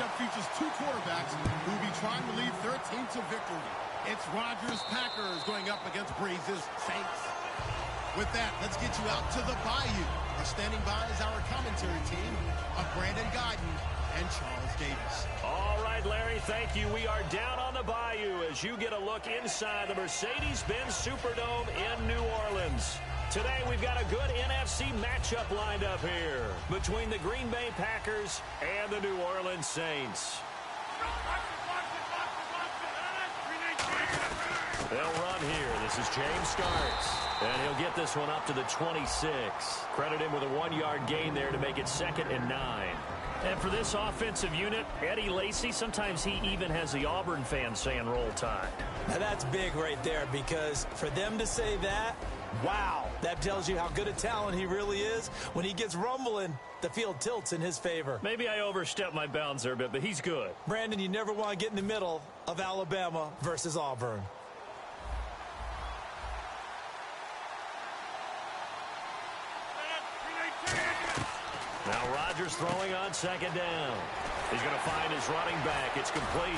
matchup features two quarterbacks who will be trying to lead their team to victory. It's Rodgers' Packers going up against Breeze's Saints. With that, let's get you out to the Bayou. Our standing by is our commentary team of Brandon Guyton and Charles Davis. All right, Larry, thank you. We are down on the Bayou as you get a look inside the Mercedes-Benz Superdome in New Orleans. Today, we've got a good NFC matchup lined up here between the Green Bay Packers and the New Orleans Saints. They'll run here. This is James Starks. And he'll get this one up to the 26. Credit him with a 1-yard gain there to make it 2nd and 9. And for this offensive unit, Eddie Lacy, sometimes he even has the Auburn fans saying roll tide. Now that's big right there, because for them to say that, wow, that tells you how good a talent he really is. When he gets rumbling, the field tilts in his favor. Maybe I overstepped my bounds there a bit, but he's good. Brandon, you never want to get in the middle of Alabama versus Auburn. Now Rodgers throwing on 2nd down. He's going to find his running back. It's complete.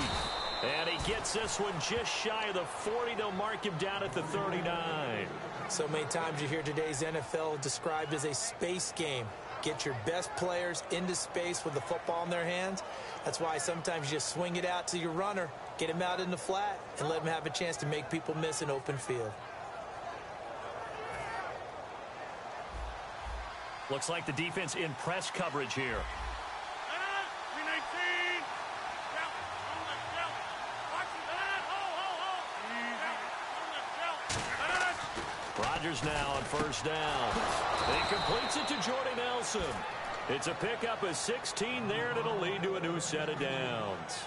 And he gets this one just shy of the 40. They'll mark him down at the 39. So many times you hear today's NFL described as a space game. Get your best players into space with the football in their hands. That's why sometimes you just swing it out to your runner, get him out in the flat, and let him have a chance to make people miss an open field. Looks like the defense in press coverage here. Rodgers now on 1st down. He completes it to Jordy Nelson. It's a pickup of 16 there, and it'll lead to a new set of downs.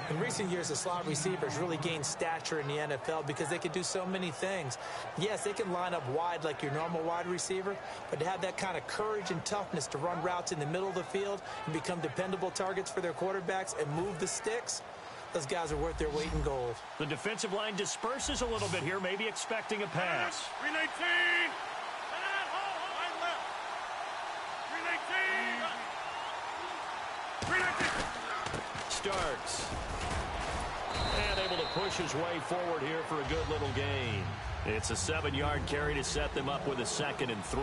In recent years, the slot receivers really gained stature in the NFL because they can do so many things. Yes, they can line up wide like your normal wide receiver, but to have that kind of courage and toughness to run routes in the middle of the field and become dependable targets for their quarterbacks and move the sticks, those guys are worth their weight in gold. The defensive line disperses a little bit here, maybe expecting a pass. 319. Starks. And able to push his way forward here for a good little gain. It's a 7-yard carry to set them up with a 2nd and 3.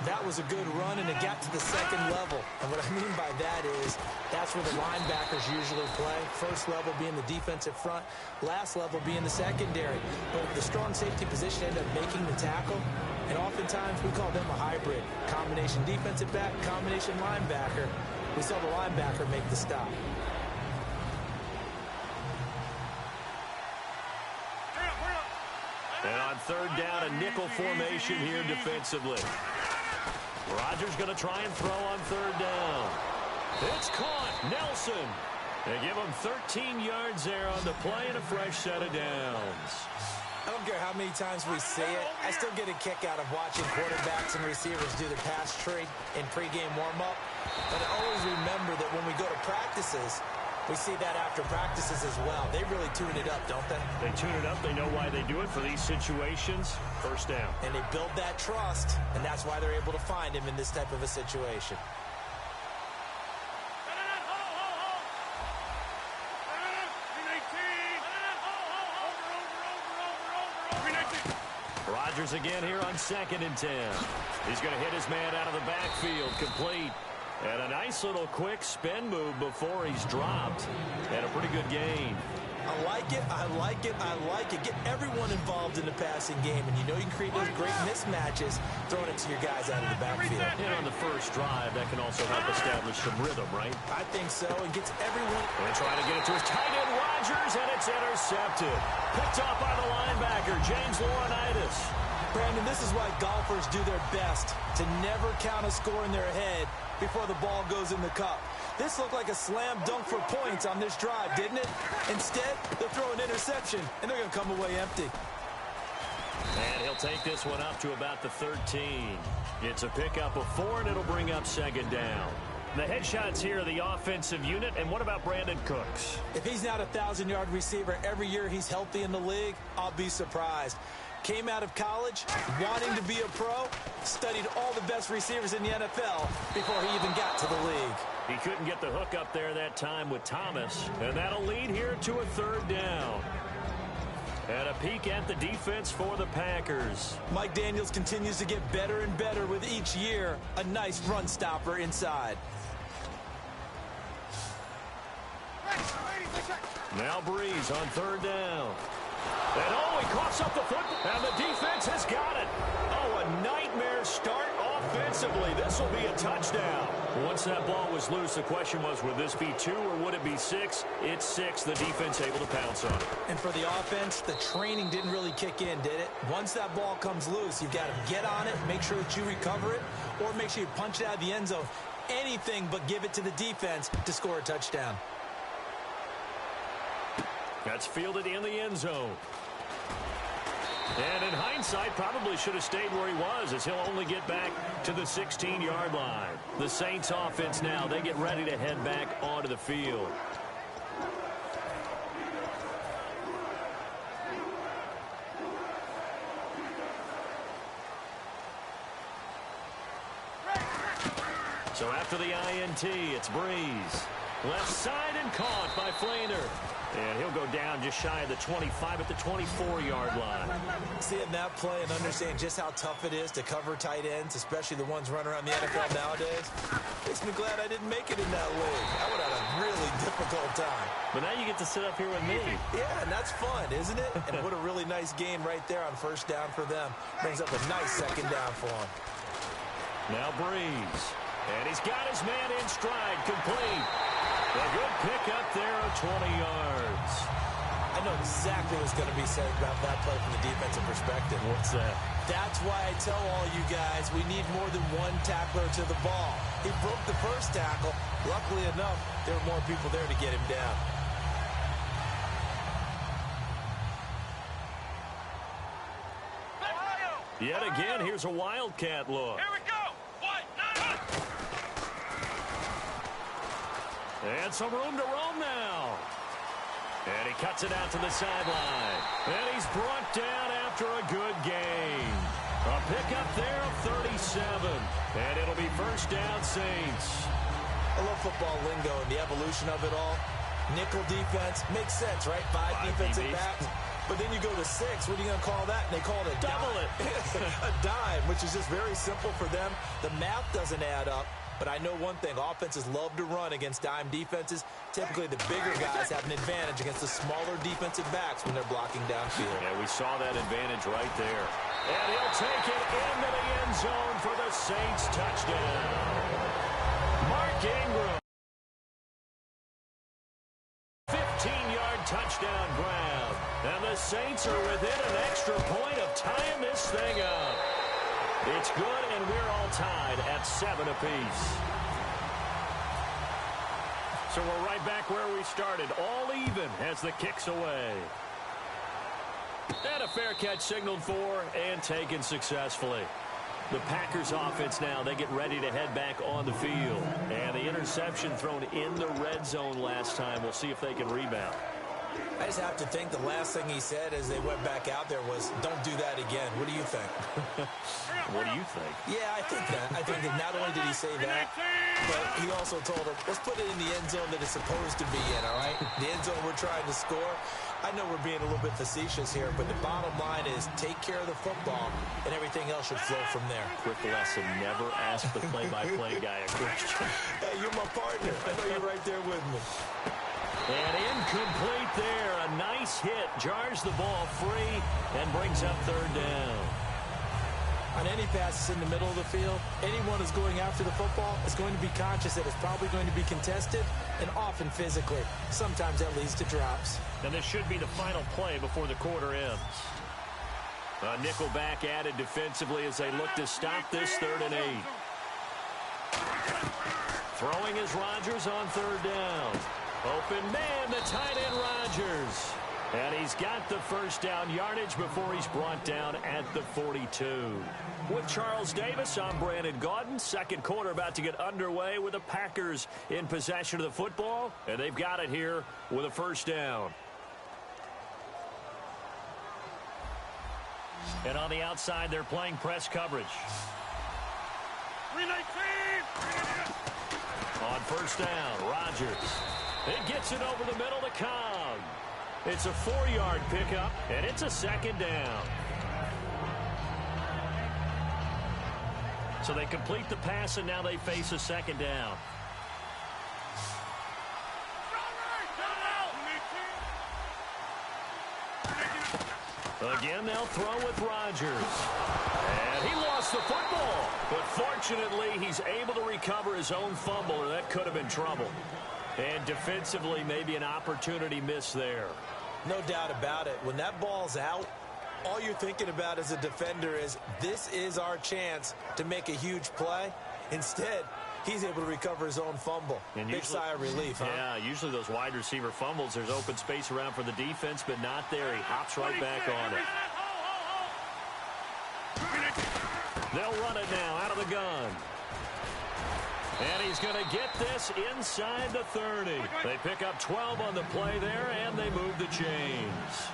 That was a good run, and it got to the 2nd level. And what I mean by that is that's where the linebackers usually play. First level being the defensive front, last level being the secondary. But the strong safety position ended up making the tackle, and oftentimes we call them a hybrid. Combination defensive back, combination linebacker. We saw the linebacker make the stop. And on 3rd down, a nickel formation here defensively. Rodgers going to try and throw on 3rd down. It's caught. Nelson. They give him 13 yards there on the play and a fresh set of downs. I don't care how many times we say it, I still get a kick out of watching quarterbacks and receivers do the pass tree in pregame warm-up. But I always remember that when we go to practices, we see that after practices as well. They really tune it up, don't they? They tune it up. They know why they do it for these situations. 1st down. And they build that trust, and that's why they're able to find him in this type of a situation. Rodgers again here on 2nd and 10. He's going to hit his man out of the backfield, complete. And a nice little quick spin move before he's dropped. And a pretty good gain. I like it, I like it, I like it. Get everyone involved in the passing game, and you know you can create those great mismatches throwing it to your guys out of the backfield. And on the first drive, that can also help establish some rhythm, right? I think so. It gets everyone. And trying to get it to his tight end, Rodgers, and it's intercepted. Picked off by the linebacker, James Laurinaitis. Brandon, this is why golfers do their best to never count a score in their head before the ball goes in the cup. This looked like a slam dunk for points on this drive, didn't it? Instead, they'll throw an interception, and they're going to come away empty. And he'll take this one up to about the 13. It's a pickup of 4, and it'll bring up 2nd down. The headshots here are the offensive unit, and what about Brandon Cooks? If he's not a 1,000-yard receiver every year he's healthy in the league, I'll be surprised. Came out of college wanting to be a pro, studied all the best receivers in the NFL before he even got to the league. He couldn't get the hook up there that time with Thomas, and that'll lead here to a third down. And a peek at the defense for the Packers. Mike Daniels continues to get better and better with each year. A nice run stopper inside. Now Breeze on third down. And he coughs up the football, and the defense has got it. Oh, a nightmare start offensively. This will be a touchdown. Once that ball was loose, the question was, would this be 2 or would it be 6? It's 6. The defense able to pounce on it. And for the offense, the training didn't really kick in, did it? Once that ball comes loose, you've got to get on it, make sure that you recover it, or make sure you punch it out of the end zone. Anything but give it to the defense to score a touchdown. That's fielded in the end zone. And in hindsight, probably should have stayed where he was, as he'll only get back to the 16-yard line. The Saints offense now, they get ready to head back onto the field. So after the INT, it's Breeze. Left side and caught by Flainer. And he'll go down just shy of the 25 at the 24-yard line. Seeing that play and understand just how tough it is to cover tight ends, especially the ones running around the NFL nowadays, makes me glad I didn't make it in that league. I would have had a really difficult time. But now you get to sit up here with me. Yeah, and that's fun, isn't it? And what a really nice gain right there on first down for them. Brings up a nice second down for them. Now Breeze. And he's got his man in stride, complete. A good pick up there of 20 yards. I know exactly what's going to be said about that play from the defensive perspective. What's that? That's why I tell all you guys we need more than one tackler to the ball. He broke the first tackle. Luckily enough, there were more people there to get him down. Yet again, here's a Wildcat look. Here we go. And some room to roam now. And he cuts it out to the sideline. And he's brought down after a good gain. A pickup there of 37. And it'll be first down, Saints. I love football lingo and the evolution of it all. Nickel defense makes sense, right? Five defensive backs. But then you go to 6. What are you going to call that? And they call it a double dime. A dime, which is just very simple for them. The math doesn't add up. But I know one thing, offenses love to run against dime defenses. Typically, the bigger guys have an advantage against the smaller defensive backs when they're blocking downfield. Yeah, we saw that advantage right there. And he'll take it into the end zone for the Saints touchdown. Mark Ingram. 15-yard touchdown grab. And the Saints are within an extra point of tying this thing up. It's good, and we're all tied at 7 apiece. So we're right back where we started, all even as the kick's away. And a fair catch signaled for and taken successfully. The Packers offense now, they get ready to head back on the field. And the interception thrown in the red zone last time. We'll see if they can rebound. I just have to think the last thing he said as they went back out there was, don't do that again. What do you think? What do you think? Yeah, I think that. I think that not only did he say that, but he also told him, let's put it in the end zone that it's supposed to be in, all right? The end zone we're trying to score. I know we're being a little bit facetious here, but the bottom line is take care of the football, and everything else should flow from there. Quick lesson, never ask the play-by-play guy a question. Hey, you're my partner. I know you're right there with me. And incomplete there. A nice hit. Jars the ball free and brings up third down. On any passes in the middle of the field, anyone who's going after the football is going to be conscious that it's probably going to be contested and often physically. Sometimes that leads to drops. And this should be the final play before the quarter ends. A nickel back added defensively as they look to stop this 3rd and 8. Throwing is Rodgers on third down. Open man, the tight end Rodgers. And he's got the first down yardage before he's brought down at the 42. With Charles Davis, I'm Brandon Gaudin. Second quarter about to get underway with the Packers in possession of the football. And they've got it here with a first down. And on the outside, they're playing press coverage. 319! On first down, Rodgers. It gets it over the middle to Cobb. It's a 4-yard pickup, and it's a second down. So they complete the pass, and now they face a second down. Again, they'll throw with Rodgers. And he lost the football. But fortunately, he's able to recover his own fumble, or that could have been trouble. And defensively, maybe an opportunity missed there. No doubt about it. When that ball's out, all you're thinking about as a defender is, this is our chance to make a huge play. Instead, he's able to recover his own fumble. And big sigh of relief, huh? Yeah, usually those wide receiver fumbles, there's open space around for the defense, but not there. He hops right back on it. They'll run it now out of the gun. And he's going to get this inside the 30. They pick up 12 on the play there, and they move the chains.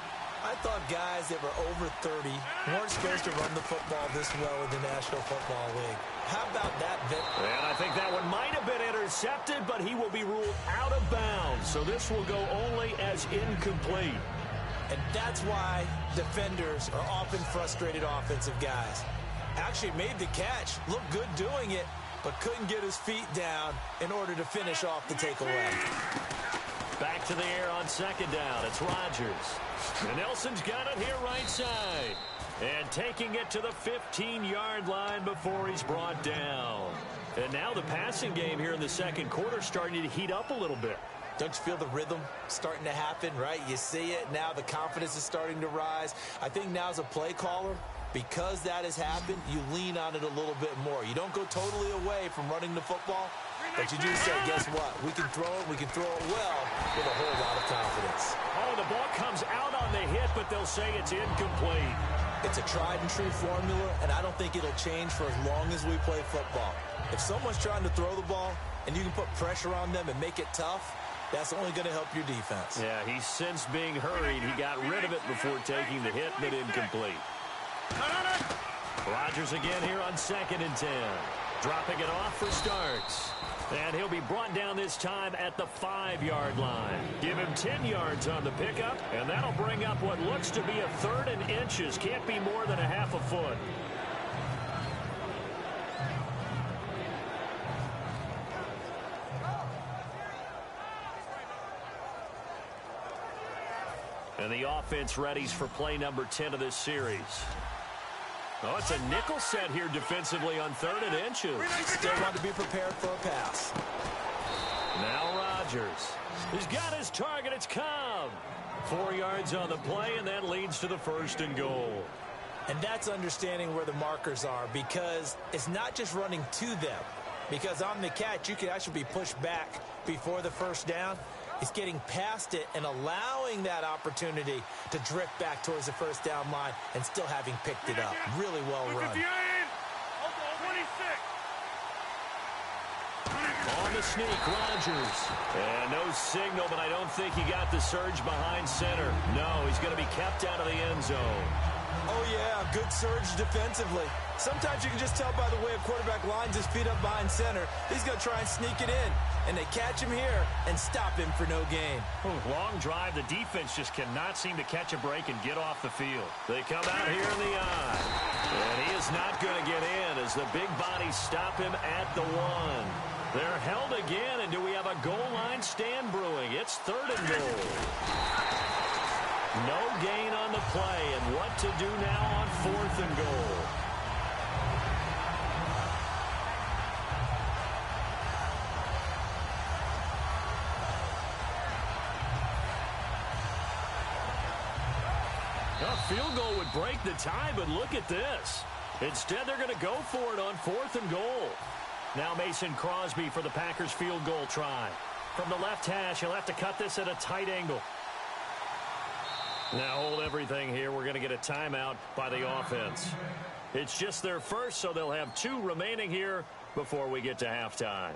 I thought guys that were over 30 weren't supposed to run the football this well in the National Football League. How about that, Vic? And I think that one might have been intercepted, but he will be ruled out of bounds. So this will go only as incomplete. And that's why defenders are often frustrated offensive guys. Actually made the catch, looked good doing it, but couldn't get his feet down in order to finish off the takeaway. Back to the air on second down. It's Rodgers. And Nelson's got it here right side. And taking it to the 15-yard line before he's brought down. And now the passing game here in the second quarter starting to heat up a little bit. Don't you feel the rhythm starting to happen, right? You see it. Now the confidence is starting to rise. I think now as a play caller, because that has happened, you lean on it a little bit more. You don't go totally away from running the football, but you do say, guess what? We can throw it well with a whole lot of confidence. Oh, the ball comes out on the hit, but they'll say it's incomplete. It's a tried-and-true formula, and I don't think it'll change for as long as we play football. If someone's trying to throw the ball and you can put pressure on them and make it tough, that's only going to help your defense. Yeah, he's since being hurried. He got rid of it before taking the hit, but incomplete. Rodgers again here on 2nd and 10. Dropping it off for starts. And he'll be brought down this time at the 5-yard line. Give him 10 yards on the pickup, and that'll bring up what looks to be a 3rd and inches. Can't be more than a half a foot. And the offense readies for play number 10 of this series. Oh, it's a nickel set here defensively on 3rd and inches. Still want to be prepared for a pass. Now Rodgers. He's got his target. It's Cobb. 4 yards on the play, and that leads to the 1st and goal. And that's understanding where the markers are, because it's not just running to them. Because on the catch, you could actually be pushed back before the 1st down. It's getting past it and allowing that opportunity to drift back towards the 1st down line and still having picked it up. Really well run. On the sneak, Rodgers. And no signal, but I don't think he got the surge behind center. No, he's going to be kept out of the end zone. Oh, yeah, good surge defensively. Sometimes you can just tell by the way a quarterback lines his feet up behind center. He's going to try and sneak it in. And they catch him here and stop him for no gain. Long drive. The defense just cannot seem to catch a break and get off the field. They come out here in the eye. And he is not going to get in as the big bodies stop him at the 1. They're held again, and do we have a goal line stand brewing? It's 3rd and goal. No gain on the play, and what to do now on 4th and goal. A field goal would break the tie, but look at this. Instead, they're going to go for it on 4th and goal. Now Mason Crosby for the Packers field goal try. From the left hash, he'll have to cut this at a tight angle. Now hold everything here. We're going to get a timeout by the offense. It's just their first, so they'll have 2 remaining here before we get to halftime.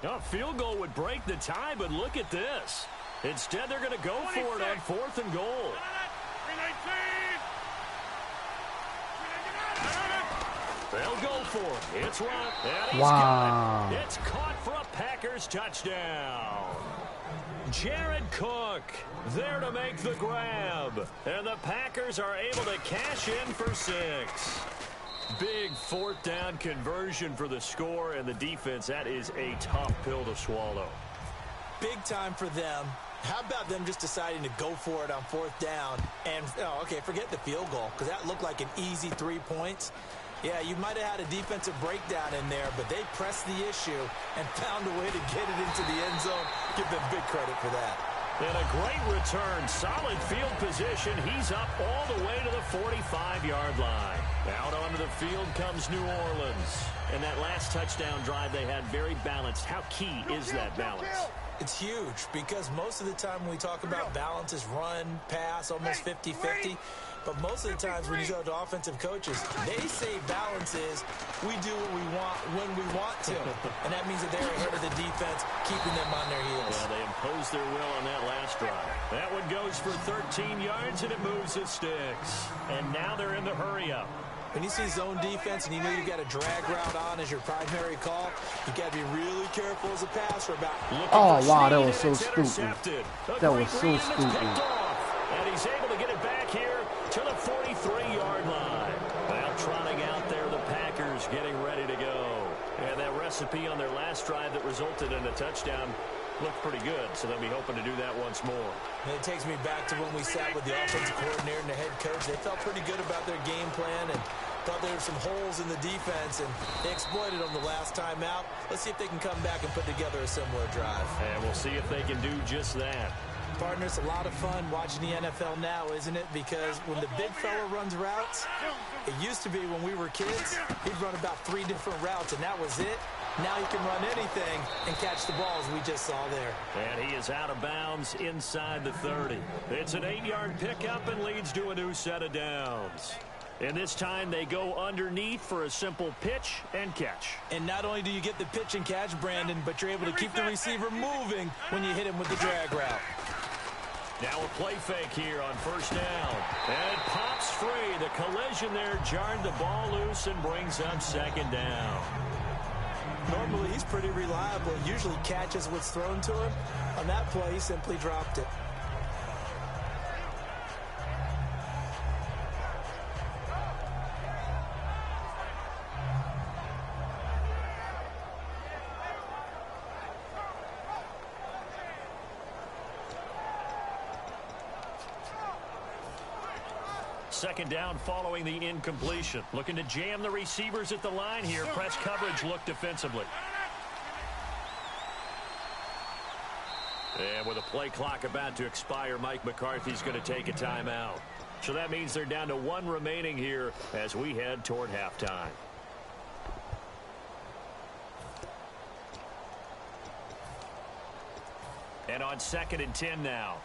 A field goal would break the tie, but look at this. Instead, they're going to go for it on 4th and goal. 319. They'll go for it. It's run. And he's Wow. got it. It's caught for a Packers touchdown. Jared Cook there to make the grab. And the Packers are able to cash in for 6. Big 4th down conversion for the score, and the defense, that is a tough pill to swallow. Big time for them. How about them just deciding to go for it on 4th down? And, okay, forget the field goal, because that looked like an easy 3 points. Yeah, you might have had a defensive breakdown in there, but they pressed the issue and found a way to get it into the end zone. Give them big credit for that. And a great return. Solid field position. He's up all the way to the 45-yard line. Out onto the field comes New Orleans. And that last touchdown drive they had very balanced. How key is that balance? It's huge because most of the time when we talk about balance is run, pass, almost 50-50. But most of the times when you go to offensive coaches, they say balance is we do what we want when we want to. And that means that they're ahead of the defense, keeping them on their heels. Yeah, they imposed their will on that last drive. That one goes for 13 yards, and it moves the sticks. And now they're in the hurry-up. When you see zone defense and you know you've got a drag route on as your primary call, you got to be really careful as a passer about. Oh, wow, that was so stupid. That was so stupid. And he's able to get it back here to the 43-yard line. Well, trotting out there, the Packers getting ready to go. And that recipe on their last drive that resulted in a touchdown looked pretty good, so they'll be hoping to do that once more. And it takes me back to when we sat with the offensive coordinator and the head coach. They felt pretty good about their game plan and thought there were some holes in the defense, and they exploited them the last time out. Let's see if they can come back and put together a similar drive. And we'll see if they can do just that. Partner, it's a lot of fun watching the NFL now, isn't it? Because when the big fella runs routes, it used to be when we were kids, he'd run about 3 different routes, and that was it. Now he can run anything and catch the ball, as we just saw there. And he is out of bounds inside the 30. It's an 8-yard pickup and leads to a new set of downs. And this time they go underneath for a simple pitch and catch. And not only do you get the pitch and catch, Brandon, but you're able to keep the receiver moving when you hit him with the drag route. Now a play fake here on 1st down. And it pops free. The collision there jarred the ball loose and brings up 2nd down. Normally, he's pretty reliable. Usually catches what's thrown to him. On that play, he simply dropped it. Second down following the incompletion. Looking to jam the receivers at the line here. Press coverage look defensively. And with a play clock about to expire, Mike McCarthy's going to take a timeout. So that means they're down to 1 remaining here as we head toward halftime. And on 2nd and 10 now.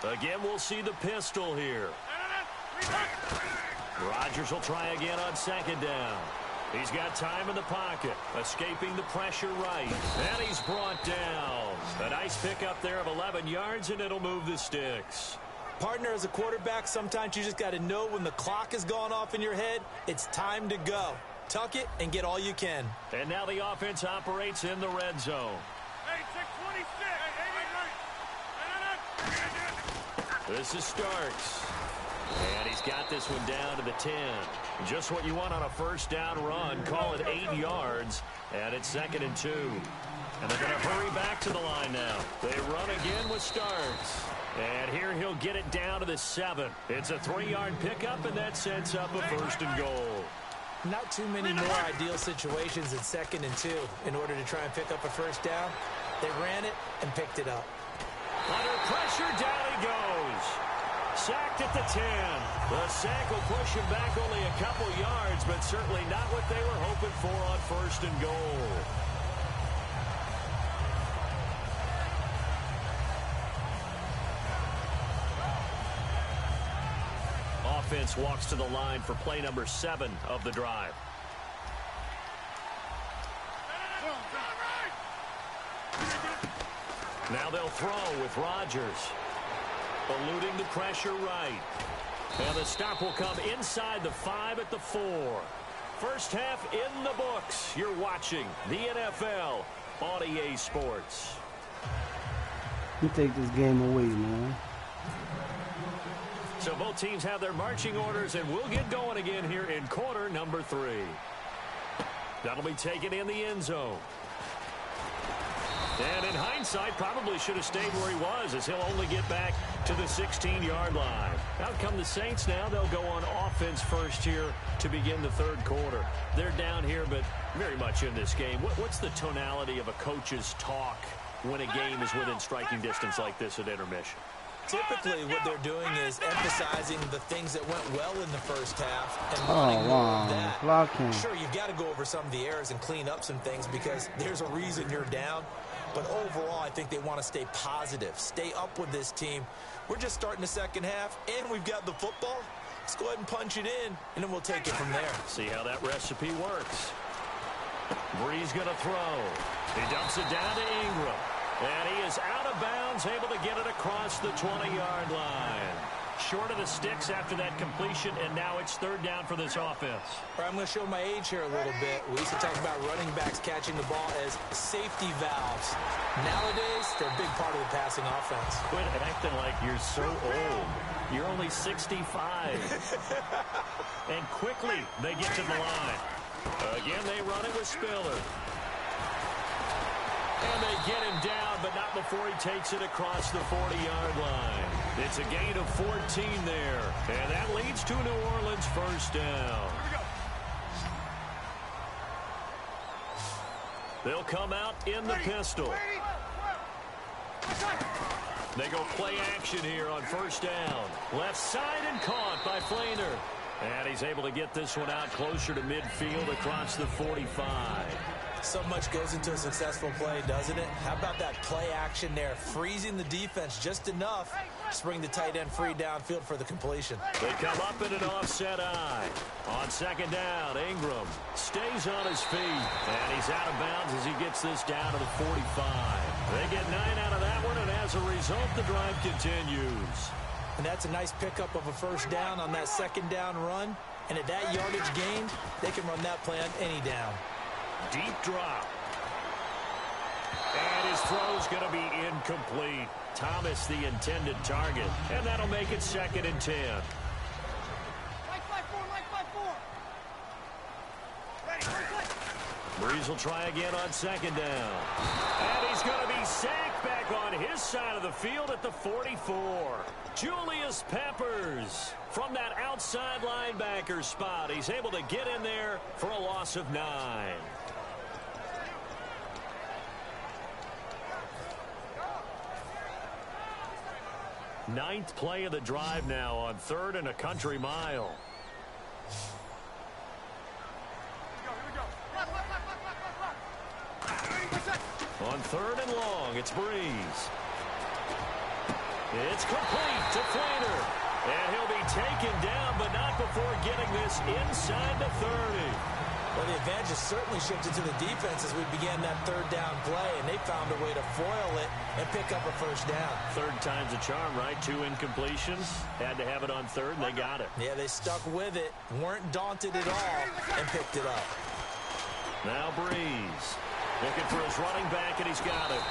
Again, we'll see the pistol here. Rodgers will try again on 2nd down. He's got time in the pocket, escaping the pressure right. And he's brought down. A nice pickup there of 11 yards, and it'll move the sticks. Partner, as a quarterback, sometimes you just got to know when the clock has gone off in your head, it's time to go. Tuck it and get all you can. And now the offense operates in the red zone. Hey, 626. This is Starks. And he's got this one down to the 10. Just what you want on a 1st down run. Call it 8 yards. And it's 2nd and 2. And they're going to hurry back to the line now. They run again with Starks. And here he'll get it down to the 7. It's a 3-yard pickup, and that sets up a 1st and goal. Not too many more ideal situations in 2nd and 2 in order to try and pick up a 1st down. They ran it and picked it up. Under pressure, down he goes. Sacked at the 10. The sack will push him back only a couple yards, but certainly not what they were hoping for on 1st and goal. Offense walks to the line for play number 7 of the drive. Now they'll throw with Rodgers. Eluding the pressure right. And the stop will come inside the 5 at the 4. First half in the books. You're watching the NFL on EA Sports. You take this game away, man. So both teams have their marching orders, and we'll get going again here in quarter number 3. That'll be taken in the end zone. And in hindsight, probably should have stayed where he was, as he'll only get back to the 16-yard line. Out come the Saints now. They'll go on offense first here to begin the third quarter. They're down here, but very much in this game. What's the tonality of a coach's talk when a game is within striking distance like this at intermission? Typically, what they're doing is emphasizing the things that went well in the first half and Oh, wanting more wow. of that. Blocking. Sure, you've got to go over some of the errors and clean up some things because there's a reason you're down. But overall, I think they want to stay positive, stay up with this team. We're just starting the second half, and we've got the football. Let's go ahead and punch it in, and then we'll take it from there. See how that recipe works. Breeze going to throw. He dumps it down to Ingram. And he is out of bounds, able to get it across the 20-yard line. Short of the sticks after that completion, and now it's third down for this offense. All right, I'm going to show my age here a little bit. We used to talk about running backs catching the ball as safety valves. Nowadays, they're a big part of the passing offense. Quit acting like you're so old. You're only 65. And quickly, they get to the line. Again, they run it with Spiller. And they get him down, but not before he takes it across the 40-yard line. It's a gain of 14 there. And that leads to New Orleans first down. They'll come out in the pistol. They go play action here on first down. Left side and caught by Flainer. And he's able to get this one out closer to midfield across the 45. So much goes into a successful play, doesn't it? How about that play action there, freezing the defense just enough to bring the tight end free downfield for the completion. They come up in an offset eye. On second down, Ingram stays on his feet, and he's out of bounds as he gets this down to the 45. They get 9 out of that one, and as a result, the drive continues. And that's a nice pickup of a first down on that second down run. And at that yardage gained, they can run that play on any down. Deep drop. And his throw's going to be incomplete. Thomas, the intended target. And that'll make it 2nd and 10. Breeze will try again on second down. And he's going to be sacked back on his side of the field at the 44. Julius Peppers from that outside linebacker spot. He's able to get in there for a loss of 9. Ninth play of the drive now on 3rd and a country mile. On 3rd and long, it's Breeze. It's complete to Flainer. And he'll be taken down, but not before getting this inside the 30. Well, the advantage has certainly shifted to the defense as we began that third down play, and they found a way to foil it and pick up a first down. Third time's a charm, right? 2 incompletions. Had to have it on 3rd, and they got it. Yeah, they stuck with it, weren't daunted at all, and picked it up. Now Breeze looking for his running back, and he's got it.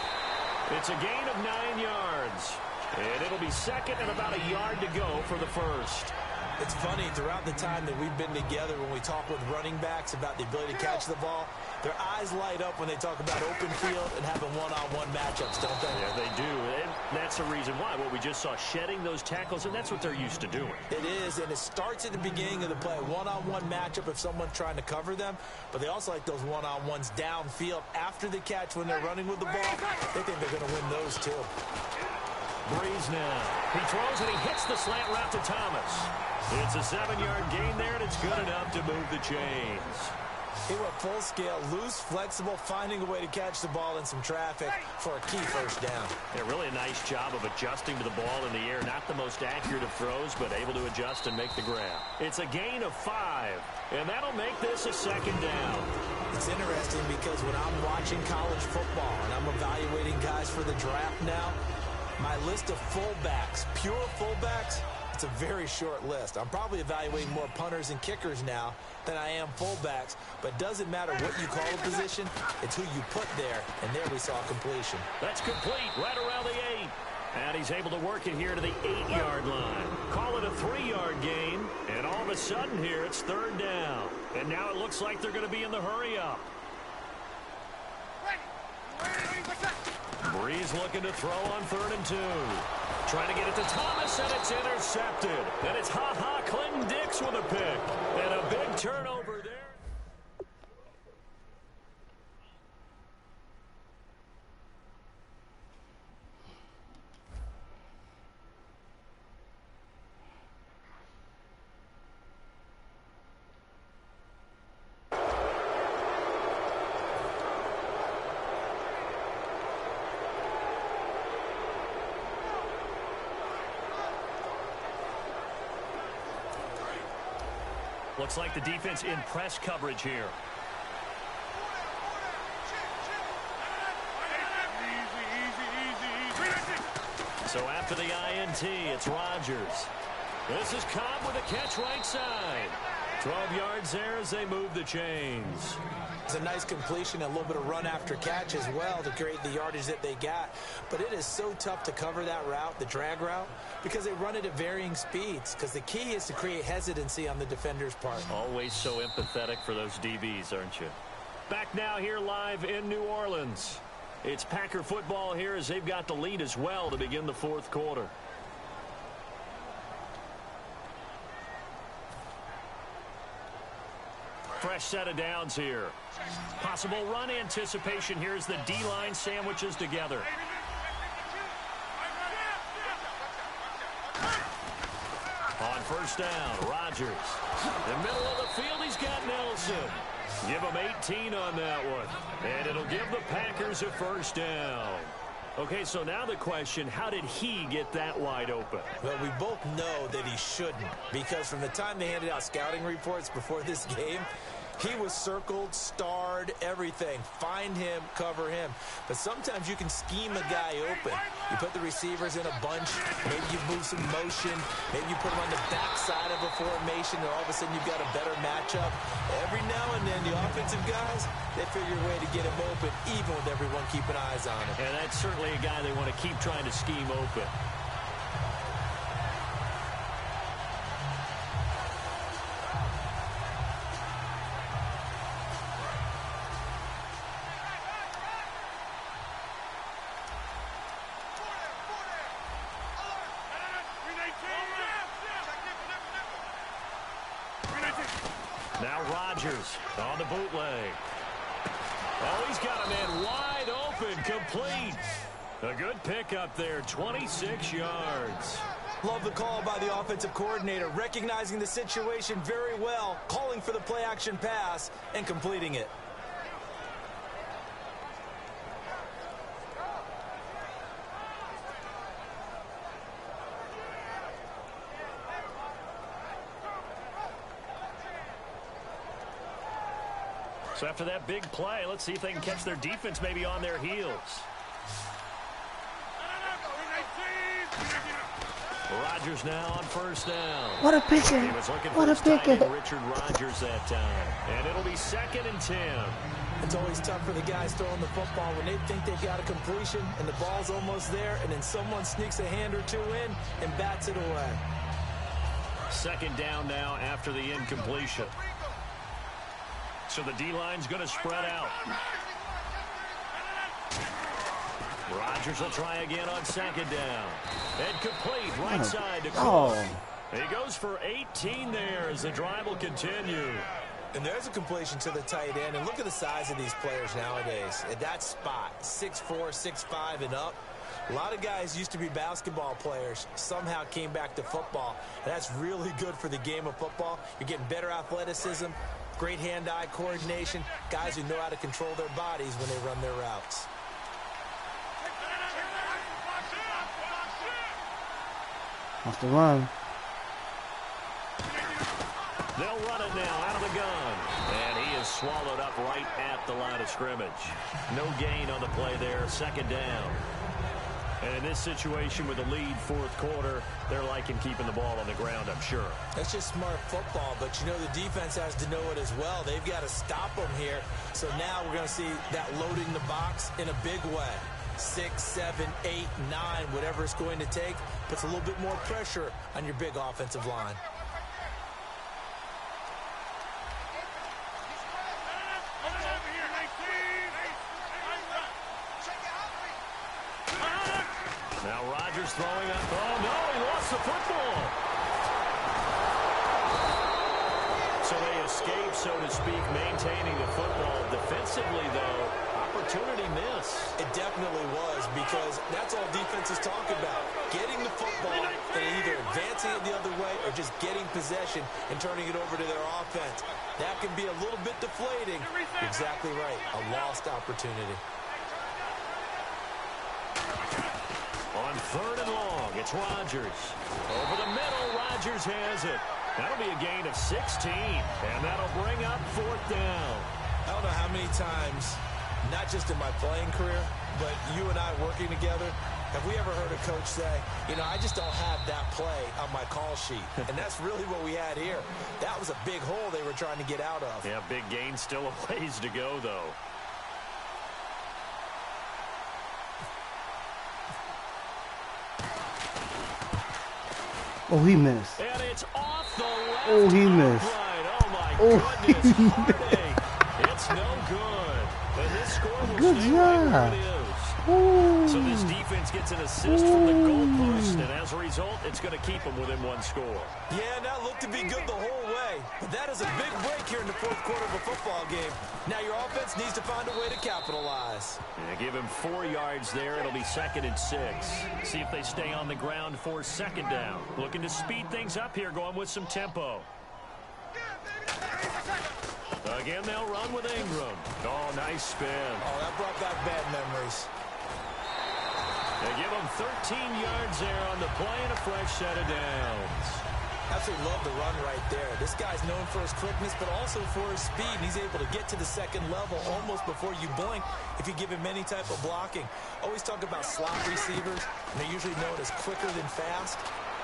It's a gain of 9 yards. And it'll be 2nd and about a yard to go for the first. It's funny, throughout the time that we've been together, when we talk with running backs about the ability to catch the ball, their eyes light up when they talk about open field and having one-on-one matchups, don't they? Yeah, they do. And that's the reason why. What we just saw, shedding those tackles, and that's what they're used to doing. It is, and it starts at the beginning of the play. One-on-one matchup if someone's trying to cover them, but they also like those one-on-ones downfield after the catch when they're running with the ball. They think they're going to win those too. Breeze now. He throws and he hits the slant route to Thomas. It's a 7-yard gain there, and it's good enough to move the chains. He went full scale, loose, flexible, finding a way to catch the ball in some traffic for a key first down. Yeah, really a nice job of adjusting to the ball in the air. Not the most accurate of throws, but able to adjust and make the grab. It's a gain of 5, and that'll make this a second down. It's interesting because when I'm watching college football and I'm evaluating guys for the draft now, my list of fullbacks, pure fullbacks, it's a very short list. I'm probably evaluating more punters and kickers now than I am fullbacks, but it doesn't matter what you call a position, it's who you put there, and there we saw completion. That's complete right around the 8. And he's able to work it here to the 8-yard line. Call it a 3-yard gain, and all of a sudden here it's third down. And now it looks like they're going to be in the hurry-up. Breeze looking to throw on 3rd and 2. Trying to get it to Thomas, and it's intercepted. And it's Clinton Dix with a pick. And a big turnover there. Looks like the defense in press coverage here. So after the INT, it's Rodgers. This is Cobb with a catch right side. 12 yards there as they move the chains. It's a nice completion, a little bit of run after catch as well to create the yardage that they got. But it is so tough to cover that route, the drag route, because they run it at varying speeds. Because the key is to create hesitancy on the defender's part. Always so empathetic for those DBs, aren't you? Back now here live in New Orleans. It's Packer football here as they've got the lead as well to begin the 4th quarter. Fresh set of downs here. Possible run anticipation here as the D-line sandwiches together. On first down, Rodgers. In the middle of the field, he's got Nelson. Give him 18 on that one. And it'll give the Packers a first down. Okay, so now the question, how did he get that wide open? Well, we both know that he shouldn't, because from the time they handed out scouting reports before this game, he was circled, starred, everything. Find him, cover him. But sometimes you can scheme a guy open. You put the receivers in a bunch. Maybe you move some motion. Maybe you put them on the backside of a formation, and all of a sudden you've got a better matchup. Every now and then, the offensive guys, they figure a way to get him open, even with everyone keeping eyes on him. And that's certainly a guy they want to keep trying to scheme open. Now Rodgers on the bootleg. Oh, he's got a man wide open, complete. A good pickup there, 26 yards. Love the call by the offensive coordinator, recognizing the situation very well, calling for the play-action pass, and completing it. So after that big play, let's see if they can catch their defense maybe on their heels. Rodgers now on first down. What a picket. He was looking What for a his tight end, picket. Richard Rodgers that time. And it'll be 2nd and 10. It's always tough for the guys throwing the football when they think they've got a completion and the ball's almost there, and then someone sneaks a hand or two in and bats it away. 2nd down now after the incompletion. So the D-line's going to spread out. Rodgers will try again on 2nd down. And complete right side to Cook. He goes for 18 there as the drive will continue. And there's a completion to the tight end. And look at the size of these players nowadays. At that spot, 6'4", 6'5", and up. A lot of guys used to be basketball players, somehow came back to football. And that's really good for the game of football. You're getting better athleticism, Great hand-eye coordination. Guys who know how to control their bodies when they run their routes. Wants to run. They'll run it now out of the gun. And he is swallowed up right at the line of scrimmage. No gain on the play there. Second down. And in this situation with the lead fourth quarter, they're liking keeping the ball on the ground, I'm sure. That's just smart football, but you know the defense has to know it as well. They've got to stop them here. So now we're going to see that loading the box in a big way. 6, 7, 8, 9, whatever it's going to take, puts a little bit more pressure on your big offensive line. Now Rodgers throwing up. Oh, no, he lost the football. So they escape, so to speak, maintaining the football. Defensively, though, opportunity miss. It definitely was, because that's all defenses talk about. Getting the football and either advancing it the other way or just getting possession and turning it over to their offense. That can be a little bit deflating. Exactly right. A lost opportunity. On third and long, it's Rodgers. Over the middle, Rodgers has it. That'll be a gain of 16, and that'll bring up fourth down. I don't know how many times, not just in my playing career, but you and I working together, have we ever heard a coach say, you know, I just don't have that play on my call sheet. And that's really what we had here. That was a big hole they were trying to get out of. Yeah, big gain, still a ways to go, though. Oh, he missed. And it's off the left. Oh, he missed. Right. Oh, my goodness. Heartache. It's no good. And this score will Good stay job. right where it is. Ooh. So this defense gets an assist from the goalpost, and as a result, it's going to keep them within one score. Yeah, that looked to be good the whole way. But that is a big break here in the fourth quarter of a football game. Now your offense needs to find a way to capitalize. Yeah, give him 4 yards there. It'll be 2nd and 6. See if they stay on the ground for second down. Looking to speed things up here, going with some tempo. Again, they'll run with Ingram. Oh, nice spin. Oh, that brought back bad memories. They give him 13 yards there on the play and a fresh set of downs. Absolutely love the run right there. This guy's known for his quickness, but also for his speed. He's able to get to the second level almost before you blink if you give him any type of blocking. Always talk about slot receivers, and they're usually known as quicker than fast.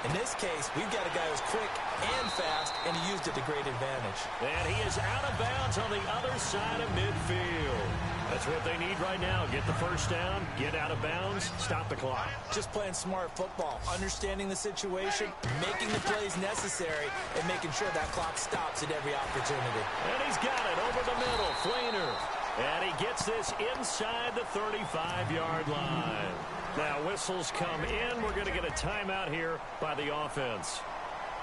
In this case, we've got a guy who's quick and fast, and he used it to great advantage. And he is out of bounds on the other side of midfield. That's what they need right now. Get the first down, get out of bounds, stop the clock. Just playing smart football, understanding the situation, making the plays necessary, and making sure that clock stops at every opportunity. And he's got it over the middle, Flainer. And he gets this inside the 35-yard line. Now whistles come in. We're going to get a timeout here by the offense.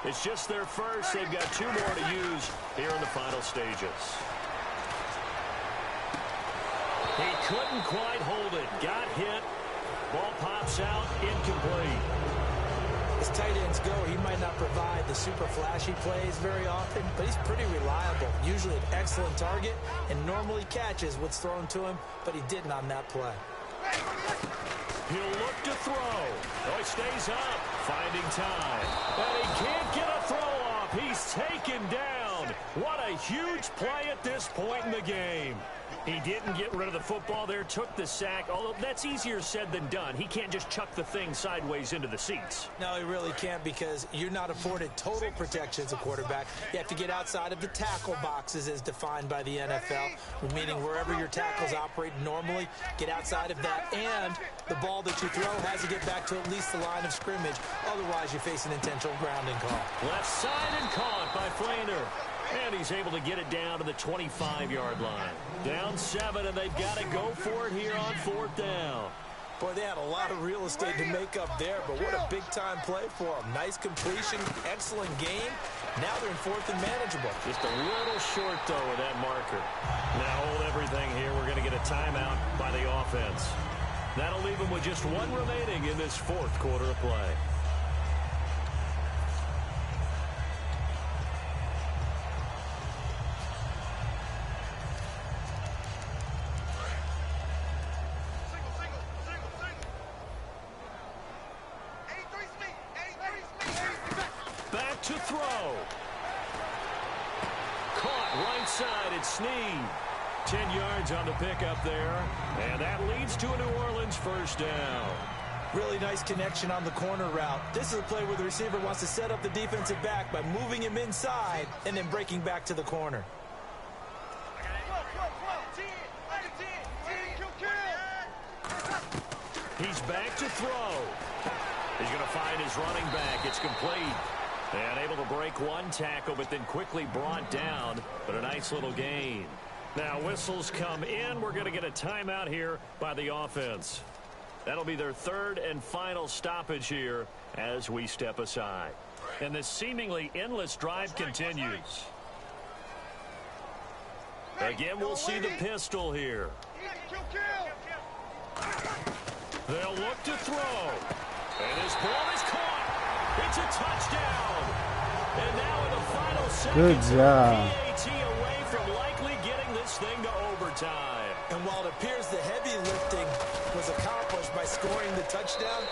It's just their first. They've got 2 more to use here in the final stages. He couldn't quite hold it. Got hit. Ball pops out. Incomplete. As tight ends go, he might not provide the super flashy plays very often, but he's pretty reliable. Usually an excellent target and normally catches what's thrown to him, but he didn't on that play. He'll look to throw. Oh, he stays up. Finding time. And he can't get a throw off. He's taken down. What a huge play at this point in the game. He didn't get rid of the football there, took the sack, although that's easier said than done. He can't just chuck the thing sideways into the seats. No, he really can't, because you're not afforded total protection as a quarterback. You have to get outside of the tackle boxes as defined by the NFL, meaning wherever your tackles operate normally, get outside of that, and the ball that you throw has to get back to at least the line of scrimmage. Otherwise, you face an intentional grounding call. Left side and caught by Flainer. And he's able to get it down to the 25-yard line. Down 7, and they've got to go for it here on 4th down. Boy, they had a lot of real estate to make up there, but what a big-time play for them. Nice completion, excellent game. Now they're in 4th and manageable. Just a little short, though, with that marker. Now hold everything here. We're going to get a timeout by the offense. That'll leave them with just 1 remaining in this 4th quarter of play. look to throw. Caught right side. It's Snead. 10 yards on the pickup there. And that leads to a New Orleans first down. Really nice connection on the corner route. This is a play where the receiver wants to set up the defensive back by moving him inside and then breaking back to the corner. He's back to throw. He's going to find his running back. It's complete. And able to break one tackle, but then quickly brought down. But a nice little gain. Now whistles come in. We're going to get a timeout here by the offense. That'll be their third and final stoppage here as we step aside. And this seemingly endless drive continues. Again, we'll see the pistol here. They'll look to throw. And his ball is caught. It's a touchdown. And now in the final seconds, good job. PAT away from likely getting this thing to overtime. And while it appears the heavy lifting was accomplished by scoring the touchdown,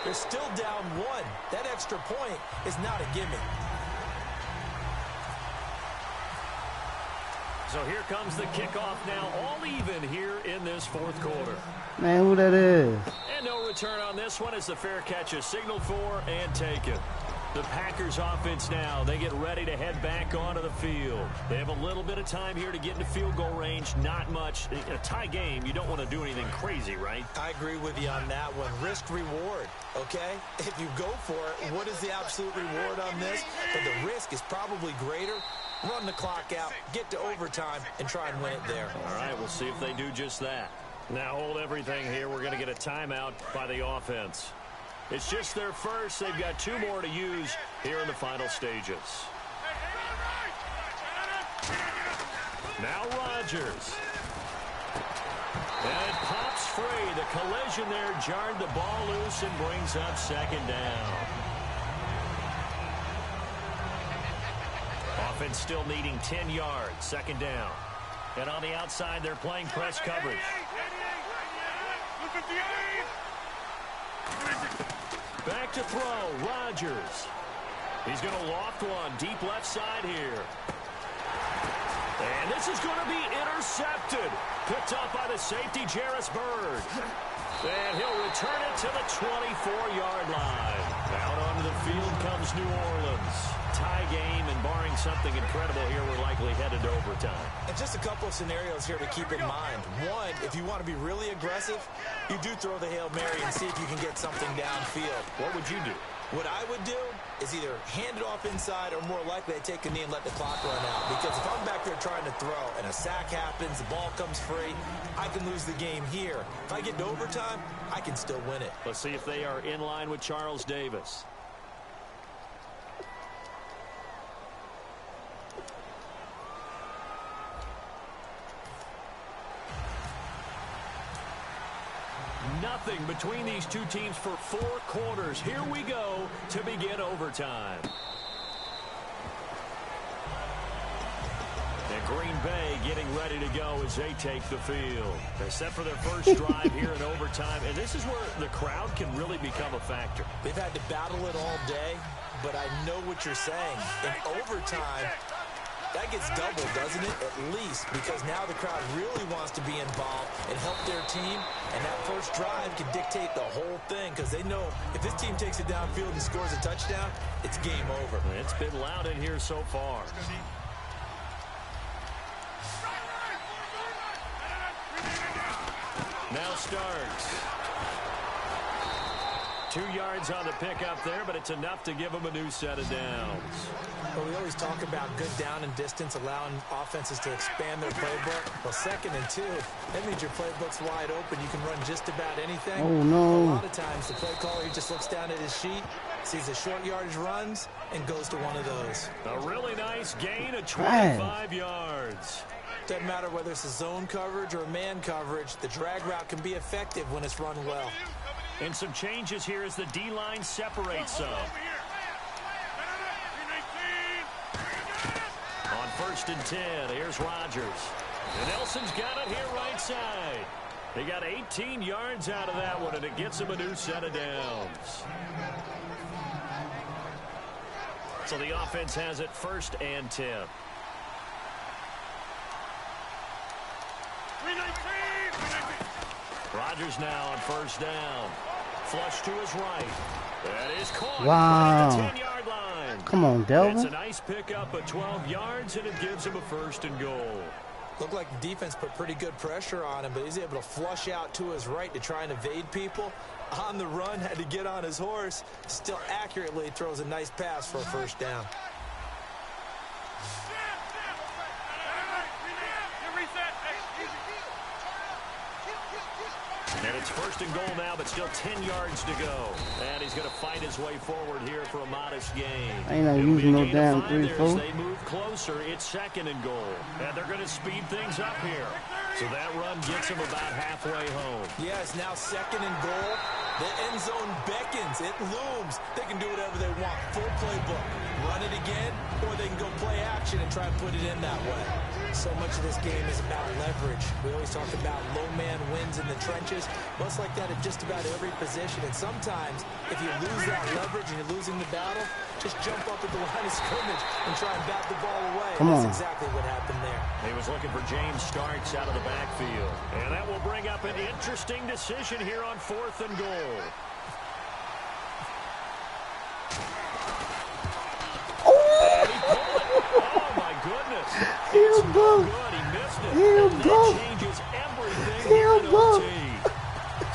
they're still down one. That extra point is not a gimme. So here comes the kickoff now, all even here in this fourth quarter. Man, who that is? And no return on this one as the fair catch is signaled for and taken. The Packers offense now, they get ready to head back onto the field. They have a little bit of time here to get into field goal range, not much. In a tie game, you don't want to do anything crazy, right? I agree with you on that one. Risk reward, okay? If you go for it, what is the absolute reward on this? But the risk is probably greater. Run the clock out, get to overtime, and try and win it there. All right, we'll see if they do just that. Now hold everything here. We're going to get a timeout by the offense. It's just their first. They've got two more to use here in the final stages. Now Rodgers. And it pops free. The collision there jarred the ball loose and brings up second down. Offense still needing 10 yards. Second down. And on the outside, they're playing press coverage. Back to throw. Rodgers. He's going to loft one. Deep left side here. And this is going to be intercepted. Picked up by the safety, Jarris Byrd. And he'll return it to the 24-yard line. Out onto the field comes New Orleans. Tie game, and barring something incredible here, we're likely headed to overtime. And just a couple of scenarios here to keep in mind. One, if you want to be really aggressive, you do throw the Hail Mary and see if you can get something downfield. What would you do? What I would do is either hand it off inside or more likely I take a knee and let the clock run out. Because if I'm back there trying to throw and a sack happens, the ball comes free, I can lose the game here. If I get to overtime, I can still win it. Let's see if they are in line with Charles Davis. Nothing between these two teams for 4 quarters. Here we go to begin overtime. And Green Bay getting ready to go as they take the field. They're set for their first drive here in overtime, and this is where the crowd can really become a factor. They've had to battle it all day, but I know what you're saying. In overtime, that gets doubled, doesn't it? At least, because now the crowd really wants to be involved and help their team, and that first drive can dictate the whole thing because they know if this team takes it downfield and scores a touchdown, it's game over. It's been loud in here so far. Now starts. 2 yards on the pickup there, but it's enough to give them a new set of downs. Well, we always talk about good down and distance, allowing offenses to expand their playbook. Well, 2nd and 2, that means your playbook's wide open. You can run just about anything. Oh, no. A lot of times, the play caller, he just looks down at his sheet, sees the short yardage runs, and goes to one of those. A really nice gain of 25 yards. Doesn't matter whether it's a zone coverage or a man coverage, the drag route can be effective when it's run well. And some changes here as the D-line separates some. On 1st and 10, here's Rodgers. And Nelson's got it here right side. They got 18 yards out of that one, and it gets him a new set of downs. So the offense has it 1st and 10. Rodgers now on 1st down. Flush to his right. That is caught. Wow. Right at the 10-yard line. Come on, Delvin. It's a nice pickup of 12 yards, and it gives him a 1st and goal. Looked like the defense put pretty good pressure on him, but he's able to flush out to his right to try and evade people. On the run, had to get on his horse. Still accurately throws a nice pass for a 1st down. And it's 1st and goal now, but still 10 yards to go. And he's going to fight his way forward here for a modest gain. Ain't not using no damn 3-4. They move closer. It's 2nd and goal. And they're going to speed things up here. So that run gets him about halfway home. Yeah, it's now 2nd and goal. The end zone beckons. It looms. They can do whatever they want. Full playbook. Run it again, or they can go play action and try and put it in that way. So much of this game is about leverage. We always talk about low man wins in the trenches. Well, it's like that at just about every position. And sometimes, if you lose that leverage and you're losing the battle, just jump up at the line of scrimmage and try and bat the ball away. That's exactly what happened there. He was looking for James Starks out of the backfield. And that will bring up an interesting decision here on 4th and goal. And he pulled it. Oh, my goodness. It's no good. He missed it. And that changes everything here in OT.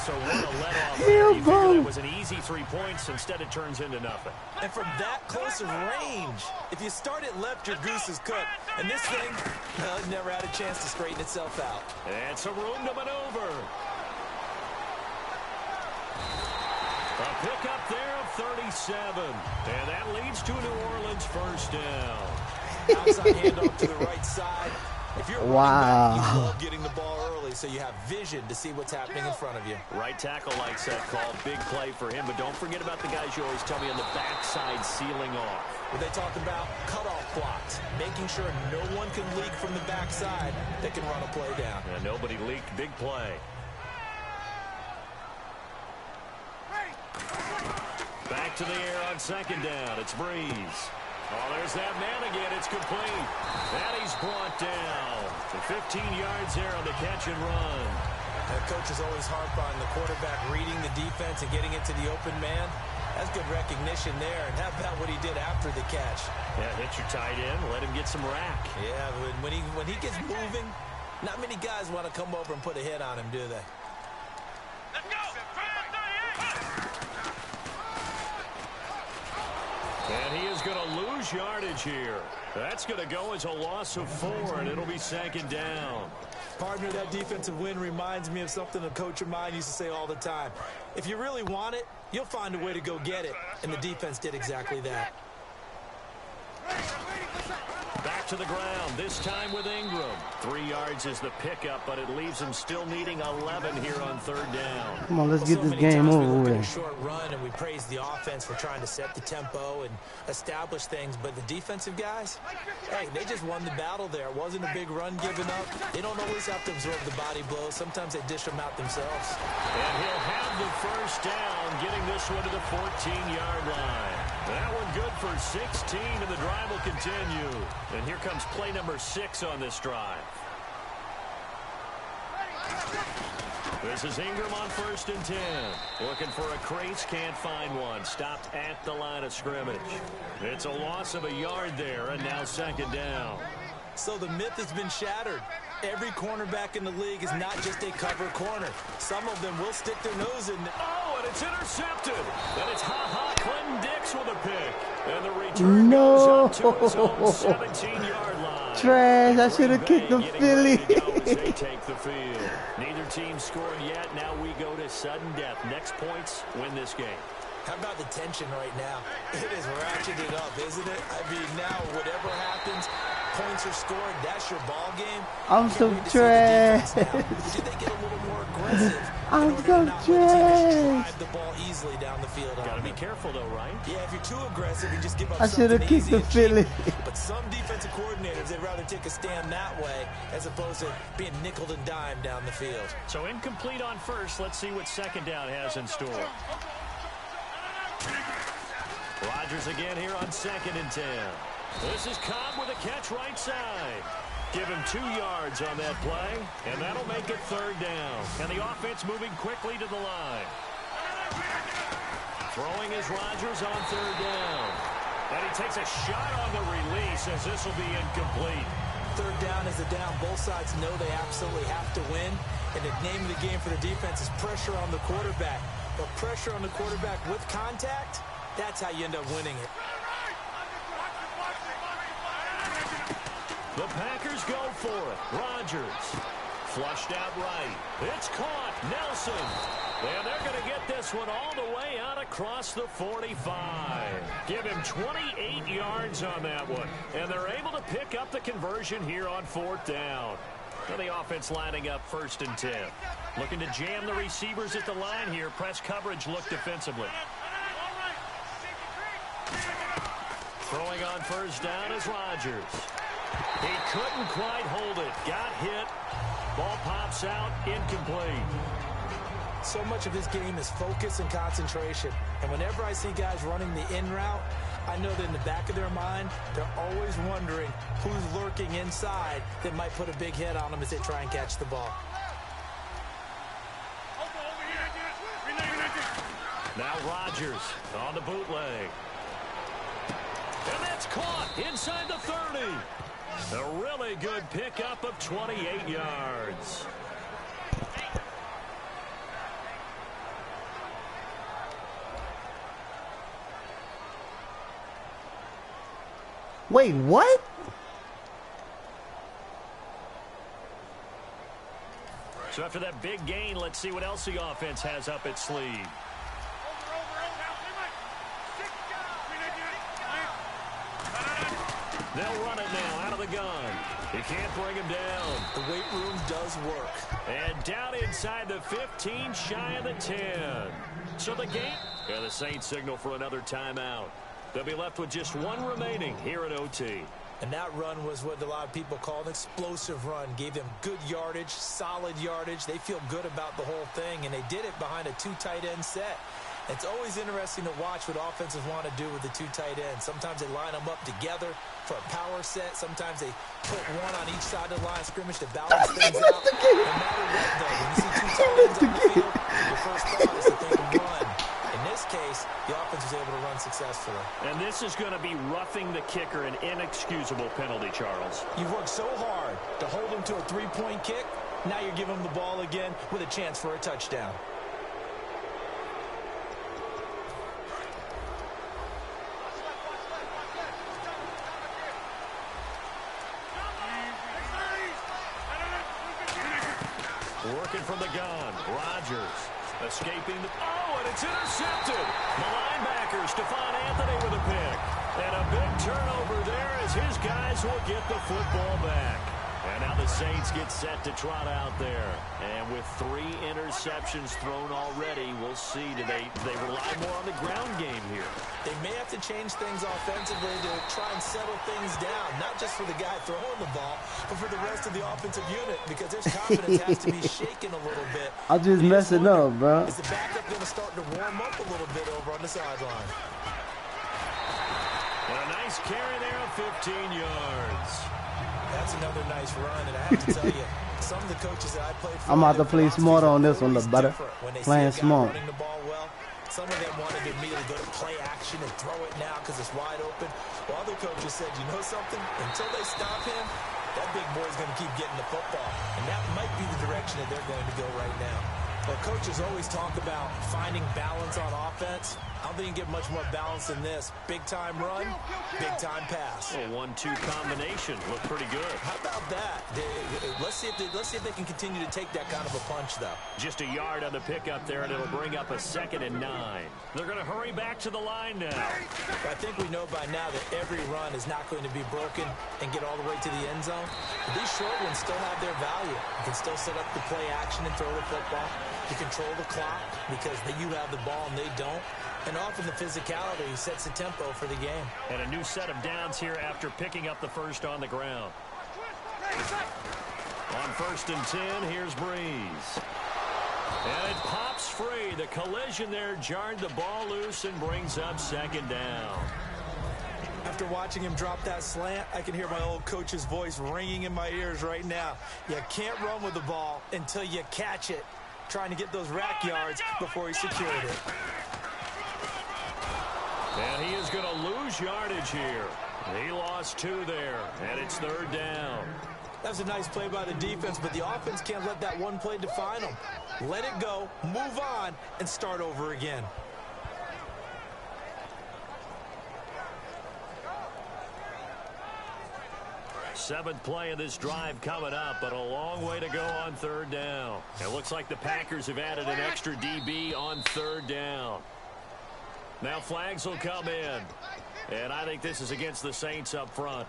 So what a let-off there. You figure that was an easy 3 points. Instead, it turns into nothing. And from that close of range, if you start it left, your goose is cooked. And this thing, well, it never had a chance to straighten itself out. And some room to maneuver. A pickup there of 37. And that leads to New Orleans 1st down. Outside handoff to the right side. If you're running back, you love getting the ball early so you have vision to see what's happening in front of you. Right tackle likes that call. Big play for him. But don't forget about the guys you always tell me on the backside sealing off. When they talk about cutoff blocks, making sure no one can leak from the backside that can run a play down. Yeah, nobody leaked. Big play. Back to the air on 2nd down. It's Breeze. Oh, there's that man again. It's complete. And he's brought down. To 15 yards there on the catch and run. The coach is always harp on the quarterback reading the defense and getting into the open man. That's good recognition there. And how about what he did after the catch? Yeah, hit your tight end. Let him get some rack. Yeah, when he gets moving, not many guys want to come over and put a hit on him, do they? Let's go. And he is going to lose yardage here. That's going to go as a loss of 4, and it'll be 2nd down. Partner, that defensive win reminds me of something a coach of mine used to say all the time. If you really want it, you'll find a way to go get it. And the defense did exactly that. Back to the ground, this time with Ingram. 3 yards is the pickup, but it leaves him still needing 11 here on 3rd down. Come on, let's get this game over with. A short run, and we praise the offense for trying to set the tempo and establish things. But the defensive guys, hey, they just won the battle there. It wasn't a big run given up. They don't always have to absorb the body blows. Sometimes they dish them out themselves. And he'll have the 1st down, getting this one to the 14-yard line. That one good for 16, and the drive will continue. And here comes play number 6 on this drive. This is Ingram on 1st and 10. Looking for a crease, can't find one. Stopped at the line of scrimmage. It's a loss of a yard there, and now 2nd down. So the myth has been shattered. Every cornerback in the league is not just a cover corner. Some of them will stick their nose in. Oh, and it's intercepted. And it's Clinton Dix with a pick. And the return goes up to his own 17-yard line. Trash. I should have kicked the Philly. They take the field. Neither team scored yet. Now we go to sudden death. Next points win this game. How about the tension right now? It is ratcheted up, isn't it? I mean, now whatever happens, points are scored. That's your ball game. I'm so trash. Did they get a little more aggressive? I'm so trash. Drive the ball easily down the field. Got to be careful, though, right? Yeah, if you're too aggressive, you just give up. I should have kicked the Philly. But some defensive coordinators, they'd rather take a stand that way as opposed to being nickel and dime down the field. So incomplete on 1st. Let's see what 2nd down has in store. Rodgers again here on 2nd and 10. This is Cobb with a catch right side. Give him 2 yards on that play, and that'll make it 3rd down. And the offense moving quickly to the line. Throwing is Rodgers on 3rd down. And he takes a shot on the release as this will be incomplete. 3rd down is a down. Both sides know they absolutely have to win. And the name of the game for the defense is pressure on the quarterback. But pressure on the quarterback with contact, that's how you end up winning it. The Packers go for it. Rodgers flushed out right. It's caught. Nelson. And they're going to get this one all the way out across the 45. Give him 28 yards on that one. And they're able to pick up the conversion here on 4th down. And the offense lining up 1st and 10. Looking to jam the receivers at the line here. Press coverage look defensively. Throwing on 1st down is Rodgers. He couldn't quite hold it. Got hit. Ball pops out. Incomplete. So much of this game is focus and concentration. And whenever I see guys running the in route, I know that in the back of their mind, they're always wondering who's lurking inside that might put a big hit on them as they try and catch the ball. Now Rodgers on the bootleg. And that's caught inside the 30. A really good pickup of 28 yards. Wait, what? So after that big gain, let's see what else the offense has up its sleeve. They'll run it now out of the gun. He can't bring him down. The weight room does work. And down inside the 15, shy of the 10. So the game. And the Saints signal for another timeout. They'll be left with just 1 remaining here at OT. And that run was what a lot of people call an explosive run. Gave them good yardage, solid yardage. They feel good about the whole thing, and they did it behind a 2 tight end set. It's always interesting to watch what offenses want to do with the 2 tight ends. Sometimes they line them up together for a power set. Sometimes they put one on each side of the line of scrimmage to balance things out. No matter what, though, when you see 2 tight ends on the field, your first thought is to think run. In this case, the offense was able to run successfully. And this is going to be roughing the kicker, an inexcusable penalty, Charles. You've worked so hard to hold him to a 3-point kick. Now you're giving him the ball again with a chance for a touchdown. Working from the gun. Rodgers escaping the... Oh, and it's intercepted. The linebacker, Stephon Anthony with a pick. And a big turnover there as his guys will get the football back. And now the Saints get set to trot out there. And with 3 interceptions thrown already, we'll see. Do they rely more on the ground game here? They may have to change things offensively to try and settle things down. Not just for the guy throwing the ball, but for the rest of the offensive unit. Because their confidence has to be shaken a little bit. I'm just messing up, bro. Is the backup going to start to warm up a little bit over on the sideline? And a nice carry there of 15 yards. That's another nice run, and I have to tell you, some of the coaches that I played for, I'm about to play smart on this one, the better. Playing smart. Running the ball well, some of them wanted to immediately go to play action and throw it now because it's wide open. While other coaches said, you know something? Until they stop him, that big boy's going to keep getting the football. And that might be the direction that they're going to go right now. Well, coaches always talk about finding balance on offense. I don't think you can get much more balance than this. Big-time run, big-time pass. A 1-2 combination. Looked pretty good. How about that? Let's see if they can continue to take that kind of a punch, though. Just a yard on the pickup there, and it'll bring up a 2nd and 9. They're going to hurry back to the line now. I think we know by now that every run is not going to be broken and get all the way to the end zone. But these short ones still have their value. You can still set up the play action and throw the football. You control the clock because you have the ball and they don't. And often the physicality sets the tempo for the game. And a new set of downs here after picking up the first on the ground. On 1st and 10, here's Breeze. And it pops free. The collision there jarred the ball loose and brings up second down. After watching him drop that slant, I can hear my old coach's voice ringing in my ears right now. You can't run with the ball until you catch it. Trying to get those rack yards before he secured it. And he is going to lose yardage here. He lost 2 there, and it's third down. That was a nice play by the defense, but the offense can't let that one play define them. Let it go, move on, and start over again. Seventh play of this drive coming up, but a long way to go on third down. It looks like the Packers have added an extra DB on third down. Now flags will come in, and I think this is against the Saints up front.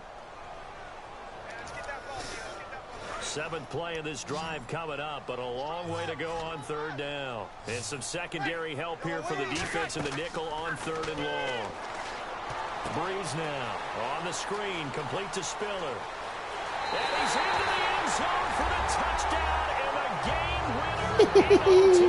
Seventh play of this drive coming up, but a long way to go on third down. And some secondary help here for the defense in the nickel on third and long. Breeze now on the screen, complete to Spiller. And he's into the end zone for the touchdown and a game winner in OT.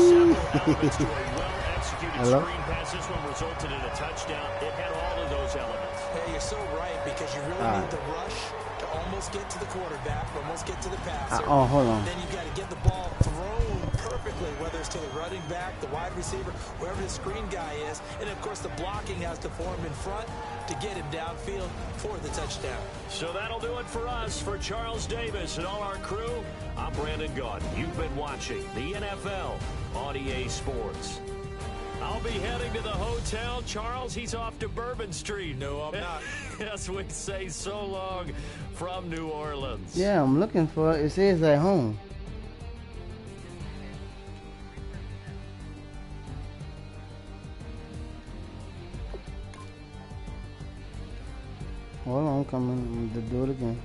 Several elements to a well-executed screen pass. This one resulted in a touchdown. It had all of those elements. Hey, you're so right, because you really need the rush to almost get to the quarterback, almost get to the passer. Hold on. Then you've got to get the ball thrown perfectly, whether it's to the running back, the wide receiver, wherever the screen guy is. And, of course, the blocking has to form in front to get him downfield for the touchdown. So that'll do it for us. For Charles Davis and all our crew, I'm Brandon Gaudin. You've been watching the NFL on EA Sports. I'll be heading to the hotel. Charles, he's off to Bourbon Street. No, I'm not. Yes, we say so long from New Orleans. Yeah, I'm looking for it. It says at home. Hold on, I'm coming to do it again.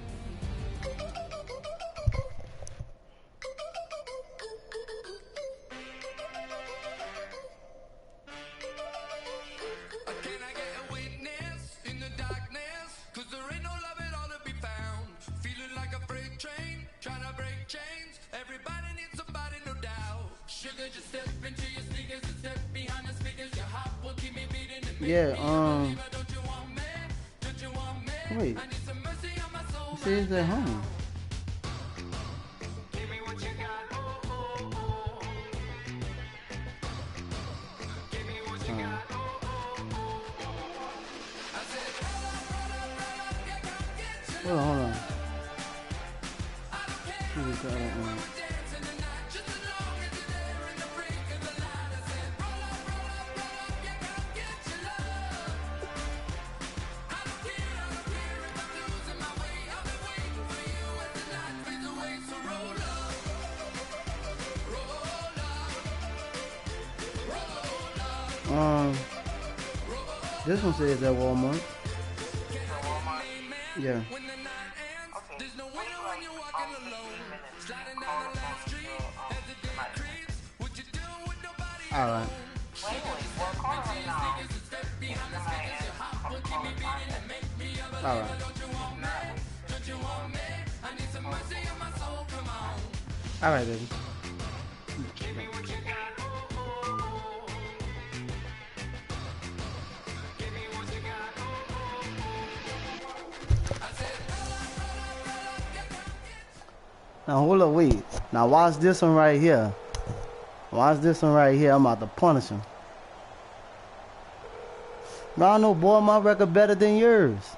Yeah, wait. It says at home. Hold on. This one says at Walmart. Yeah. All right. All right. All right, baby. Now hold up, wait. Now watch this one right here. Watch this one right here. I'm about to punish him. Now I know, boy, my record better than yours.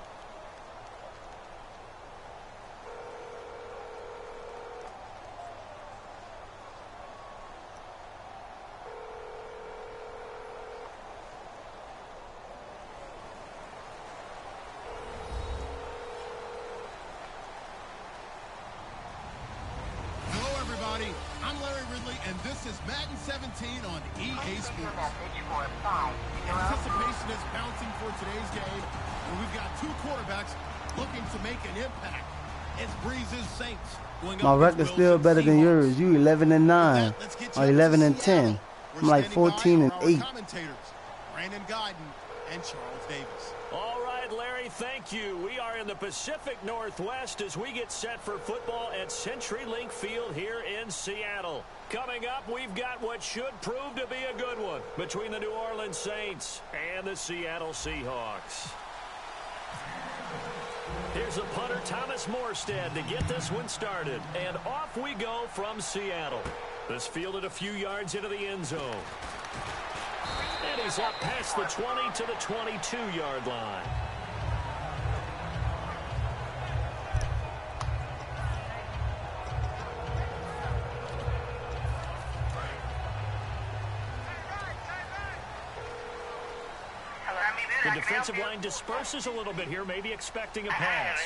and this is Madden 17 on EA Sports. Anticipation is bouncing for today's game, and we've got two quarterbacks looking to make an impact. It's Breeze's Saints going up. My record's still better than yours. You 11-9 or 11-10. I'm like 14-8. Brandon Gaudin and Charles Davis. All right, right, Larry, thank you. We are in the Pacific Northwest as we get set for football at CenturyLink Field here in Seattle. Coming up, we've got what should prove to be a good one between the New Orleans Saints and the Seattle Seahawks. Here's the punter, Thomas Morstead, to get this one started. And off we go from Seattle. This fielded a few yards into the end zone. And he's up past the 20 to the 22-yard line. The defensive line disperses a little bit here, maybe expecting a pass.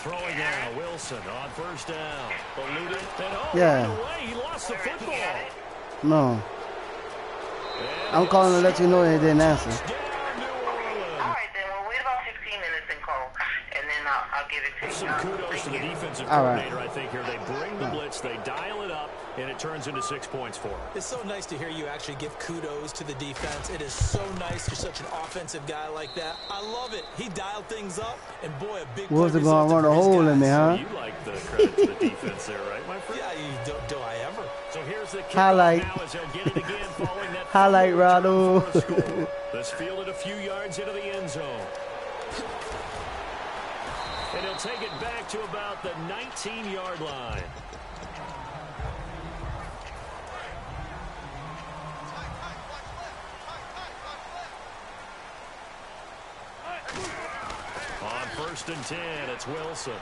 Throwing now, Wilson on first down. Eluded, and right away, he lost the football. No. I'm calling to let you know they didn't answer. All right, then we'll wait about 15 minutes and call, and then I'll give it to you. Some kudos to the defensive coordinator, I think, here. They bring the blitz, they dial it up, and it turns into 6 points for him. It's so nice to hear you actually give kudos to the defense. It is so nice. You're such an offensive guy like that. I love it. He dialed things up, and boy, a big play. What's it going to run a hole in me, huh? So you like the credit to the defense there, right, my friend? Yeah, do I ever? So here's the highlight. Now as they'll get it again following that highlight, Rado. This fielded a few yards into the end zone. And he'll take it back to about the 19-yard line. On 1st and 10, it's Wilson.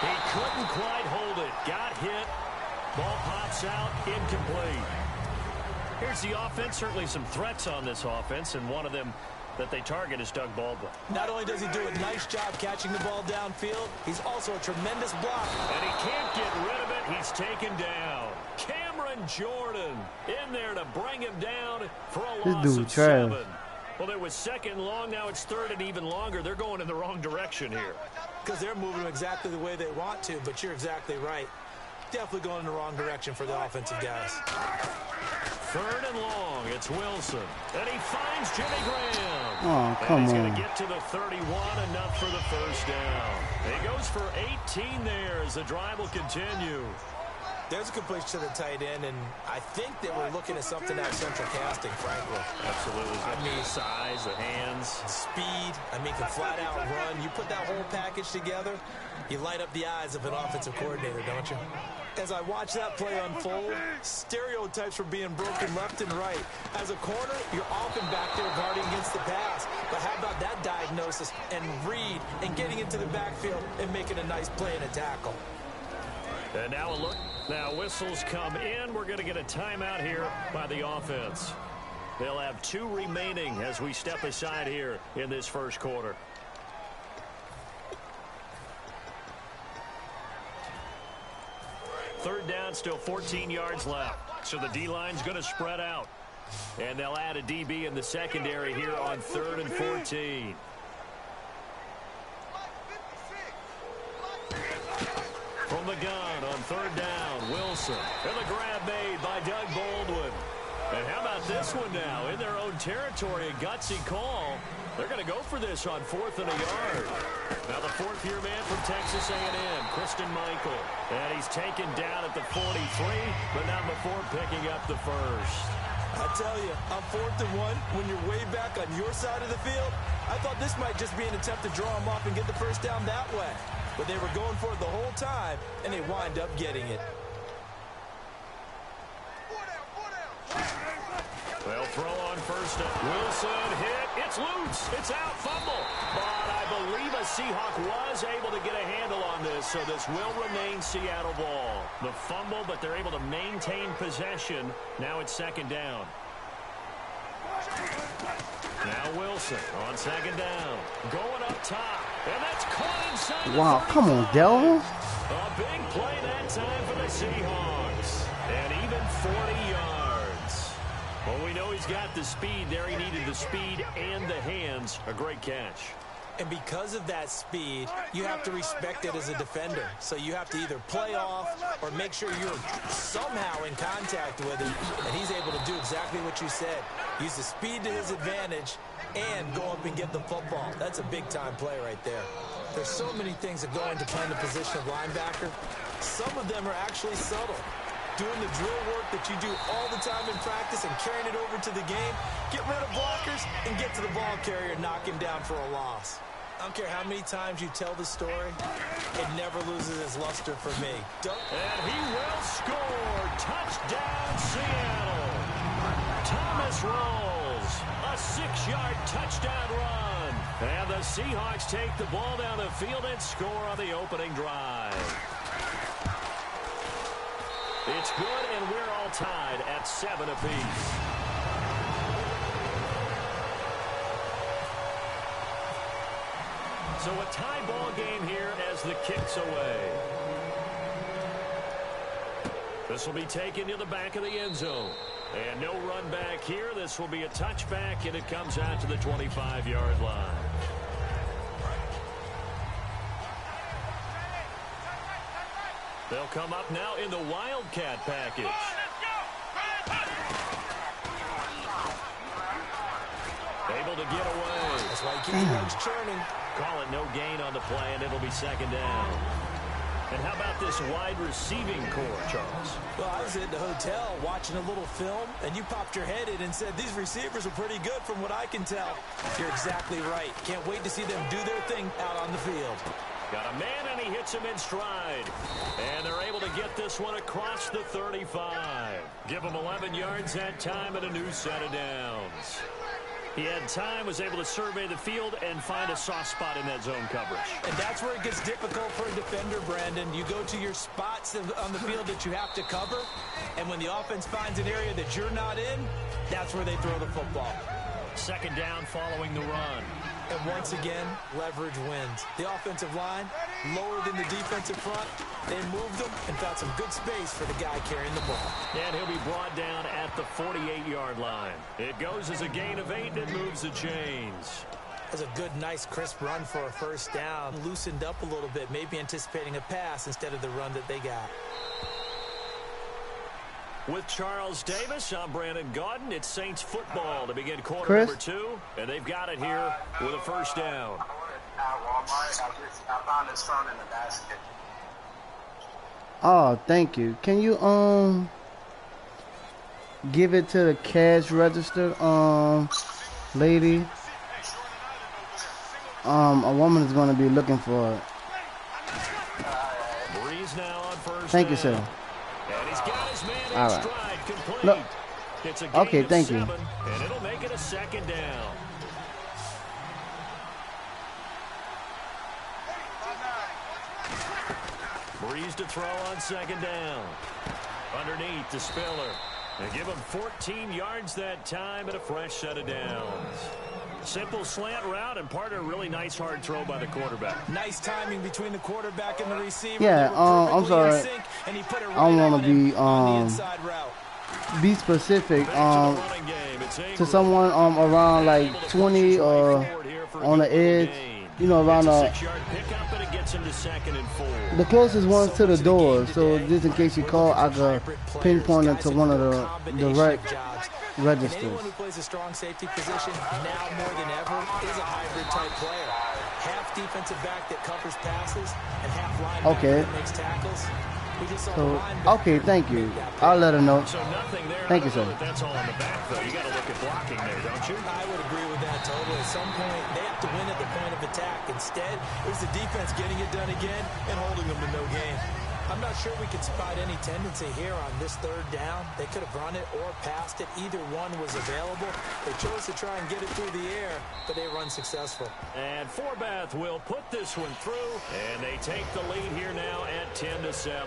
He couldn't quite hold it. Got hit. Ball pops out, incomplete. Here's the offense. Certainly some threats on this offense, and one of them that they target is Doug Baldwin. Not only does he do a nice job catching the ball downfield, he's also a tremendous blocker. And he can't get rid of it. He's taken down. Cameron Jordan in there to bring him down for a loss of 7. Well, it was 2nd long. Now it's 3rd and even longer. They're going in the wrong direction here. Because they're moving exactly the way they want to, but you're exactly right. Definitely going in the wrong direction for the offensive guys. 3rd and long. It's Wilson. And he finds Jimmy Graham. Oh, come on. He's going to get to the 31, enough for the first down. He goes for 18 there as the drive will continue. There's a completion to the tight end, and I think they were looking at something out of central casting, frankly. Absolutely. I mean, size, the hands. Speed. I mean, can flat out run. You put that whole package together, you light up the eyes of an offensive coordinator, don't you? As I watch that play unfold, stereotypes were being broken left and right. As a corner, you're often back there guarding against the pass. But how about that diagnosis and read and getting into the backfield and making a nice play and a tackle? And now a look. Now whistles come in. We're going to get a timeout here by the offense. They'll have 2 remaining as we step aside here in this first quarter. Third down, still 14 yards left. So the D-line's going to spread out. And they'll add a DB in the secondary here on 3rd and 14. From the gun on 3rd down, Wilson. And the grab made by Doug Baldwin. And how about this one now? In their own territory, a gutsy call. They're going to go for this on 4th and a yard. Now the 4th-year man from Texas A&M, Christian Michael. And he's taken down at the 43, but not before picking up the first. I tell you, on 4th and 1, when you're way back on your side of the field, I thought this might just be an attempt to draw him off and get the first down that way. But they were going for it the whole time, and they wind up getting it. They'll throw on first up. Wilson hit. It's loose. It's out. Fumble. But I believe a Seahawk was able to get a handle on this, so this will remain Seattle ball. The fumble, but they're able to maintain possession. Now it's 2nd down. Now Wilson on 2nd down. Going up top. And that's caught inside. Wow, come on, Delvin. A big play that time for the Seahawks. And even 40 yards. Well, we know he's got the speed there. He needed the speed and the hands. A great catch. And because of that speed, you have to respect it as a defender. So you have to either play off or make sure you're somehow in contact with him. And he's able to do exactly what you said. Use the speed to his advantage and go up and get the football. That's a big-time play right there. There's so many things that go into playing the position of linebacker. Some of them are actually subtle. Doing the drill work that you do all the time in practice and carrying it over to the game. Get rid of blockers and get to the ball carrier and knock him down for a loss. I don't care how many times you tell the story, it never loses its luster for me. And he will score. Touchdown, Seattle. Thomas rolls. A 6-yard touchdown run. And the Seahawks take the ball down the field and score on the opening drive. It's good, and we're all tied at 7 apiece. So a tie ball game here as the kick's away. This will be taken to the back of the end zone. And no run back here. This will be a touchback, and it comes out to the 25-yard line. They'll come up now in the Wildcat package. Able to get away. That's why you keep the legs churning. Call it no gain on the play, and it'll be second down. And how about this wide receiving core, Charles? Well, I was at the hotel watching a little film, and you popped your head in and said, these receivers are pretty good from what I can tell. You're exactly right. Can't wait to see them do their thing out on the field. Got a man, and he hits him in stride. And they're able to get this one across the 35. Give him 11 yards that time and a new set of downs. He had time, was able to survey the field and find a soft spot in that zone coverage. And that's where it gets difficult for a defender, Brandon. You go to your spots on the field that you have to cover, and when the offense finds an area that you're not in, that's where they throw the football. Second down following the run. And once again, leverage wins. The offensive line, lower than the defensive front. They moved them and found some good space for the guy carrying the ball. And he'll be brought down at the 48-yard line. It goes as a gain of 8 and moves the chains. That's a good, nice, crisp run for a first down. Loosened up a little bit, maybe anticipating a pass instead of the run that they got. With Charles Davis, I'm Brandon Gaudin. It's Saints football to begin quarter Chris? number 2. And they've got it here with a first down. I found his phone in the basket. Oh, thank you. Can you give it to the cash register lady? A woman is going to be looking for it. Breeze now on first Thank you, down. sir. And he's got his man in All right. stride, complete. Look. It's a Okay, gain of thank you. 7, and it'll make it a second down. Breeze to throw on second down. Underneath to Spiller. And give him 14 yards that time and a fresh set of downs. Simple slant route and part of a really nice hard throw by the quarterback. Nice timing between the quarterback and the receiver. Yeah, They were I'm perfectly sorry. in sync, and he put it I right don't want on to him be on the inside route. be specific Back to the running game. It's to Ingram. someone around like Able to 20 push his way or forward here for a on the good little edge, gain. you know, around It's a the 6-yard pickup, and it gets him to second and 4. the closest one's to the door. So just in case you call, I could pinpoint it to one of the direct And registers. anyone who plays a strong safety position now more than ever is a hybrid type player. Half defensive back that covers passes and half linebacker Okay. that makes tackles. We just saw So the linebacker okay, thank you. make that play. I'll let her know. So nothing there. Thank I you, don't know sir. that that's all in the back, though. You got to look at blocking there, don't you? I would agree with that totally. At some point, they have to win at the point of attack. Instead, it was the defense getting it done again and holding them to no gain. I'm not sure we could spot any tendency here on this third down. They could have run it or passed it. Either one was available. They chose to try and get it through the air, but they were unsuccessful. And Forbath will put this one through, and they take the lead here now at 10-7.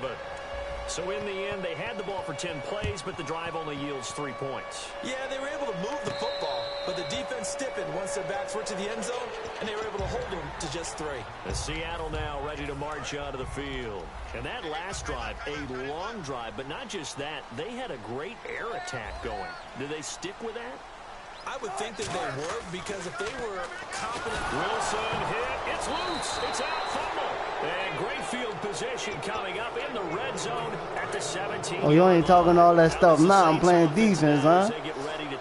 So in the end, they had the ball for 10 plays, but the drive only yields 3 points. Yeah, they were able to move the football, but the defense stiffened once their backs were to the end zone, and they were able to hold them to just 3. And Seattle now ready to march onto the field. And that last drive, a long drive, but not just that. They had a great air attack going. Did they stick with that? I would think that they would, because if they were confident... Wilson hit. It's loose. It's out. Fumble. And great field position coming up in the red zone at the 17. Oh, you ain't talking all that stuff now. I'm playing defense, huh?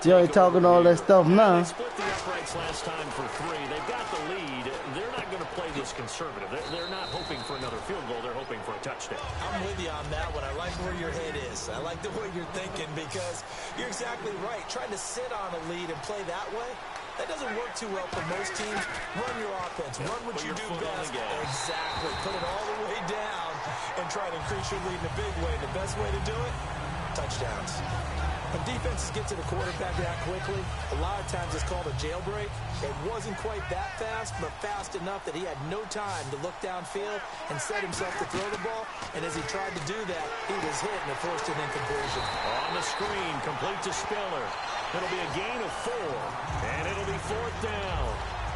You ain't talking all that stuff now. Split the upright points last time for 3. They've got the lead. They're not going to play this conservative. They're not hoping for another field goal. They're hoping for a touchdown. I'm with you on that one. I like where your head is. I like the way you're thinking because you're exactly right. Trying to sit on a lead and play that way, that doesn't work too well for most teams. Run your offense. Run what you do best. Exactly. Put it all the way down and try to increase your lead in a big way. The best way to do it, touchdowns. When defenses get to the quarterback that quickly, a lot of times it's called a jailbreak. It wasn't quite that fast, but fast enough that he had no time to look downfield and set himself to throw the ball. And as he tried to do that, he was hit and it forced an incompletion. On the screen, complete to Spiller. It'll be a gain of 4, and it'll be 4th down.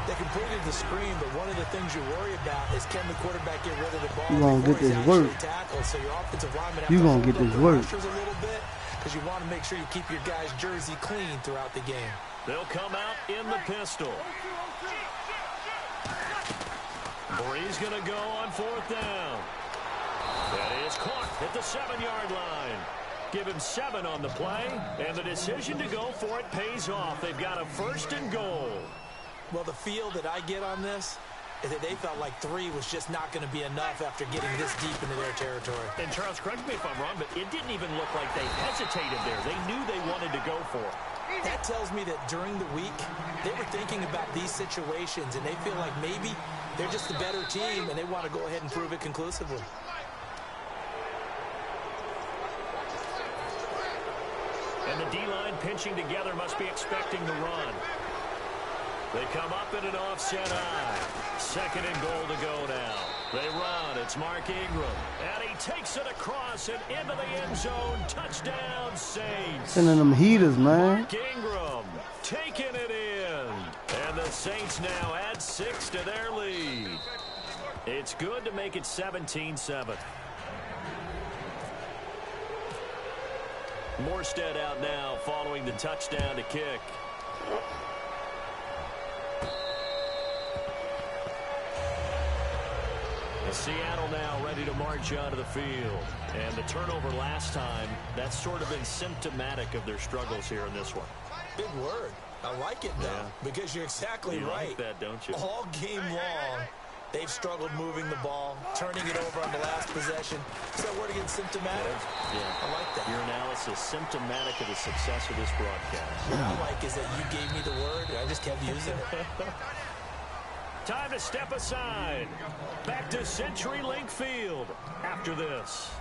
They completed the screen, but one of the things you worry about is can the quarterback get rid of the ball before get this work. Tackled, so your offensive lineman have You're to going to get this work. A little bit because you want to make sure you keep your guy's jersey clean throughout the game. They'll come out in the pistol. Bree's going to go on 4th down. That is caught at the 7-yard line. Give him 7 on the play, and the decision to go for it pays off. They've got a 1st and goal. Well, the feel that I get on this is that they felt like 3 was just not going to be enough after getting this deep into their territory. And Charles, correct me if I'm wrong, but it didn't even look like they hesitated there. They knew they wanted to go for it. That tells me that during the week, they were thinking about these situations, and they feel like maybe they're just the better team, and they want to go ahead and prove it conclusively. And the D-line pinching together must be expecting the run. They come up in an offset eye. 2nd and goal to go now. They run. It's Mark Ingram. And he takes it across and into the end zone. Touchdown, Saints. Sending them heaters, man. Mark Ingram taking it in. And the Saints now add 6 to their lead. It's good to make it 17-7. Morstead out now following the touchdown to kick. Seattle now ready to march onto the field. And the turnover last time, that's sort of been symptomatic of their struggles here in this one. Big word. I like it, though, because you're exactly right. Like that, don't you? All game long, they've struggled moving the ball, turning it over on the last possession. Is that word again, symptomatic? Yeah. I like that. Your analysis, symptomatic of the success of this broadcast. What I like is that you gave me the word, and I just kept using it. Time to step aside. Back to CenturyLink Field after this.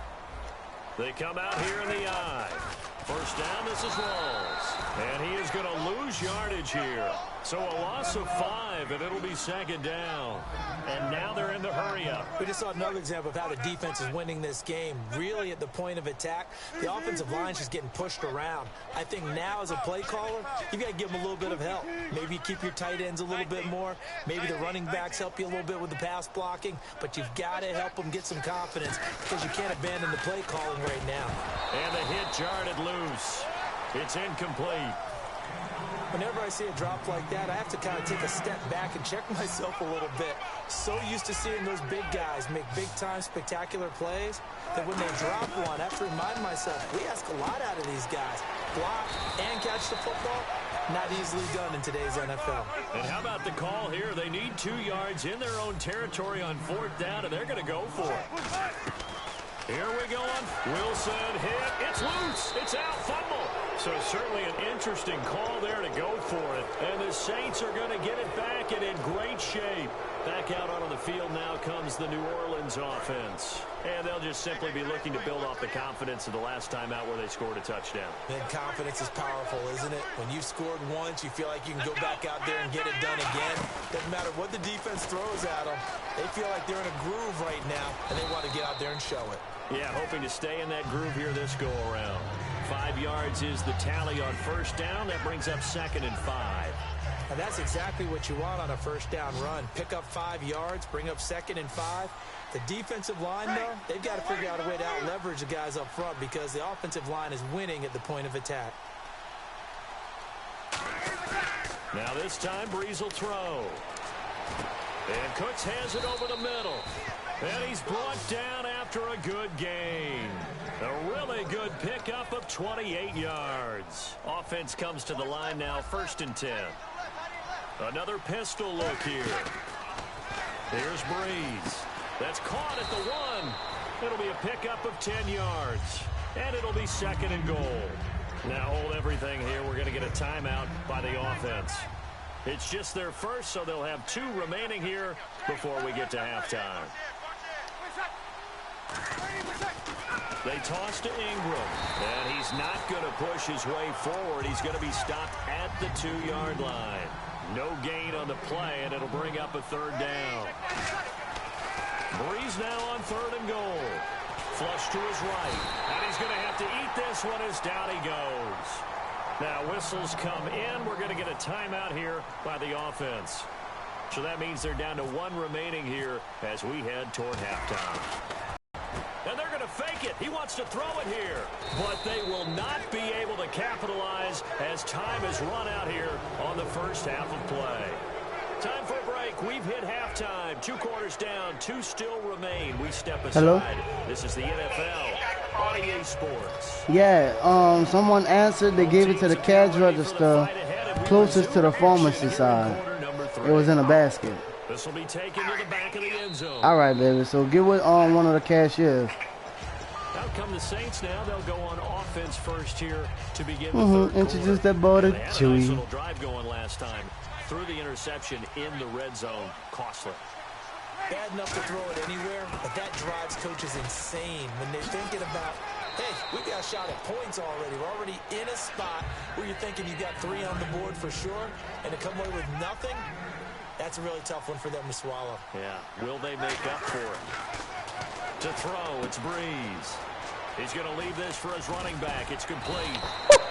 They come out here in the I. 1st down, this is Rawls. And he is going to lose yardage here. So a loss of 5, and it'll be 2nd down. And now they're in the hurry-up. We just saw another example of how the defense is winning this game. Really at the point of attack, the offensive line's just getting pushed around. I think now as a play caller, you've got to give them a little bit of help. Maybe you keep your tight ends a little bit more. Maybe the running backs help you a little bit with the pass blocking. But you've got to help them get some confidence because you can't abandon the play calling right now. And the hit jarred loose. It's incomplete. Whenever I see a drop like that, I have to kind of take a step back and check myself a little bit. So used to seeing those big guys make big-time spectacular plays that when they drop one, I have to remind myself, we ask a lot out of these guys. Block and catch the football, not easily done in today's NFL. And how about the call here? They need 2 yards in their own territory on 4th down, and they're going to go for it. Here we go on Wilson hit. It's loose. It's out. Fumble. So certainly an interesting call there to go for it. And the Saints are going to get it back and in great shape. Back out onto the field now comes the New Orleans offense. And they'll just simply be looking to build off the confidence of the last time out where they scored a touchdown. And confidence is powerful, isn't it? When you've scored once, you feel like you can go back out there and get it done again. Doesn't matter what the defense throws at them. They feel like they're in a groove right now, and they want to get out there and show it. Yeah, hoping to stay in that groove here this go-around. 5 yards is the tally on 1st down. That brings up 2nd and 5. And that's exactly what you want on a 1st down run. Pick up 5 yards, bring up 2nd and 5. The defensive line, though, they've got to figure out a way to out-leverage the guys up front because the offensive line is winning at the point of attack. Now this time, Brees will throw. And Cooks has it over the middle. And he's brought down after a good gain. A really good pickup of 28 yards. Offense comes to the line now, 1st and 10. Another pistol look here. Here's Breeze. That's caught at the 1. It'll be a pickup of 10 yards. And it'll be 2nd and goal. Now hold everything here. We're going to get a timeout by the offense. It's just their first, so they'll have 2 remaining here before we get to halftime. They toss to Ingram, and he's not going to push his way forward. He's going to be stopped at the 2-yard line. No gain on the play, and it'll bring up a 3rd down. Breeze now on 3rd and goal. Flush to his right, and he's going to have to eat this one as down he goes. Now whistles come in. We're going to get a timeout here by the offense. So that means they're down to 1 remaining here as we head toward halftime. And they're going to fake it. He wants to throw it here. But they will not be able to capitalize as time is run out here on the first half of play. Time for a break. We've hit halftime. 2 quarters down. 2 still remain. We step aside. Hello? This is the NFL on EA Sports. Yeah, someone answered. They gave it to the cash register closest to the pharmacy side. It was in a basket. This will be taken to the back of the end zone. All right, baby. So get with one of the cashiers. Out come the Saints now. They'll go on offense first here to begin the third Introduce quarter. that ball to They had a nice Chewy. little drive going last time. Threw the interception in the red zone. Costly. Bad enough to throw it anywhere, but that drives coaches insane when they're thinking about, hey, we got a shot at points already. We're already in a spot where you're thinking you got 3 on the board for sure, and to come away with nothing, that's a really tough one for them to swallow. Yeah. Will they make up for it? To throw, it's Breeze. He's going to leave this for his running back. It's complete.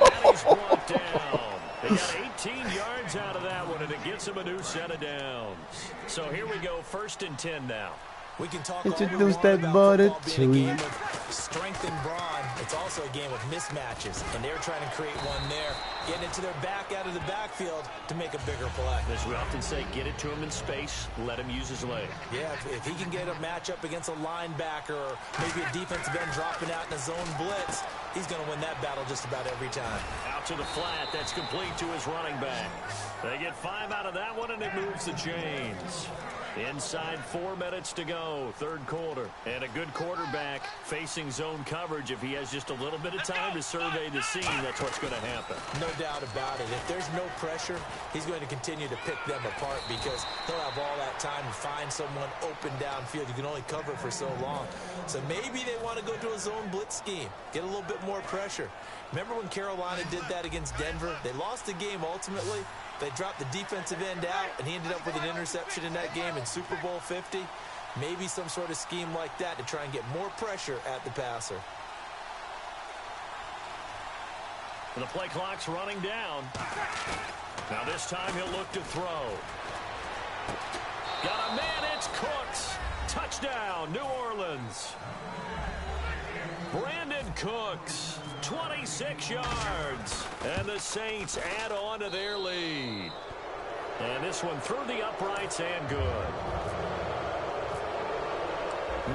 And he's brought down. They got 18 yards out of that one, and it gets him a new set of downs. So here we go, 1st and 10 now. We can talk Introduce all we that want ball to about football being a Chewy. game of strength and brawn. It's also a game of mismatches, and they're trying to create one there, getting it to their back out of the backfield to make a bigger play. As we often say, get it to him in space, let him use his leg. Yeah, if he can get a matchup against a linebacker or maybe a defensive end dropping out in a zone blitz, he's going to win that battle just about every time. Out to the flat. That's complete to his running back. They get 5 out of that one, and it moves the chains. Inside 4 minutes to go, 3rd quarter. And a good quarterback facing zone coverage. If he has just a little bit of time to survey the scene, that's what's going to happen. No doubt about it. If there's no pressure, he's going to continue to pick them apart because he'll have all that time to find someone open downfield. You can only cover for so long. So maybe they want to go to a zone blitz scheme, get a little bit more pressure. Remember when Carolina did that against Denver? They lost the game ultimately. They dropped the defensive end out, and he ended up with an interception in that game in Super Bowl 50. Maybe some sort of scheme like that to try and get more pressure at the passer. The play clock's running down. Now this time he'll look to throw. Got a man, it's Cooks. Touchdown, New Orleans. Brandon Cooks, 26 yards. And the Saints add on to their lead. And this one through the uprights and good.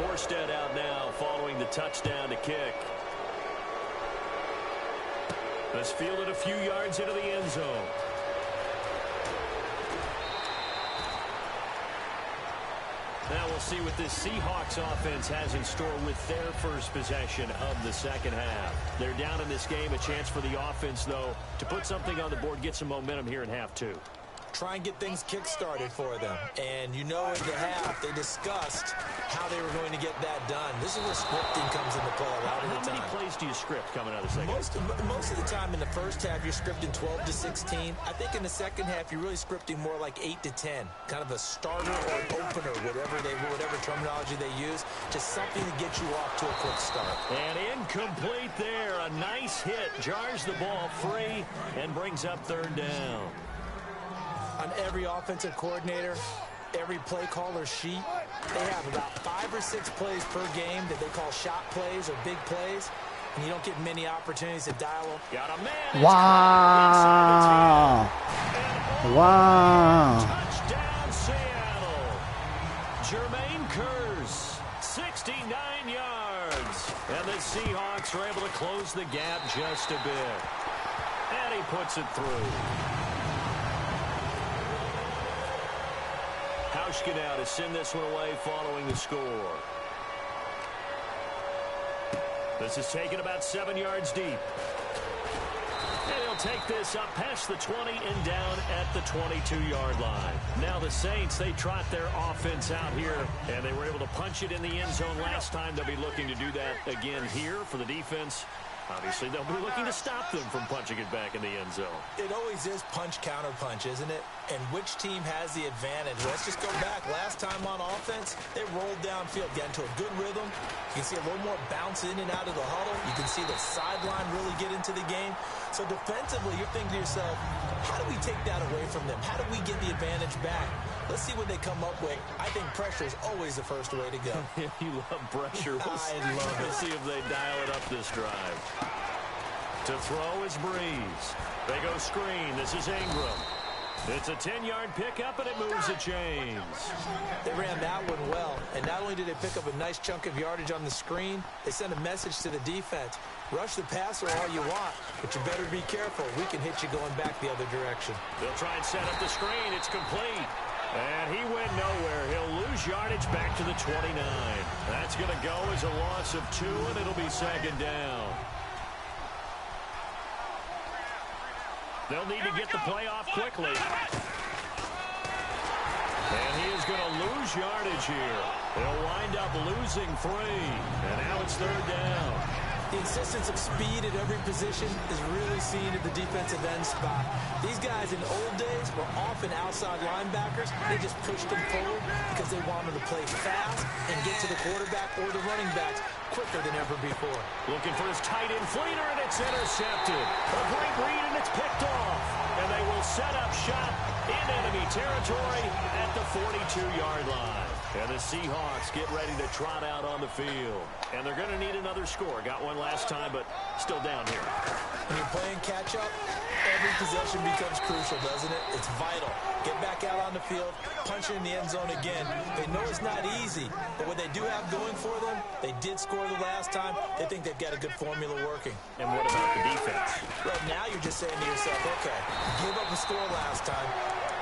Morstead out now following the touchdown to kick. This fielded a few yards into the end zone. Now we'll see what this Seahawks offense has in store with their first possession of the second half. They're down in this game. A chance for the offense, though, to put something on the board, get some momentum here in half 2. Try and get things kick-started for them. And you know at the half, they discussed how they were going to get that done. This is where scripting comes into play a lot of the time. How many plays do you script coming out of the second half? Most of the time in the first half, you're scripting 12 to 16. I think in the second half, you're really scripting more like 8 to 10. Kind of a starter or an opener, whatever terminology they use. Just something to get you off to a quick start. And incomplete there. A nice hit. Jars the ball free and brings up 3rd down. On every offensive coordinator, every play caller sheet, they have about 5 or 6 plays per game that they call shot plays or big plays, and you don't get many opportunities to dial them. Got a man. Wow. Wow. Touchdown, Seattle. Jermaine Kearse, 69 yards. And the Seahawks are able to close the gap just a bit. And he puts it through. Hauschka to send this one away following the score. This is taken about 7 yards deep. And he'll take this up past the 20 and down at the 22-yard line. Now the Saints, they trot their offense out here, and they were able to punch it in the end zone last time. They'll be looking to do that again here for the defense. Obviously, they'll be looking to stop them from punching it back in the end zone. It always is punch-counter-punch, isn't it? And which team has the advantage? Let's just go back. Last time on offense, they rolled downfield, got into a good rhythm. You can see a little more bounce in and out of the huddle. You can see the sideline really get into the game. So defensively, you're thinking to yourself, how do we take that away from them? How do we get the advantage back? Let's see what they come up with. I think pressure is always the first way to go. You love pressure. I love it. Let's see if they dial it up this drive. To throw is Breeze. They go screen. This is Ingram. It's a 10-yard pickup, and it moves the chains. They ran that one well, and not only did they pick up a nice chunk of yardage on the screen, they sent a message to the defense. Rush the passer all you want, but you better be careful. We can hit you going back the other direction. They'll try and set up the screen. It's complete. And he went nowhere. He'll lose yardage back to the 29. That's going to go as a loss of 2, and it'll be second down. They'll need to get the play off quickly. And he is going to lose yardage here. They'll wind up losing 3. And now it's third down. The insistence of speed at every position is really seen at the defensive end spot. These guys in old days were often outside linebackers. They just pushed them forward because they wanted to play fast and get to the quarterback or the running backs quicker than ever before. Looking for his tight end Fleener, and it's intercepted. A great read, and it's picked off. And they will set up shop in enemy territory at the 42-yard line. And the Seahawks get ready to trot out on the field. And they're going to need another score. Got one last time, but still down here. When you're playing catch-up, every possession becomes crucial, doesn't it? It's vital. Get back out on the field, punch it in the end zone again. They know it's not easy, but what they do have going for them, they did score the last time. They think they've got a good formula working. And what about the defense? Well, now you're just saying to yourself, okay, give up a score last time.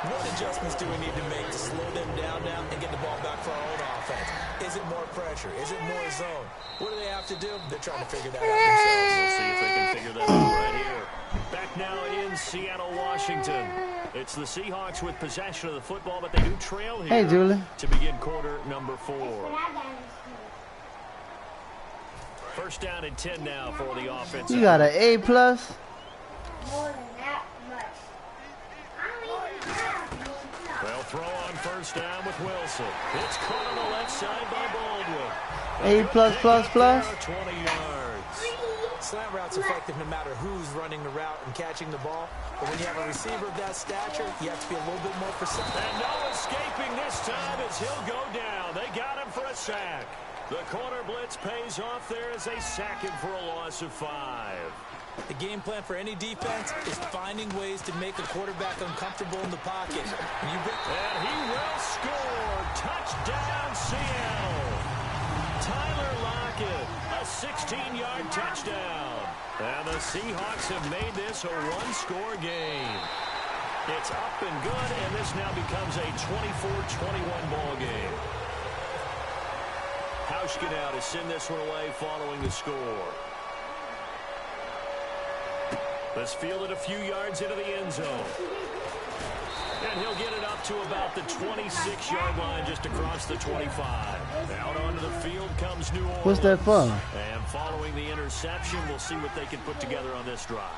What adjustments do we need to make to slow them down now and get the ball back for our own offense? Is it more pressure? Is it more zone? What do they have to do? They're trying to figure that out themselves. We'll see if they can figure that out right here. Back now in Seattle, Washington. It's the Seahawks with possession of the football, but they do trail here. Hey, Julie. To begin quarter number 4. First down and 10 now for the offense. You got an A+? They'll throw on first down with Wilson. It's caught on the left side by Baldwin. A+++? 20 yards. Slant route's effective no matter who's running the route and catching the ball. But when you have a receiver of that stature, you have to be a little bit more precise. And no escaping this time as he'll go down. They got him for a sack. The corner blitz pays off there as they sack him for a loss of 5. The game plan for any defense is finding ways to make a quarterback uncomfortable in the pocket. And he will score. Touchdown, Seattle. Tyler Lockett, a 16-yard touchdown. And the Seahawks have made this a one-score game. It's up and good, and this now becomes a 24-21 ball game. Hauschka now to send this one away following the score. Let's field it a few yards into the end zone. And he'll get it up to about the 26-yard line just across the 25. Out onto the field comes New Orleans. What's that for? And following the interception, we'll see what they can put together on this drive.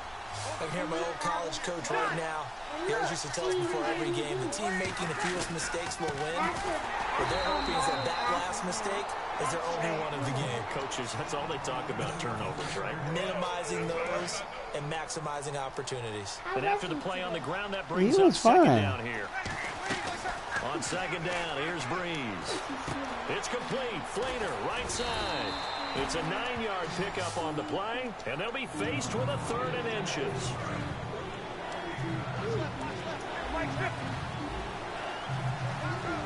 I can hear my old college coach right now. He always used to tell us before every game, the team making the fewest mistakes will win. What they're hoping is that that last mistake is their only one of the game. Coaches, that's all they talk about, turnovers, right? Minimizing those and maximizing opportunities. And after the play on the ground, that brings He up was second fine. down here. On second down, here's Breeze. It's complete. Fleener, right side. It's a 9-yard pickup on the play, and they'll be faced with a 3rd and inches.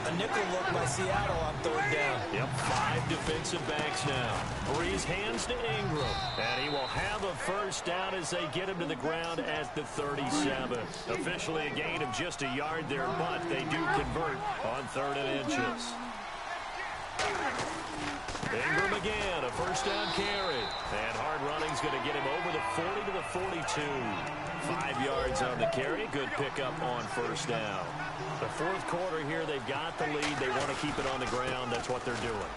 A nickel look by Seattle on 3rd down. Yep, 5 defenders defensive backs now. Breeze hands to Ingram. And he will have a first down as they get him to the ground at the 37. Officially a gain of just a yard there, but they do convert on 3rd and inches. Ingram again, a first down carry. And hard running's going to get him over the 40 to the 42. 5 yards on the carry. Good pickup on first down. The 4th quarter here, they've got the lead. They want to keep it on the ground. That's what they're doing.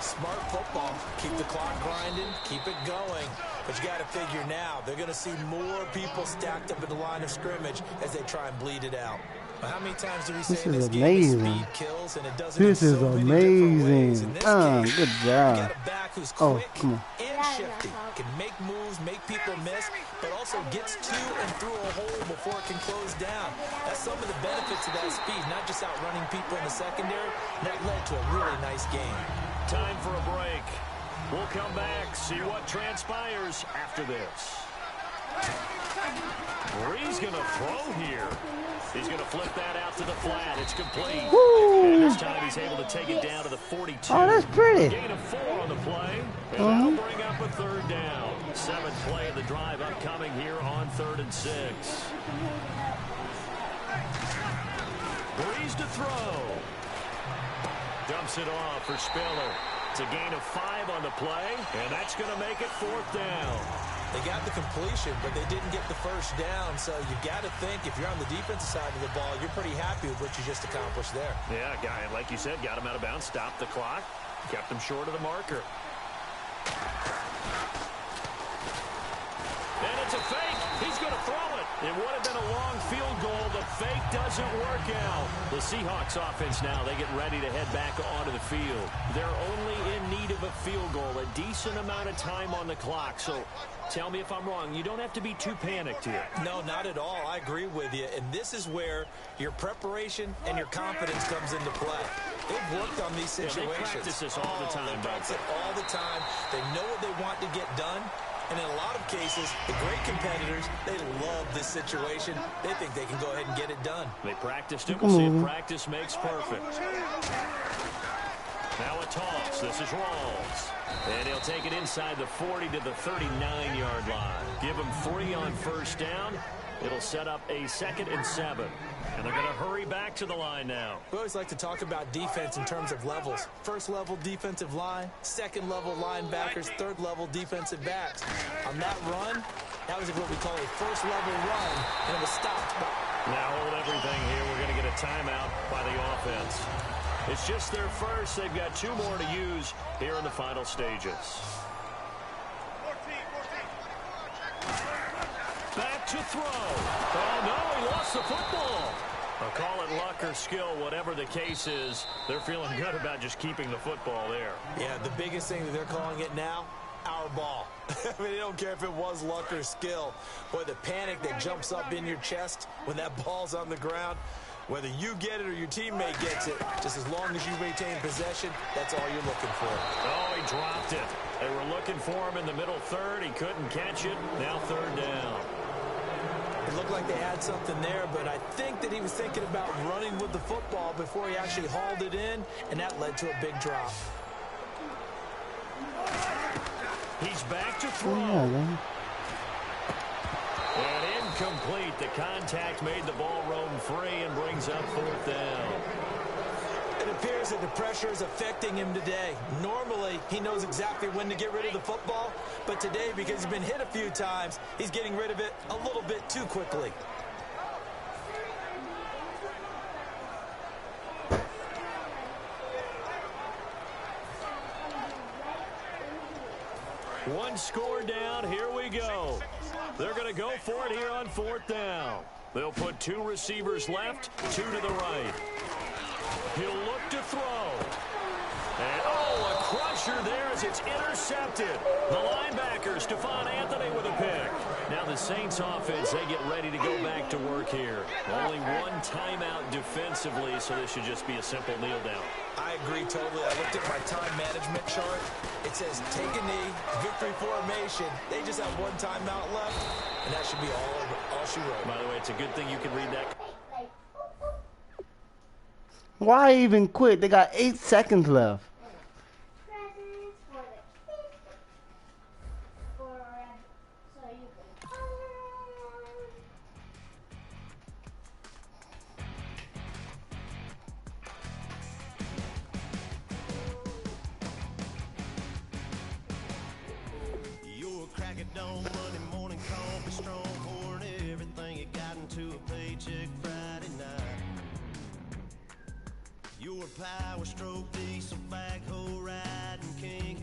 Smart football. Keep the clock grinding. Keep it going. But you got to figure now, they're going to see more people stacked up at the line of scrimmage as they try and bleed it out. How many times do we say in this game speed kills, and it doesn't in so many different ways? In this case, good job. You got a back who's quick and shifty, can make moves, make people miss, but also gets to and through a hole before it can close down. That's some of the benefits of that speed, not just outrunning people in the secondary. That led to a really nice game. Time for a break. We'll come back, see what transpires after this. Bree's going to throw here. He's going to flip that out to the flat. It's complete. Woo. And this time he's able to take it down to the 42. Oh, that's pretty. Gain of 4 on the play. And that'll bring up a 3rd down. 7th play of the drive upcoming here on 3rd and 6. Breeze to throw. Dumps it off for Spiller. It's a gain of 5 on the play, and that's going to make it 4th down. They got the completion, but they didn't get the first down. So you got to think if you're on the defensive side of the ball, you're pretty happy with what you just accomplished there. Yeah, guy, like you said, got him out of bounds, stopped the clock, kept him short of the marker. And it's a fake. He's going to throw it. It would have been a long field goal. The fake doesn't work out. The Seahawks offense now, they get ready to head back onto the field. They're only in need of a field goal, a decent amount of time on the clock. So tell me if I'm wrong. You don't have to be too panicked here. No, not at all. I agree with you. And this is where your preparation and your confidence comes into play. They've worked on these situations. Yeah, they practice this all the time. They practice it all the time. They know what they want to get done. And in a lot of cases, the great competitors, they love this situation. They think they can go ahead and get it done. They practiced it. We'll see if practice makes perfect. Now a toss. This is Rawls. And he'll take it inside the 40 to the 39-yard line. Give him 3 on first down. It'll set up a 2nd and 7. And they're going to hurry back to the line now. We always like to talk about defense in terms of levels. 1st level defensive line, 2nd level linebackers, 3rd level defensive backs. On that run, that was what we call a 1st level run, and it was stopped. Now hold everything here. We're going to get a timeout by the offense. It's just their first. They've got 2 more to use here in the final stages. Back to throw. Oh, no, he lost the football. I'll call it luck or skill, whatever the case is. They're feeling good about just keeping the football there. Yeah, the biggest thing that they're calling it now, our ball. I mean, they don't care if it was luck or skill. Boy, the panic that jumps up in your chest when that ball's on the ground, whether you get it or your teammate gets it, just as long as you retain possession, that's all you're looking for. Oh, he dropped it. They were looking for him in the middle 3rd. He couldn't catch it. Now 3rd down. It looked like they had something there, but I think that he was thinking about running with the football before he actually hauled it in, and that led to a big drop. He's back to throw. And incomplete. The contact made the ball roam free and brings up 4th down. It appears that the pressure is affecting him today. Normally, he knows exactly when to get rid of the football, but today, because he's been hit a few times, he's getting rid of it a little bit too quickly. One score down. Here we go. They're going to go for it here on 4th down. They'll put 2 receivers left, 2 to the right. He'll look to throw. And, oh, a crusher there as it's intercepted. The linebacker, Stephon Anthony with a pick. Now the Saints offense, they get ready to go back to work here. Only 1 timeout defensively, so this should just be a simple kneel down. I agree totally. I looked at my time management chart. It says take a knee, victory formation. They just have 1 timeout left, and that should be all she wrote. By the way, it's a good thing you can read that. Why even quit? They got 8 seconds left. on Monday morning, coffee strong, pouring everything you got into a paycheck Friday night. Your power stroke, diesel backhoe riding king,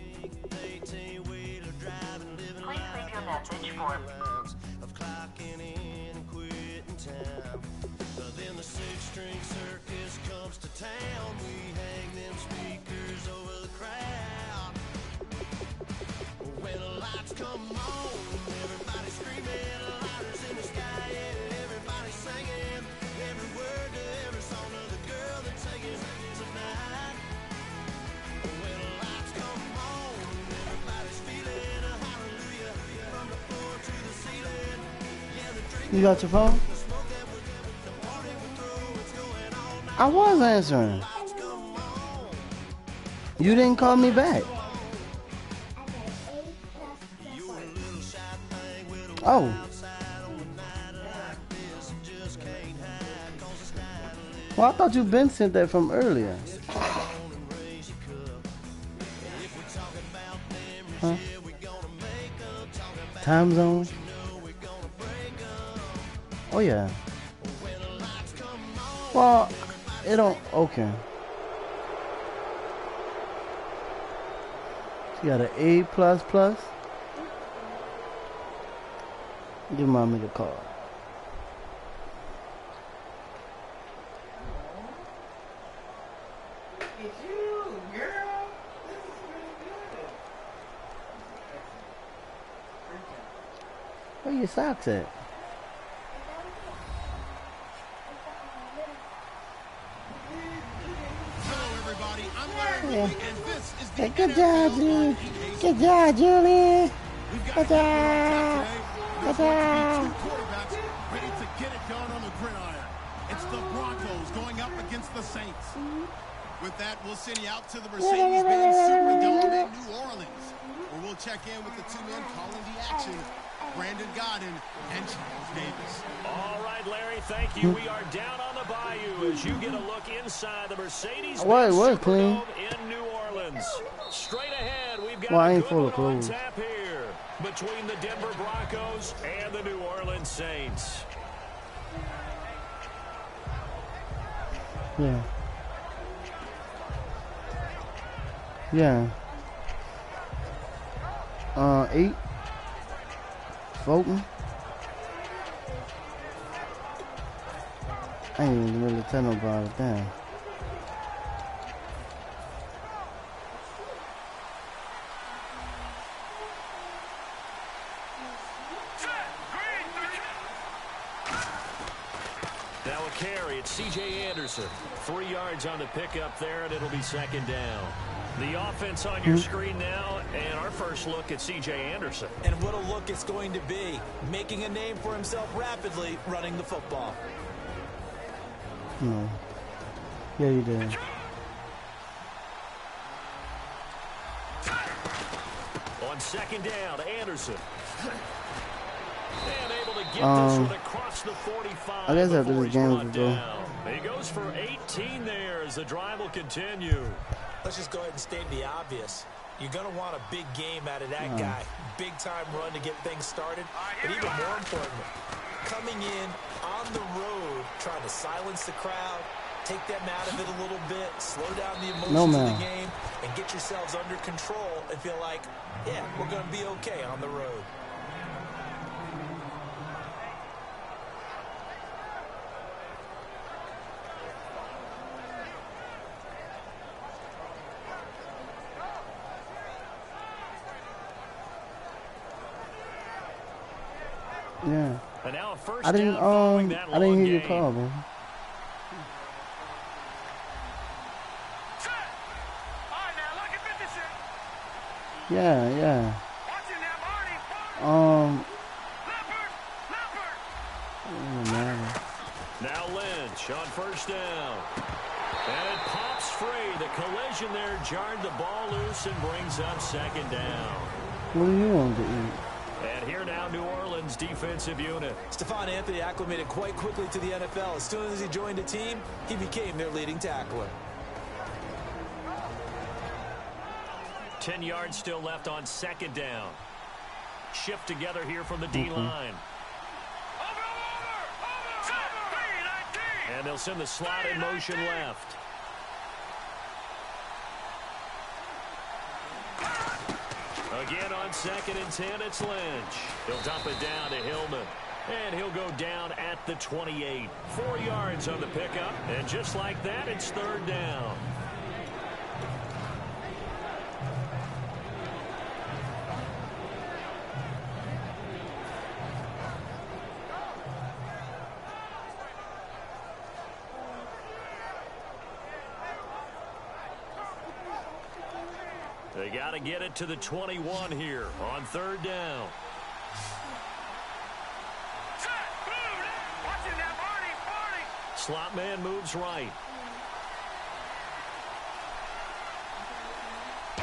18-wheeler driving, living Please life leave your message for lines of clocking in and quitting time. Then the six-string circus comes to town. We hang them speakers over the crowd. When the lights come on, everybody screaming, lighters in the sky, yeah, everybody singing every word to every song of the girl that's taking tonight. When the lights come on, everybody's feeling a hallelujah from the floor to the ceiling. Yeah, the drink. You got your phone? I was answering. You didn't call me back. Oh. Well, I thought you been sent that from earlier. Huh? Time zone? Oh yeah. Well, it don't. Okay. You got an A++. Give mommy the call. It's you, girl. This is really good. Where your socks at? And this is the Good job, Julie. Good job, Julie. Good job. Good job. Two quarterbacks ready to get it done on the gridiron. It's the Broncos going up against the Saints. With that, we'll send you out to the Mercedes-Benz Superdome in New Orleans, where we'll check in with the two men calling the action, Brandon Godden and Charles Davis. All right, Larry, thank you. We are down on the bayou as you get a look inside the Mercedes-Benz Clean. Superdome in New Orleans. Straight ahead, we've got I a ain't good full one of clothes. on tap here between the Denver Broncos and the New Orleans Saints. Yeah. Yeah. 8. Voting. I ain't even really tell nobody. Damn. Now a carry, it's C.J. Anderson. 3 yards on the pickup there, and it'll be second down. The offense on your screen now, and our first look at C.J. Anderson. And what a look it's going to be, making a name for himself rapidly, running the football. No. Yeah, you did. On second down, Anderson. And able to get this one across the 45. I guess after this game brought we go. down. He goes for 18 there as the drive will continue. Let's just go ahead and state the obvious. You're going to want a big game out of that guy. Big-time run to get things started. But even more importantly, coming in on the road, trying to silence the crowd, take them out of it a little bit, slow down the emotions of the game, and get yourselves under control and feel like, yeah, we're going to be okay on the road. Yeah. And now a first I didn't hear you call, man. Yeah. Now Lynch on first down. And it pops free. The collision there jarred the ball loose and brings up second down. What do you want to eat? And here now, New Orleans defensive unit. Stephon Anthony acclimated quite quickly to the NFL. As soon as he joined the team, he became their leading tackler. 10 yards still left on second down. shift together here from the D-line. And they'll send the slot in motion left. Again on 2nd and 10, it's Lynch. He'll dump it down to Hillman. And he'll go down at the 28. 4 yards on the pickup. And just like that, it's 3rd down. They got to get it to the 21 here on 3rd down. Slot man moves right.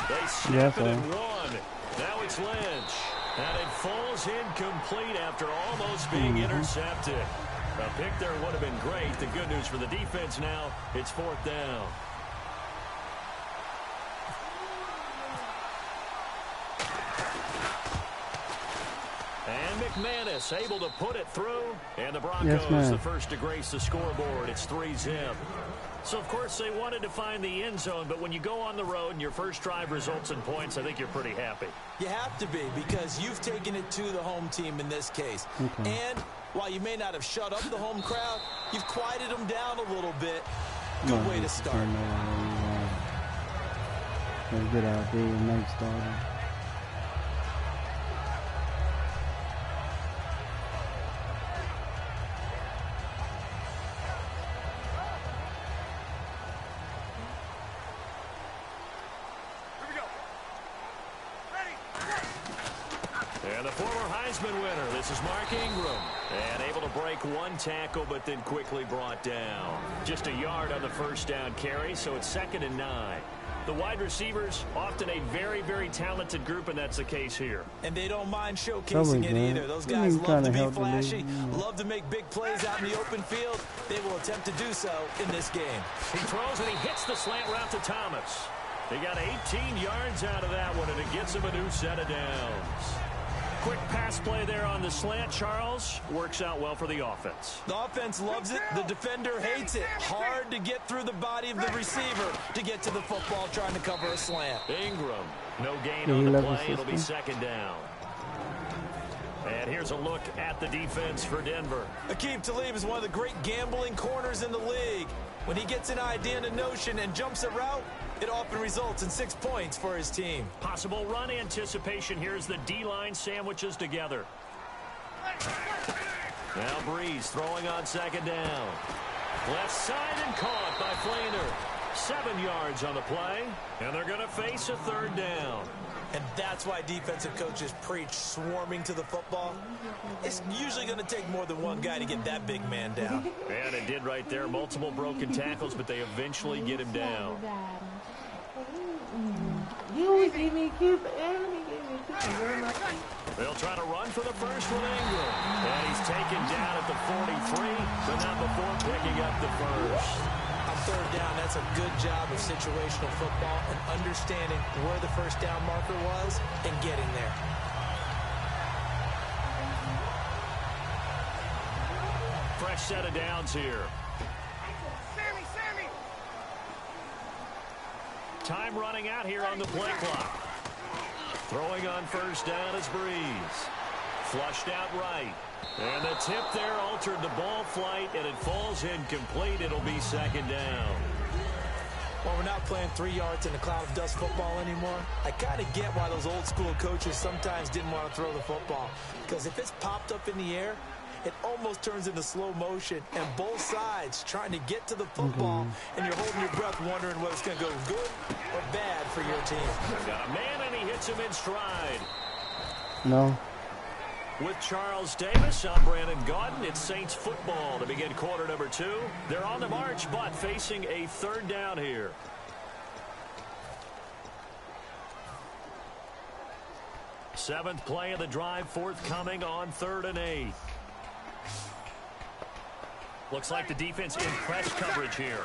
They snap it and one. Now it's Lynch. And it falls incomplete after almost being intercepted. A pick there would have been great. The good news for the defense now, it's 4th down. And McManus able to put it through. And the Broncos the first to grace the scoreboard. It's 3-zip. So, of course, they wanted to find the end zone. But when you go on the road and your first drive results in points, I think you're pretty happy. You have to be, because you've taken it to the home team in this case. And while you may not have shut up the home crowd, you've quieted them down a little bit. Good way to start. Good idea. Nice starter. And the former Heisman winner, this is Mark Ingram. And able to break one tackle, but then quickly brought down. Just a yard on the first down carry, so it's 2nd and 9. The wide receivers, often a very, very talented group, and that's the case here. And they don't mind showcasing it either. Those guys love to be flashy, love to make big plays out in the open field. They will attempt to do so in this game. He throws and he hits the slant route to Thomas. They got 18 yards out of that one, and it gets him a new set of downs. Quick pass play there on the slant, Charles. Works out well for the offense. The offense loves it. The defender hates it. Hard to get through the body of the receiver to get to the football trying to cover a slant. Ingram, no gain on the play. It'll be 2nd down. And here's a look at the defense for Denver. Aqib Talib is one of the great gambling corners in the league. When he gets an idea and a notion and jumps a route, it often results in 6 points for his team. Possible run anticipation here as the D-line sandwiches together. Now Breeze throwing on 2nd down. Left side and caught by Flainer. 7 yards on the play, and they're going to face a 3rd down. And that's why defensive coaches preach swarming to the football. It's usually going to take more than one guy to get that big man down. And it did right there. Multiple broken tackles, but they eventually get him down. You give me Cooper. They'll try to run for the first with Ingram. And he's taken down at the 43, but not before picking up the first. On 3rd down, that's a good job of situational football and understanding where the first down marker was and getting there. Fresh set of downs here. Sammy! Time running out here on the play clock. Throwing on first down is Breeze. Flushed out right. And the tip there altered the ball flight, and it falls incomplete. It'll be 2nd down. Well, we're not playing 3 yards in a cloud of dust football anymore. I kind of get why those old school coaches sometimes didn't want to throw the football. Because if it's popped up in the air, it almost turns into slow motion, and both sides trying to get to the football, and you're holding your breath wondering whether it's going to go good or bad for your team. Got a man, and he hits him in stride. No. With Charles Davis, I'm Brandon Gaudin. It's Saints football to begin quarter number 2. They're on the march, but facing a 3rd down here. Seventh play of the drive forthcoming on 3rd and 8. Looks like the defense in press coverage here.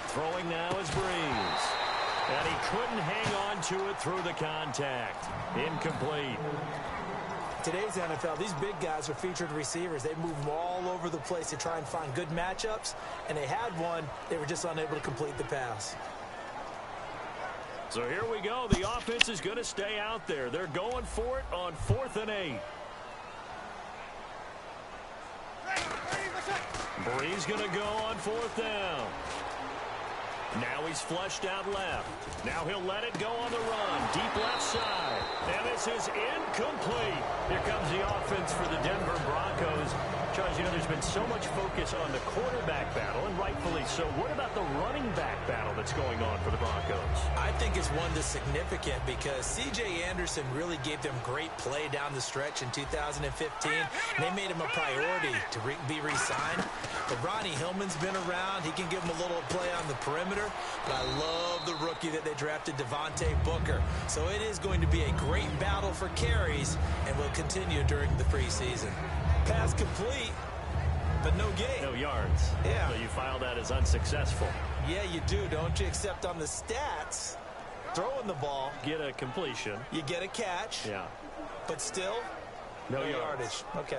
Throwing now is Breeze. And he couldn't hang on to it through the contact. Incomplete. Today's NFL, these big guys are featured receivers. They move them all over the place to try and find good matchups, and they had one. They were just unable to complete the pass. So here we go. The offense is going to stay out there. They're going for it on 4th and 8. Bree's going to go on 4th down. Now he's flushed out left. Now he'll let it go on the run. Deep left side. And this is incomplete. Here comes the offense for the Denver Broncos. Charles, you know, there's been so much focus on the quarterback battle, and rightfully so. What about the running back battle that's going on for the Broncos? I think it's one that's significant because C.J. Anderson really gave them great play down the stretch in 2015. They made him a priority to be re-signed. But Ronnie Hillman's been around. He can give them a little play on the perimeter. But I love the rookie that they drafted, Devontae Booker. So it is going to be a great battle for carries and will continue during the preseason. Pass complete, but no gain. No yards. Yeah. So you file that as unsuccessful. Yeah, you do, don't you? Except on the stats, throwing the ball. Get a completion. You get a catch. Yeah. But still, no yardage. Okay.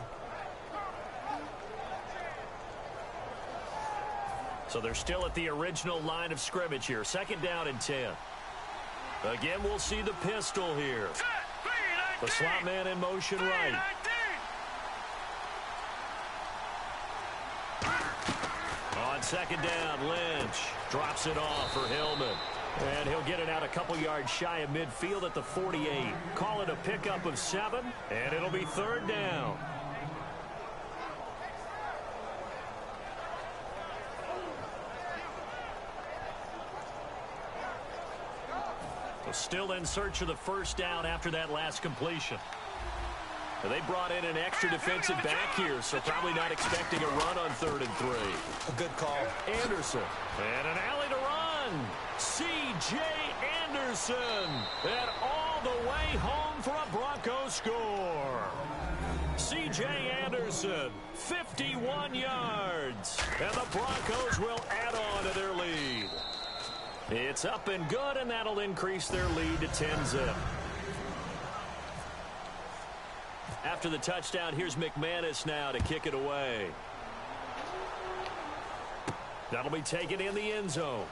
So they're still at the original line of scrimmage here. 2nd down and 10. Again, we'll see the pistol here. The slot man in motion right. On 2nd down, Lynch drops it off for Hillman. And he'll get it out a couple yards shy of midfield at the 48. Call it a pickup of 7, and it'll be 3rd down. So still in search of the 1st down after that last completion. They brought in an extra defensive back here, so probably not expecting a run on 3rd and 3. A good call. Anderson. And an alley to run. C.J. Anderson. And all the way home for a Broncos score. C.J. Anderson, 51 yards. And the Broncos will add on to their lead. It's up and good, and that'll increase their lead to 10-zip. After the touchdown, here's McManus now to kick it away. That'll be taken in the end zone.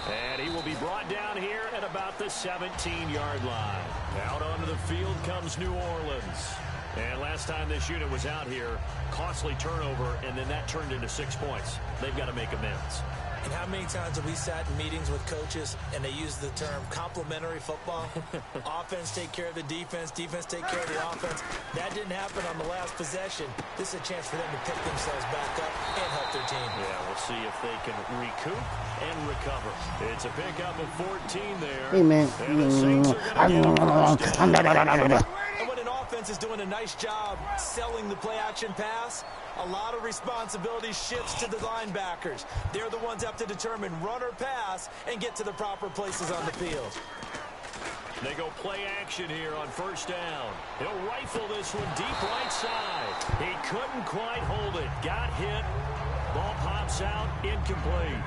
And he will be brought down here at about the 17-yard line. Out onto the field comes New Orleans. And last time this unit was out here, costly turnover, and then that turned into 6 points. They've got to make amends. And how many times have we sat in meetings with coaches and they use the term complementary football? Offense take care of the defense, defense take care of the offense. That didn't happen on the last possession. This is a chance for them to pick themselves back up and help their team. Yeah, we'll see if they can recoup and recover. It's a pickup of 14 there. Hey, man. And the Saints are going to get and when an offense is doing a nice job selling the play-action pass, a lot of responsibility shifts to the linebackers. They're the ones have to determine run or pass and get to the proper places on the field. They go play action here on 1st down. He'll rifle this one deep right side. He couldn't quite hold it. Got hit. Ball pops out. Incomplete.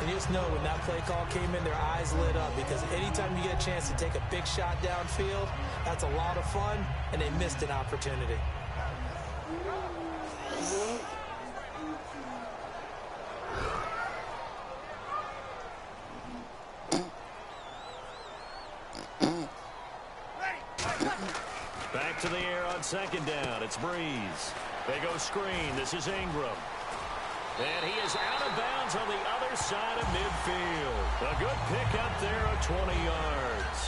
And you just know when that play call came in, their eyes lit up because anytime you get a chance to take a big shot downfield, that's a lot of fun, and they missed an opportunity. Back to the air on 2nd down. It's Breeze. They go screen. This is Ingram. And he is out of bounds on the other side of midfield. A good pickup there of 20 yards.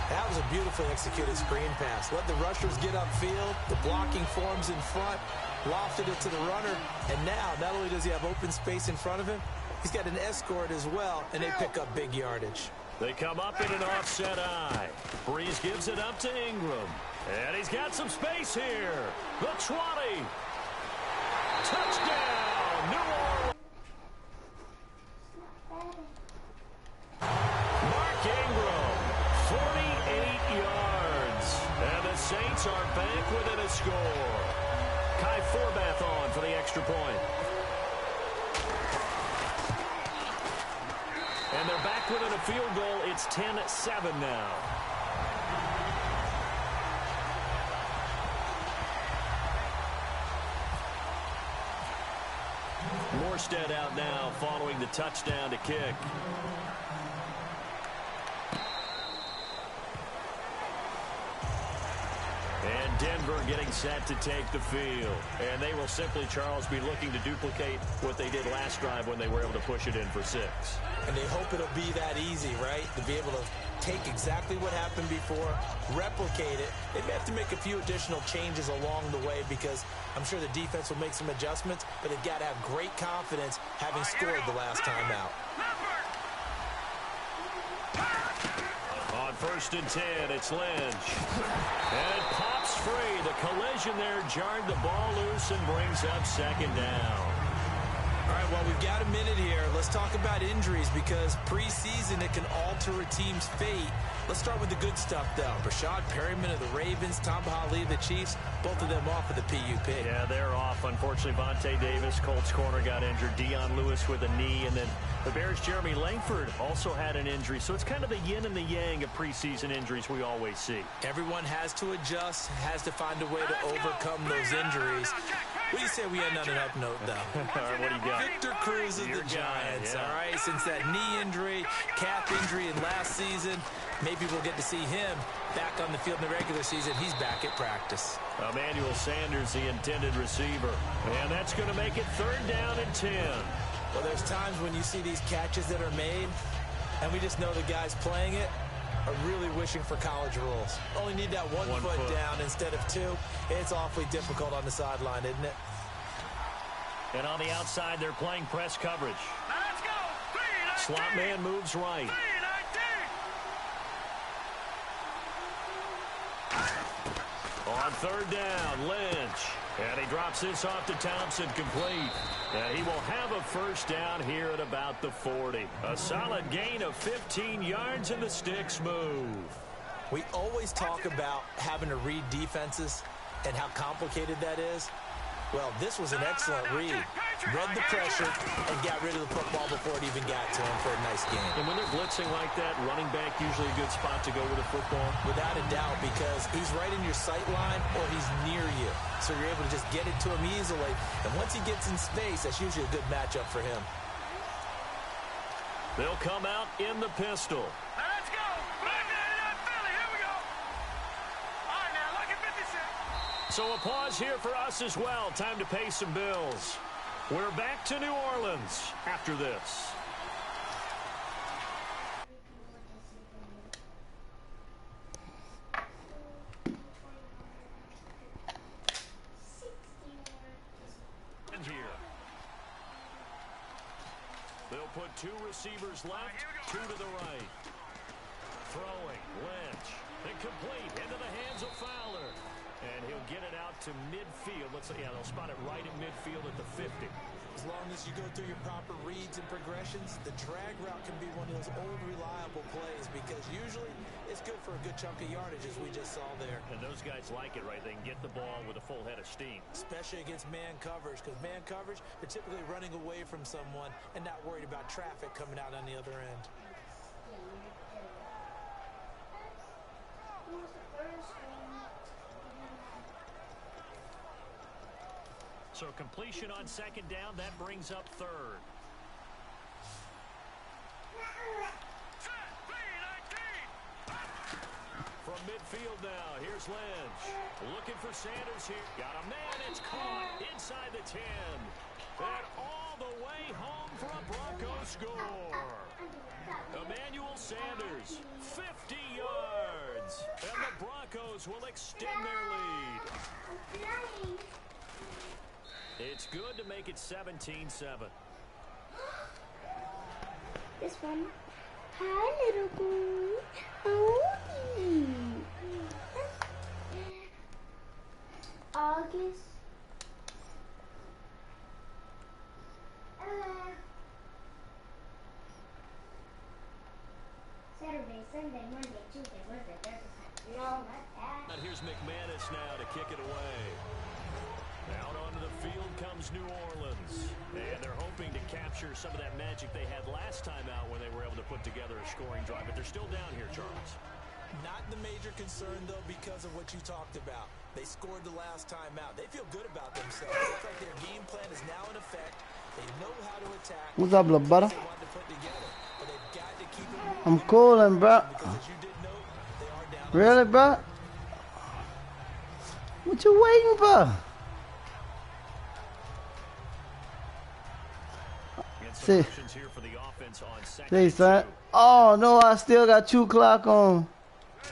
That was a beautifully executed screen pass. Let the rushers get upfield. The blocking forms in front. Lofted it to the runner. And now, not only does he have open space in front of him, he's got an escort as well, and they pick up big yardage. They come up in an offset eye. Breeze gives it up to Ingram. And he's got some space here. The 20. Touchdown, New Orleans. Mark Ingram, 48 yards. And the Saints are back within a score. Kai Forbath on for the extra point. And they're back within a field goal. It's 10-7 now. Armstead out now following the touchdown to kick. And Denver getting set to take the field. And they will simply, Charles, be looking to duplicate what they did last drive when they were able to push it in for 6. And they hope it'll be that easy, right? To be able to take exactly what happened before, replicate it. They may have to make a few additional changes along the way because I'm sure the defense will make some adjustments, but they've got to have great confidence having scored the last time out. On 1st and 10, it's Lynch. And it pops free. The collision there jarred the ball loose and brings up 2nd down. All right, well, we've got a minute here. Let's talk about injuries because preseason it can alter a team's fate. Let's start with the good stuff, though. Rashad Perryman of the Ravens, Tom Hawley of the Chiefs, both of them off of the PUP. Yeah, they're off. Unfortunately, Vontae Davis, Colts corner, got injured. Dion Lewis with a knee. And then the Bears' Jeremy Langford also had an injury. So it's kind of the yin and the yang of preseason injuries we always see. Everyone has to adjust, has to find a way to overcome those injuries. What do you say we end on an up note, though? All right, what do you got? Victor Cruz of the Giants, all right? Since that knee injury, calf injury in last season, maybe we'll get to see him back on the field in the regular season. He's back at practice. Emmanuel Sanders, the intended receiver. And that's going to make it 3rd down and 10. Well, there's times when you see these catches that are made, and we just know the guys playing it are really wishing for college rules. Only need that one foot down instead of 2. It's awfully difficult on the sideline, isn't it? And on the outside, they're playing press coverage. Now let's go. Slot man moves right. On 3rd down, Lynch. And he drops this off to Thompson, complete. And he will have a 1st down here at about the 40. A solid gain of 15 yards, and the sticks move. We always talk about having to read defenses and how complicated that is. Well, this was an excellent read. Read the pressure and got rid of the football before it even got to him for a nice game. And when they're blitzing like that, running back usually a good spot to go with the football? Without a doubt, because he's right in your sight line or he's near you. So you're able to just get it to him easily. And once he gets in space, that's usually a good matchup for him. They'll come out in the pistol. Now let's go. Back to Philly. Here we go. All right, now look at 56. So a pause here for us as well. Time to pay some bills. We're back to New Orleans after this. Here. They'll put 2 receivers left, 2 to the right. Throwing, Lynch. Incomplete, into the hands of Fowler. And he'll get it out to midfield. They'll spot it right at midfield at the 50. As long as you go through your proper reads and progressions, the drag route can be one of those old reliable plays because usually it's good for a good chunk of yardage as we just saw there. And those guys like it, right? They can get the ball with a full head of steam. Especially against man coverage because man coverage, they're typically running away from someone and not worried about traffic coming out on the other end. So completion on 2nd down, that brings up 3rd. From midfield now, here's Lynch. Looking for Sanders here. Got a man, it's caught inside the 10. And all the way home for a Broncos score. Emmanuel Sanders, 50 yards. And the Broncos will extend their lead. It's good to make it 17-7. This one. Hi, little boy. How old are you? August. Saturday, Sunday, Monday, Tuesday, Wednesday, Thursday. No, not that. And here's McManus now to kick it away. Out onto the field comes New Orleans. And they're hoping to capture some of that magic they had last time out when they were able to put together a scoring drive. But they're still down here, Charles. Not the major concern, though, because of what you talked about. They scored the last time out. They feel good about themselves. It looks like their game plan is now in effect. They know how to attack. What's up, little butter? They want to put together, but they've got to keep it moving I'm cooling, bro. because as you did note, they are down. Really, bro? What you waiting for? See, see, son. Oh no, I still got 2 clock on. Now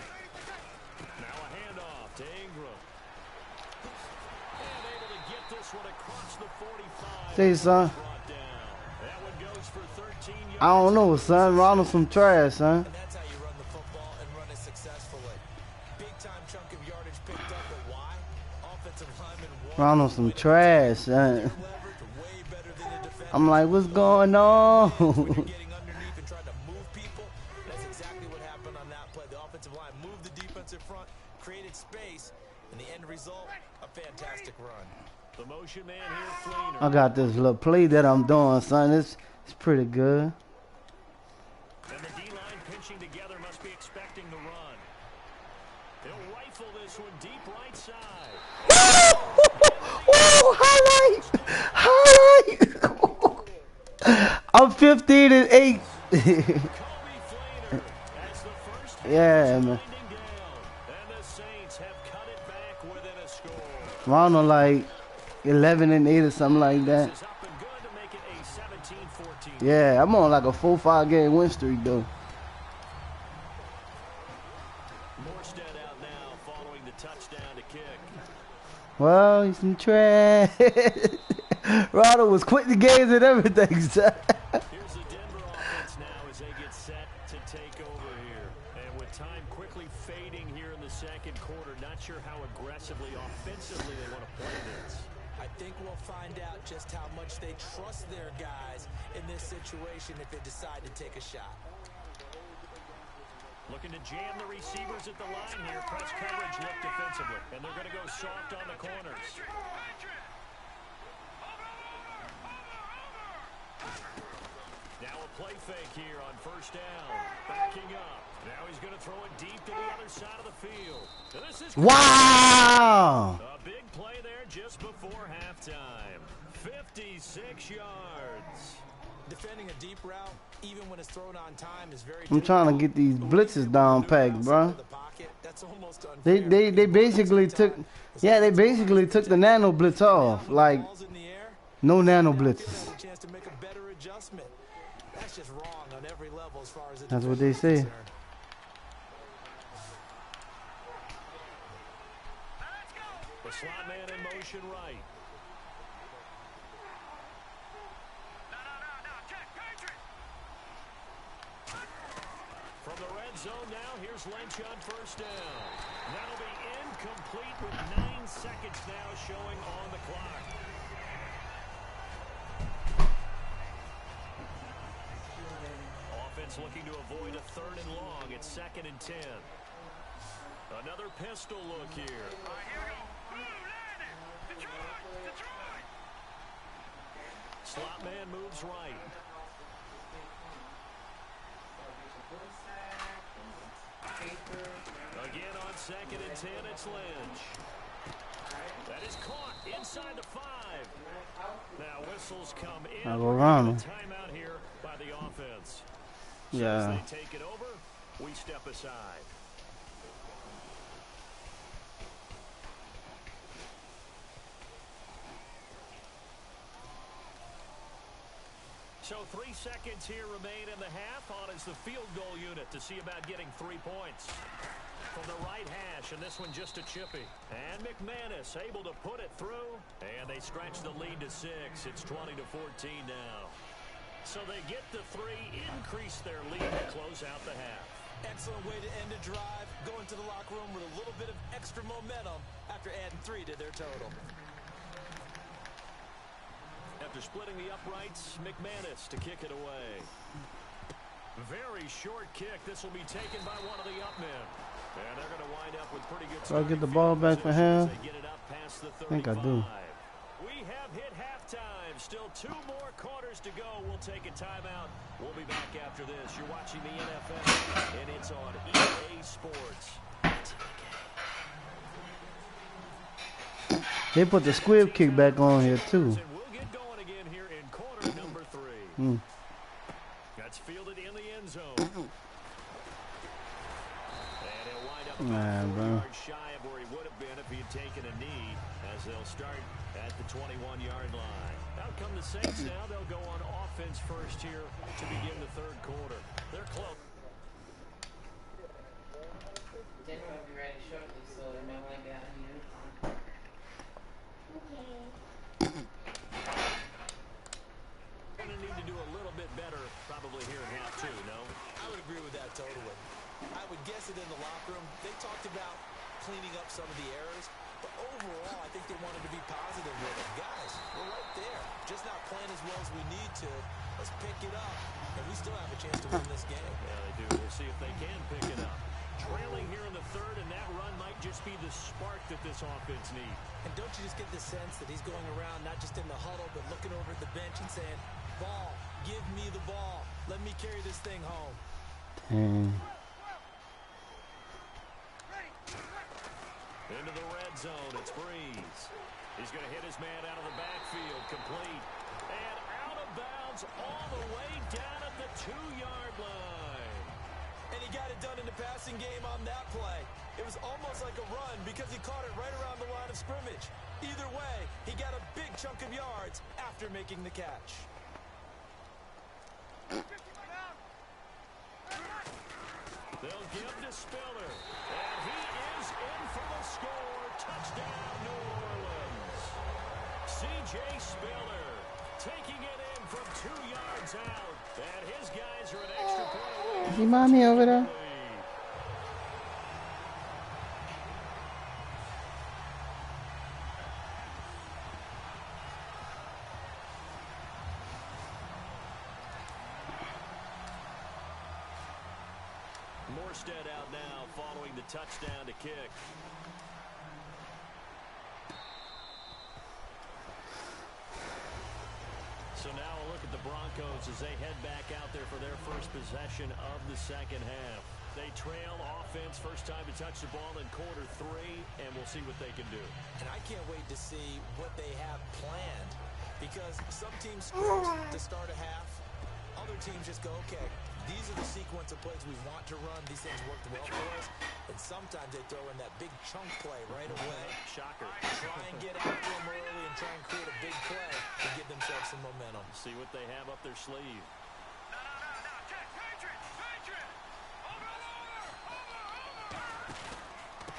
a handoff to Ingram. And able to get this one across the 45. See, son. Brought down. That one goes for 13 yards. I don't know, son. Ronald some trash, son. And that's how you run the football and run it successfully. Big time chunk of yardage picked up, but why? Offensive lineman Ronald some trash, son. way better than the defense. I'm like, what's going on? Getting underneath and trying to move people. That's exactly what happened on that play. The offensive line moved the defensive front, created space, and the end result, a fantastic run. The motion man here, Fleener. I got this little play that I'm doing, son. It's pretty good. And the D-line pinching together must be expecting the run. He'll rifle this one deep right side. Woo! Highlight! I'm 15 and 8. Yeah, man. Ronald like 11 and 8 or something like that. Yeah, I'm on like a 4-5 game win streak though. Morstead out now following the touchdown to kick. Well, he's some trash. Ronald was quitting the games and everything, son. Here's the Denver offense now as they get set to take over here. And with time quickly fading here in the second quarter, not sure how aggressively, offensively they want to play this. I think we'll find out just how much they trust their guys in this situation if they decide to take a shot. Looking to jam the receivers at the line here. Press coverage look defensively. And they're going to go soft on the corners. Now a play fake here on first down. Backing up. Now he's going to throw it deep to the other side of the field. And this is Wow! a big play there just before halftime. 56 yards. Defending a deep route, even when it's thrown on time, is very I'm trying to get these blitzes down packed, bro. That's almost They basically took, yeah, they basically took the nano blitz off. Like, no nano blitzes. chance to make a better adjustment. That's just wrong on every level as far as That's what they say. The slot man in motion right. From the red zone now, here's Lynch on first down. That'll be incomplete with 9 seconds now showing on the clock. Offense looking to avoid a 3rd and long. It's 2nd and 10. Another pistol look here. Here we go. Detroit! Detroit! Slot man moves right. Again on 2nd and 10, it's Lynch. That is caught inside the 5. Now whistles come in. I'll go around. Timeout here by the offense. Yeah. As they take it over, we step aside. So 3 seconds here remain in the half. On is the field goal unit to see about getting 3 points. From the right hash, and this one just a chippy. And McManus able to put it through. And they stretch the lead to 6. It's 20-14 now. So they get the 3, increase their lead to close out the half. Excellent way to end a drive. Go into the locker room with a little bit of extra momentum after adding 3 to their total. After splitting the uprights, McManus to kick it away. Very short kick. This will be taken by one of the up men. And they're going to wind up with pretty good. Do I get the ball back for half? I think I do. We have hit halftime. Still 2 more quarters to go. We'll take a timeout. We'll be back after this. You're watching the NFL, and it's on EA Sports. They put the squib kick back on here too. We'll get going again here in quarter That's fielded in the end zone. And he'll wind up about 4 yards shy of where he would have been if he had taken a knee, as they'll start at the 21-yard line. Out come the Saints now. They'll go on offense first here to begin the third quarter. They're close. Dinner will be ready shortly, so you may want to get out of your uniform. Going to need to do a little bit better probably here in half two, no? I would agree with that totally. I would guess it in the locker room. They talked about cleaning up some of the errors, but overall, I think they wanted to be positive with it. Guys, we're right there. Just not playing as well as we need to. Let's pick it up. And we still have a chance to win this game. Yeah, they do. We'll see if they can pick it up. Trailing here in the third, and that run might just be the spark that this offense needs. And don't you just get the sense that he's going around, not just in the huddle, but looking over at the bench and saying, ball, give me the ball. Let me carry this thing home. Into the red zone, it's Breeze. He's going to hit his man out of the backfield, complete. And out of bounds all the way down at the 2-yard line. And he got it done in the passing game on that play. It was almost like a run because he caught it right around the line of scrimmage. Either way, he got a big chunk of yards after making the catch. They'll give to Spiller. And he is in for the score. Touchdown, New Orleans. C.J. Spiller taking it in from 2 yards out. And his guys are an extra point away. See mommy over there? Morstead out now following the touchdown to kick. So now a look at the Broncos as they head back out there for their first possession of the second half. They trail offense, first time to touch the ball in quarter 3, and we'll see what they can do. And I can't wait to see what they have planned, because some teams sprint to start a half. Other teams just go, okay, these are the sequence of plays we want to run. These things worked well for us. And sometimes they throw in that big chunk play right away. Shocker. Try and get after them early and try and create a big play to give themselves some momentum. See what they have up their sleeve.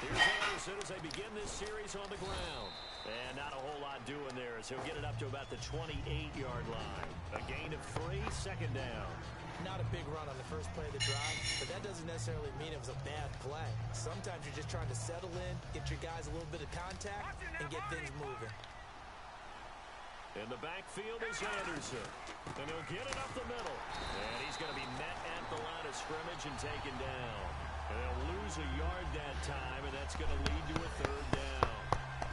Here's Anderson as they begin this series on the ground. And not a whole lot doing there as he'll get it up to about the 28-yard line. A gain of 3, second down. Not a big run on the first play of the drive, but that doesn't necessarily mean it was a bad play. Sometimes you're just trying to settle in, get your guys a little bit of contact, and get things moving. In the backfield is Anderson. And he'll get it up the middle. And he's going to be met at the line of scrimmage and taken down. And they'll lose a yard that time, and that's going to lead to a third down.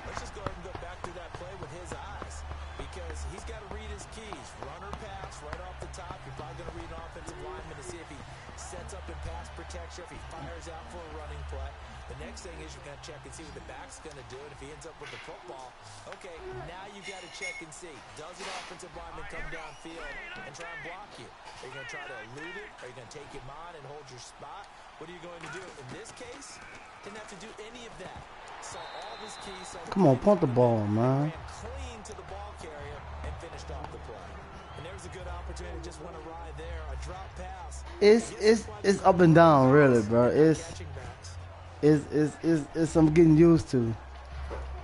Let's just go ahead and go back to that play with his eyes, because he's got to read his keys. Run or pass right off the top. You're probably going to read an offensive lineman to see if he sets up in pass protection, if he fires out for a running play. The next thing is you're going to check and see what the back's going to do, and if he ends up with the football, okay, now you got to check and see. Does an offensive lineman come downfield and try and block you? Are you going to try to elude it? Are you going to take him on and hold your spot? What are you going to do? In this case, didn't have to do any of that. Saw all of his keys. Come on, punt the ball, man. Ran clean to the ball carrier and finished off the play. And there's a good opportunity. Just went awry there. A drop pass. It's up and down, really, bro. It's I'm getting used to.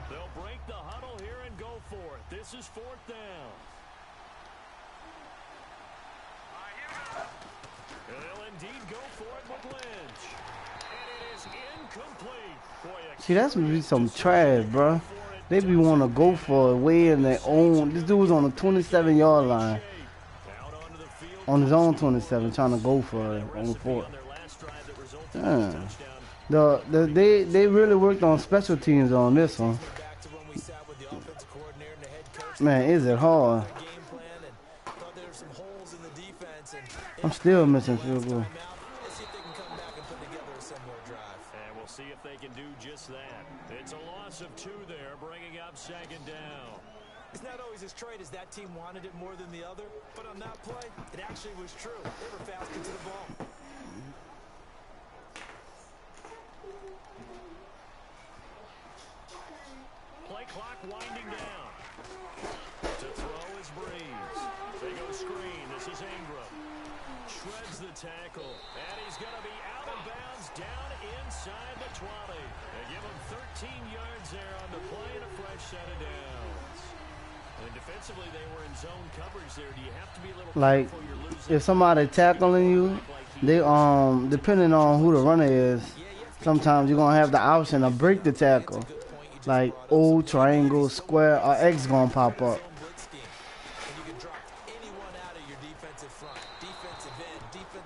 They'll break the huddle here and go for it. This is 4th down. They'll indeed go for it with Lynch. And it is incomplete. Boy, See, that's be some trash, bro. They be want to go for it way in their own. This dude was on the 27-yard line. On his own 27, trying to go for it on the 4th. They really worked on special teams on this one. Man, is it hard? I'm still missing field goal. And we'll see if they can do just that. It's a loss of 2 there, bringing up second down. It's not always as straight as that team wanted it more than the other, but on that play, it actually was true. They were faster to the ball. Play clock winding down. To throw is Breeze. They go screen. This is Ingram. Shreds the tackle. And he's going to be out of bounds down inside the 20. They give him 13 yards there on the play and a fresh set of downs. And defensively, they were in zone coverage there. Do you have to be a little Like, careful you're losing? if somebody tackling you, they depending on who the runner is, sometimes you're gonna have the option to break the tackle. Like O, triangle, square, or X gonna pop up.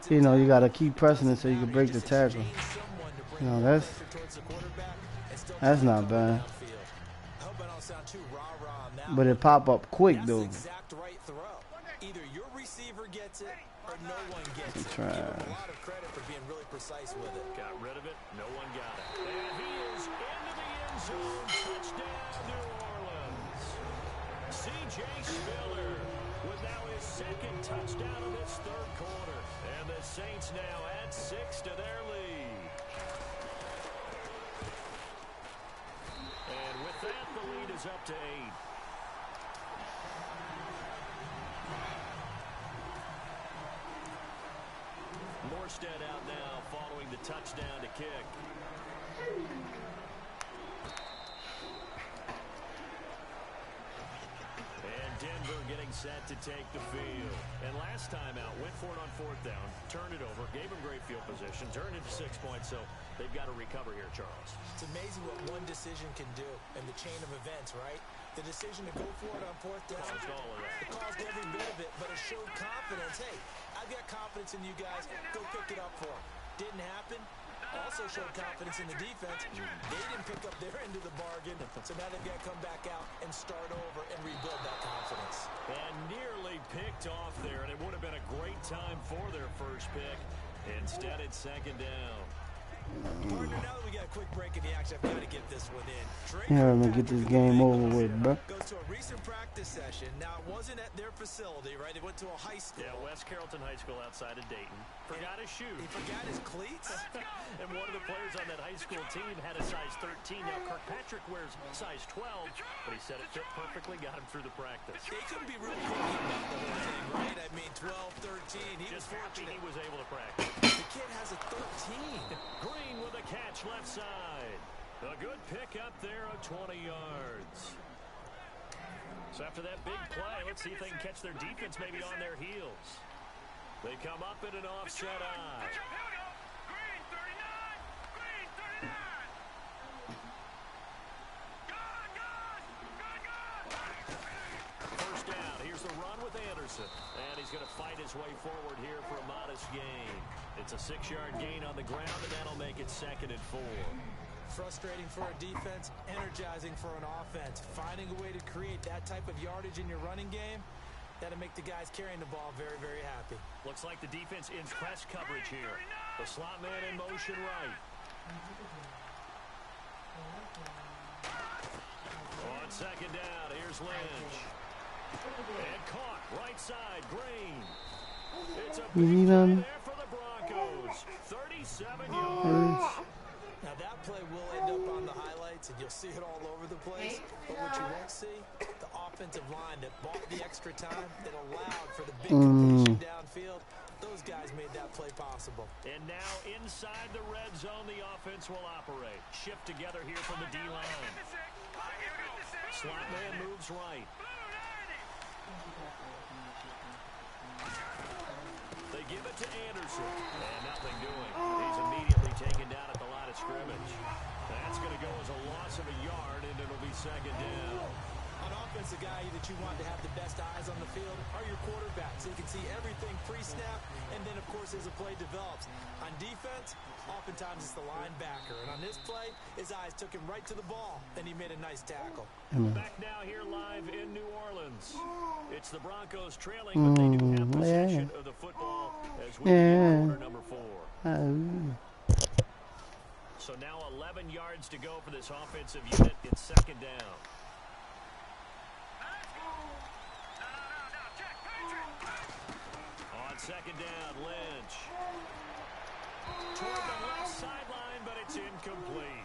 You know, you gotta keep pressing it so you can break the tackle. You know, that's not bad. But it pop up quick though. Either your receiver gets it or no one gets it. Trash. Give him a lot of credit for being really precise with it. Got rid of it. No one got it. And he is into the end zone. Touchdown, New Orleans. C.J. Spiller with now his second touchdown of this third quarter. And the Saints now add 6 to their lead. And with that, the lead is up to 8. Morstead out now following the touchdown to kick. And Denver getting set to take the field. And last time out, went for it on 4th down, turned it over, gave him great field position, turned into 6 points, so they've got to recover here, Charles. It's amazing what one decision can do in the chain of events, right? The decision to go for it on 4th down. Caused all of that. It caused every bit of it, but it showed confidence. Hey, I've got confidence in you guys. Go pick it up for them. Didn't happen. Also showed confidence in the defense. They didn't pick up their end of the bargain, so now they've got to come back out and start over and rebuild that confidence. And nearly picked off there, and it would have been a great time for their first pick. Instead, it's 2nd down. Partner, now that we got a quick break in the action, I've got to get this one in. Yeah, I'm gonna get this game over with, bro. Goes to a recent practice session. Now, it wasn't at their facility, right? They went to a high school. Yeah, West Carrollton High School outside of Dayton. Forgot his shoes. He forgot his cleats? And one of the players on that high school team had a size 13. Now, Kirkpatrick wears size 12, but he said it fit perfectly, got him through the practice. They couldn't be real picky about the whole thing, right? I mean, 12, 13. He Just was happy fortunate. he was able to practice. The kid has a 13. Green with a catch left side. A good pick up there of 20 yards. So after that big play, let's see if they can catch their defense maybe on their heels. They come up in an offset eye. Green 39. Green 39. First down. Here's the run with Anderson. And he's going to fight his way forward here for a modest gain. It's a 6-yard gain on the ground, and that'll make it 2nd and 4. Frustrating for a defense, energizing for an offense. Finding a way to create that type of yardage in your running game, that'll make the guys carrying the ball very, very happy. Looks like the defense in press coverage here. The slot man in motion right. On 2nd down, here's Lynch. And caught, right side, Green. It's a big play there for the Broncos. 37 yards. Now that play will end up on the highlights, and you'll see it all over the place. But what you won't see, the offensive line that bought the extra time, that allowed for the big completion downfield. Those guys made that play possible. And now inside the red zone, the offense will operate. Shift together here from the D-line. Slot man moves right. They give it to Anderson. And nothing doing. He's immediately taken down at the line of scrimmage. That's going to go as a loss of a yard, and it'll be 2nd down. On offense, the guy that you want to have the best eyes on the field are your quarterbacks, so you can see everything pre-snap, and then, of course, as the play develops. On defense, oftentimes it's the linebacker, and on this play, his eyes took him right to the ball, and he made a nice tackle. Back now here live in New Orleans. It's the Broncos trailing, but they do have possession of the football as we begin quarter number 4. So now 11 yards to go for this offensive unit. It's 2nd down. second down, Lynch. Toward the left sideline, but it's incomplete.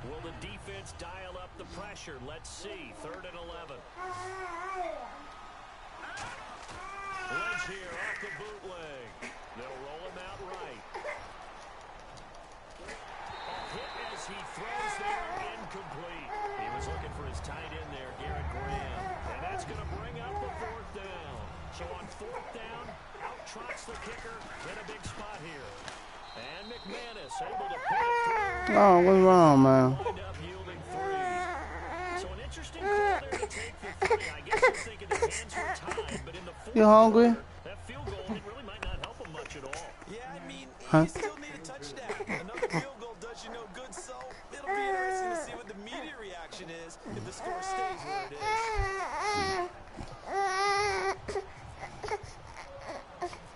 Will the defense dial up the pressure? Let's see. 3rd and 11. Lynch here off the bootleg. They'll roll him out right. A hit as he throws there, incomplete. He was looking for his tight end there, Garrett Graham. And that's going to bring up the 4th down. So on 4th down, out trots the kicker in a big spot here. And McManus able to pick it through. Oh, what's wrong, man? Wind up yielding 3. So an interesting call there to take the 3. I guess you're thinking the hands were tied, but in the 4th You hungry? quarter, that field goal, it really might not help him much at all. Yeah, I mean, Huh? you still need a touchdown. Another field goal does you no good, so it'll be interesting to see what the media reaction is if the score stays where it is.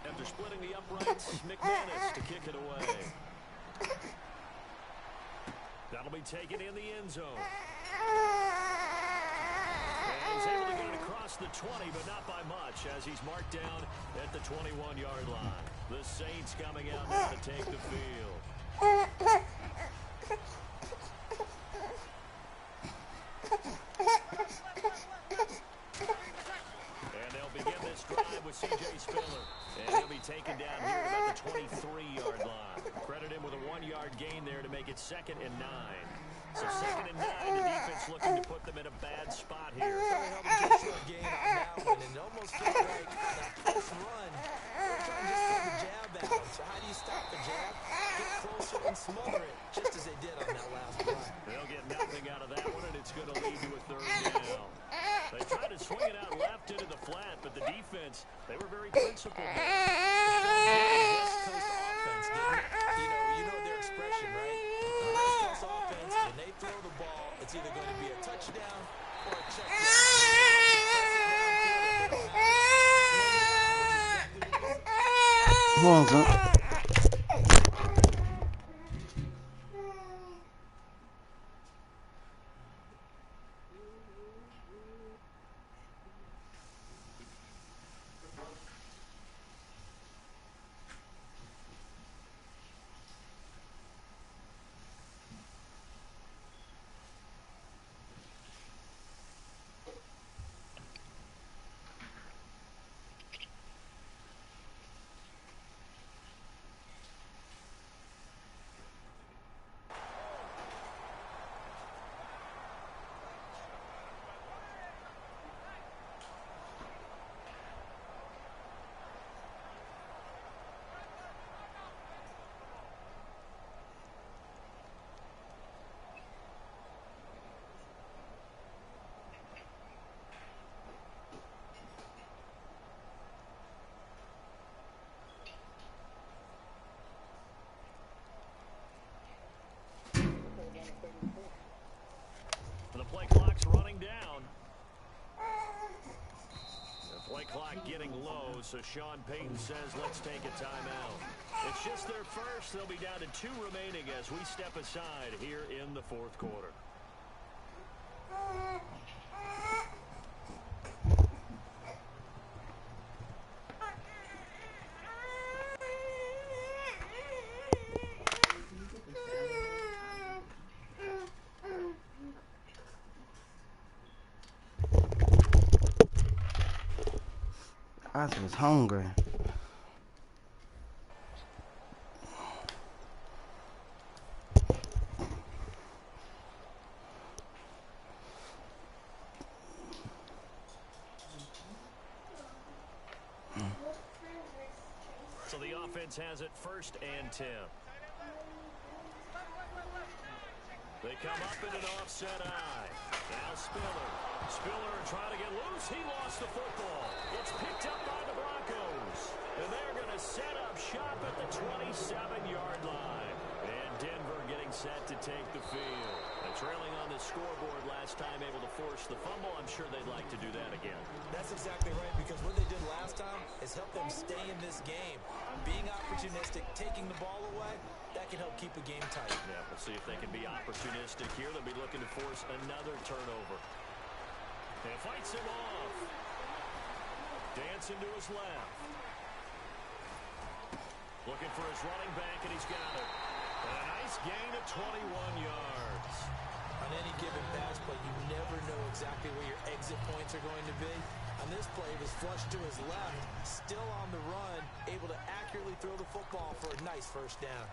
After splitting the uprights, McManus to kick it away. That'll be taken in the end zone. And he's able to get it across the 20, but not by much, as he's marked down at the 21-yard line. The Saints coming out now to take the field. And they'll begin this drive with C.J. Spiller. And he'll be taken down here at about the 23-yard line. Credit him with a 1-yard gain there to make it 2nd and 9. So 2nd and 9, the defense looking to put them in a bad spot here. Held him to a short gain on that one, and it almost felt like that first run, they're trying just to throw the jab at him. So how do you stop the jab? Get closer and smother it, just as they did on that last play. They'll get nothing out of that one, and it's going to lead to a 3rd down. They tried to swing it out left into the flat, but the defense, they were very principled. West Coast offense, didn't it? You know their expression, right? The West Coast offense, when they throw the ball, it's either going to be a touchdown or a check down. Hold on, son. The play clock's running down. The play clock getting low, so Sean Payton says, let's take a timeout. It's just their first. They'll be down to 2 remaining as we step aside here in the 4th quarter. I was hungry. So the offense has it 1st and 10. They come up in an offset eye. Now Spiller. Spiller trying to get loose. He lost the football. It's picked up by the Broncos. And they're going to set up shop at the 27-yard line. And Denver getting set to take the field. A trailing on the scoreboard last time, able to force the fumble. I'm sure they'd like to do that again. That's exactly right, because what they did last time is help them stay in this game. Being opportunistic, taking the ball away, that can help keep a game tight. Yeah, we'll see if they can be opportunistic here. They'll be looking to force another turnover. And fights him off. Dancing to his left. Looking for his running back, and he's got it. And a nice gain of 21 yards. On any given pass play, you never know exactly where your exit points are going to be. On this play, it was flushed to his left, still on the run, able to accurately throw the football for a nice first down.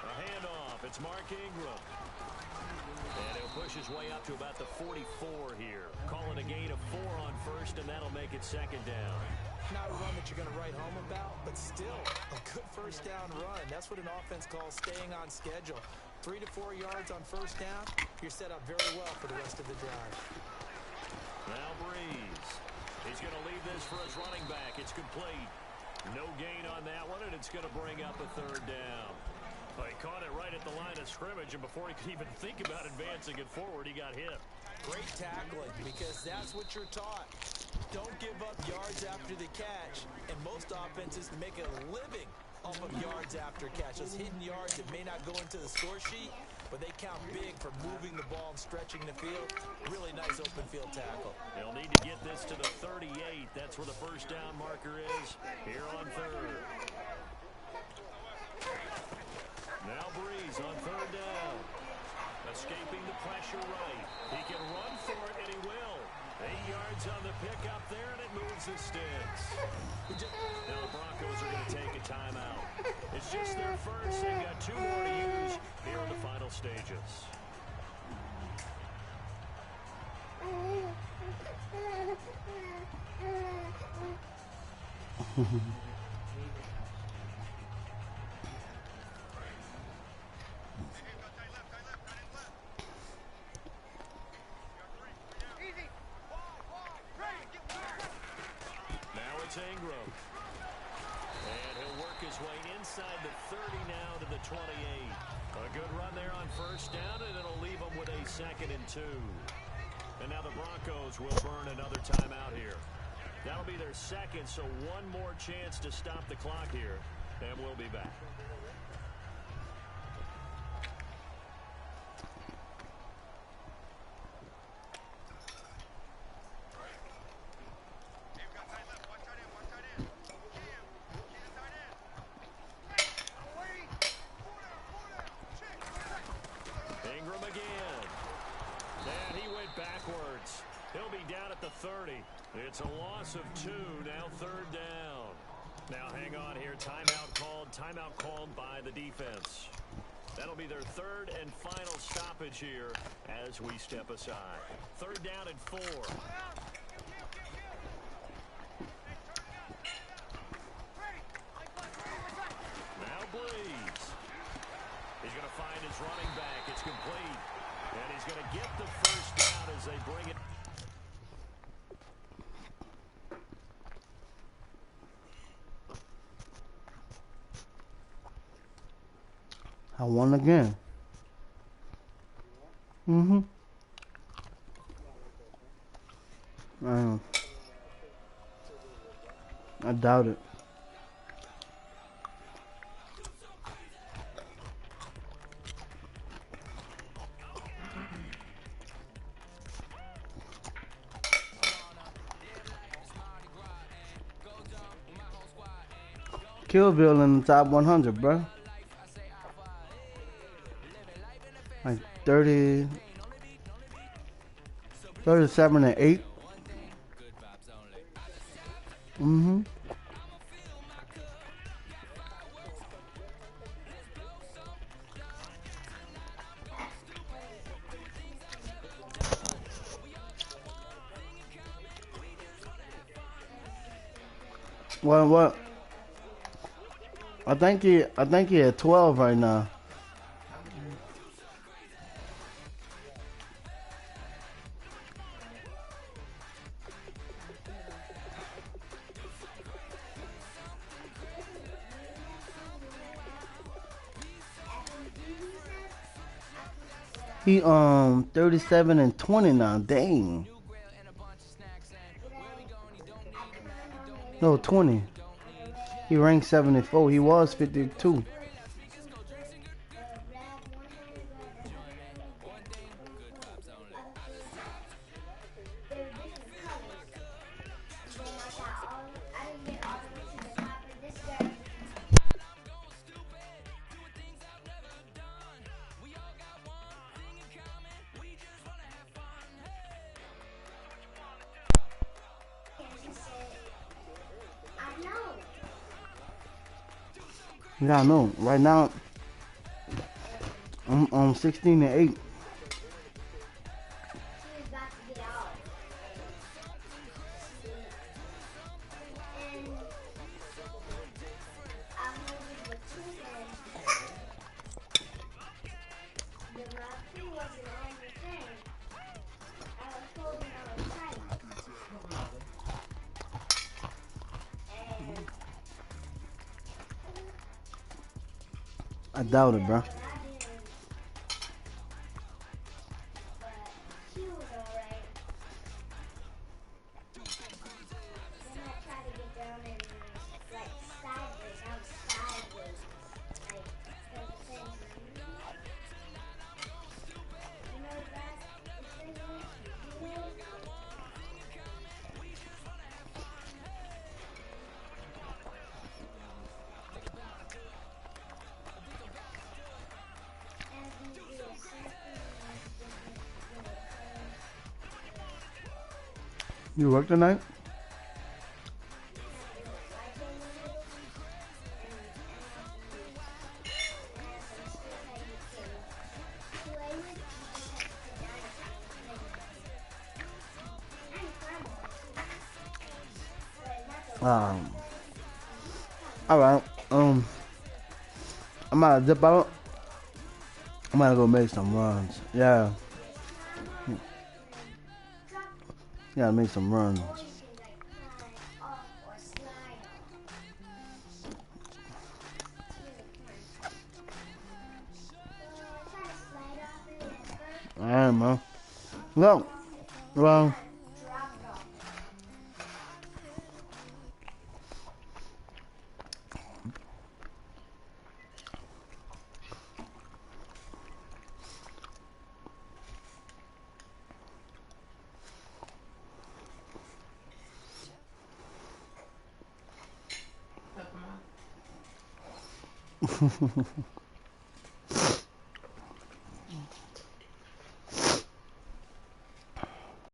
A handoff. It's Mark Ingram. And he'll push his way up to about the 44 here. Calling a gain of 4 on first, and that'll make it second down. Not a run that you're going to write home about, but still a good first down run. That's what an offense calls staying on schedule. 3 to 4 yards on first down, you're set up very well for the rest of the drive. Now Breeze. He's going to leave this for his running back. It's complete. No gain on that one, and it's going to bring up a third down. Well, he caught it right at the line of scrimmage, and before he could even think about advancing it forward, he got hit. Great tackling, because that's what you're taught. Don't give up yards after the catch, and most offenses make a living off of yards after catch. Those hidden yards that may not go into the score sheet, but they count big for moving the ball and stretching the field. Really nice open field tackle. They'll need to get this to the 38. That's where the first down marker is here on third. Now Breeze on third down. Escaping the pressure right. He can run for it, and he will. 8 yards on the pickup there, and it moves the sticks. Now the Broncos are going to take a timeout. It's just their first. They've got 2 more to use here in the final stages. Ingram. And he'll work his way inside the 30 now to the 28. A good run there on first down, and it'll leave them with a 2nd and 2. And now the Broncos will burn another timeout here. That'll be their second, so one more chance to stop the clock here, and we'll be back. It's a loss of 2, now third down. Now hang on here, timeout called by the defense. That'll be their 3rd and final stoppage here as we step aside. 3rd down and 4. Now Breeze. He's going to find his running back. It's complete. And he's going to get the first down as they bring it. I won again. I doubt it. Kill Bill in the top 100, bro. Like 30, 37 and 8. What? I think he at 12 right now. He 37 and 20 now. Dang. No, 20. He ranked 74. He was 52. Yeah, I know. Right now, I'm on 16 and 8. I doubt it, bro. You work tonight? All right. I'm gonna dip out. I'm gonna go make some runs. Yeah. Gotta make some runs. All right, man. Well. Pokemon.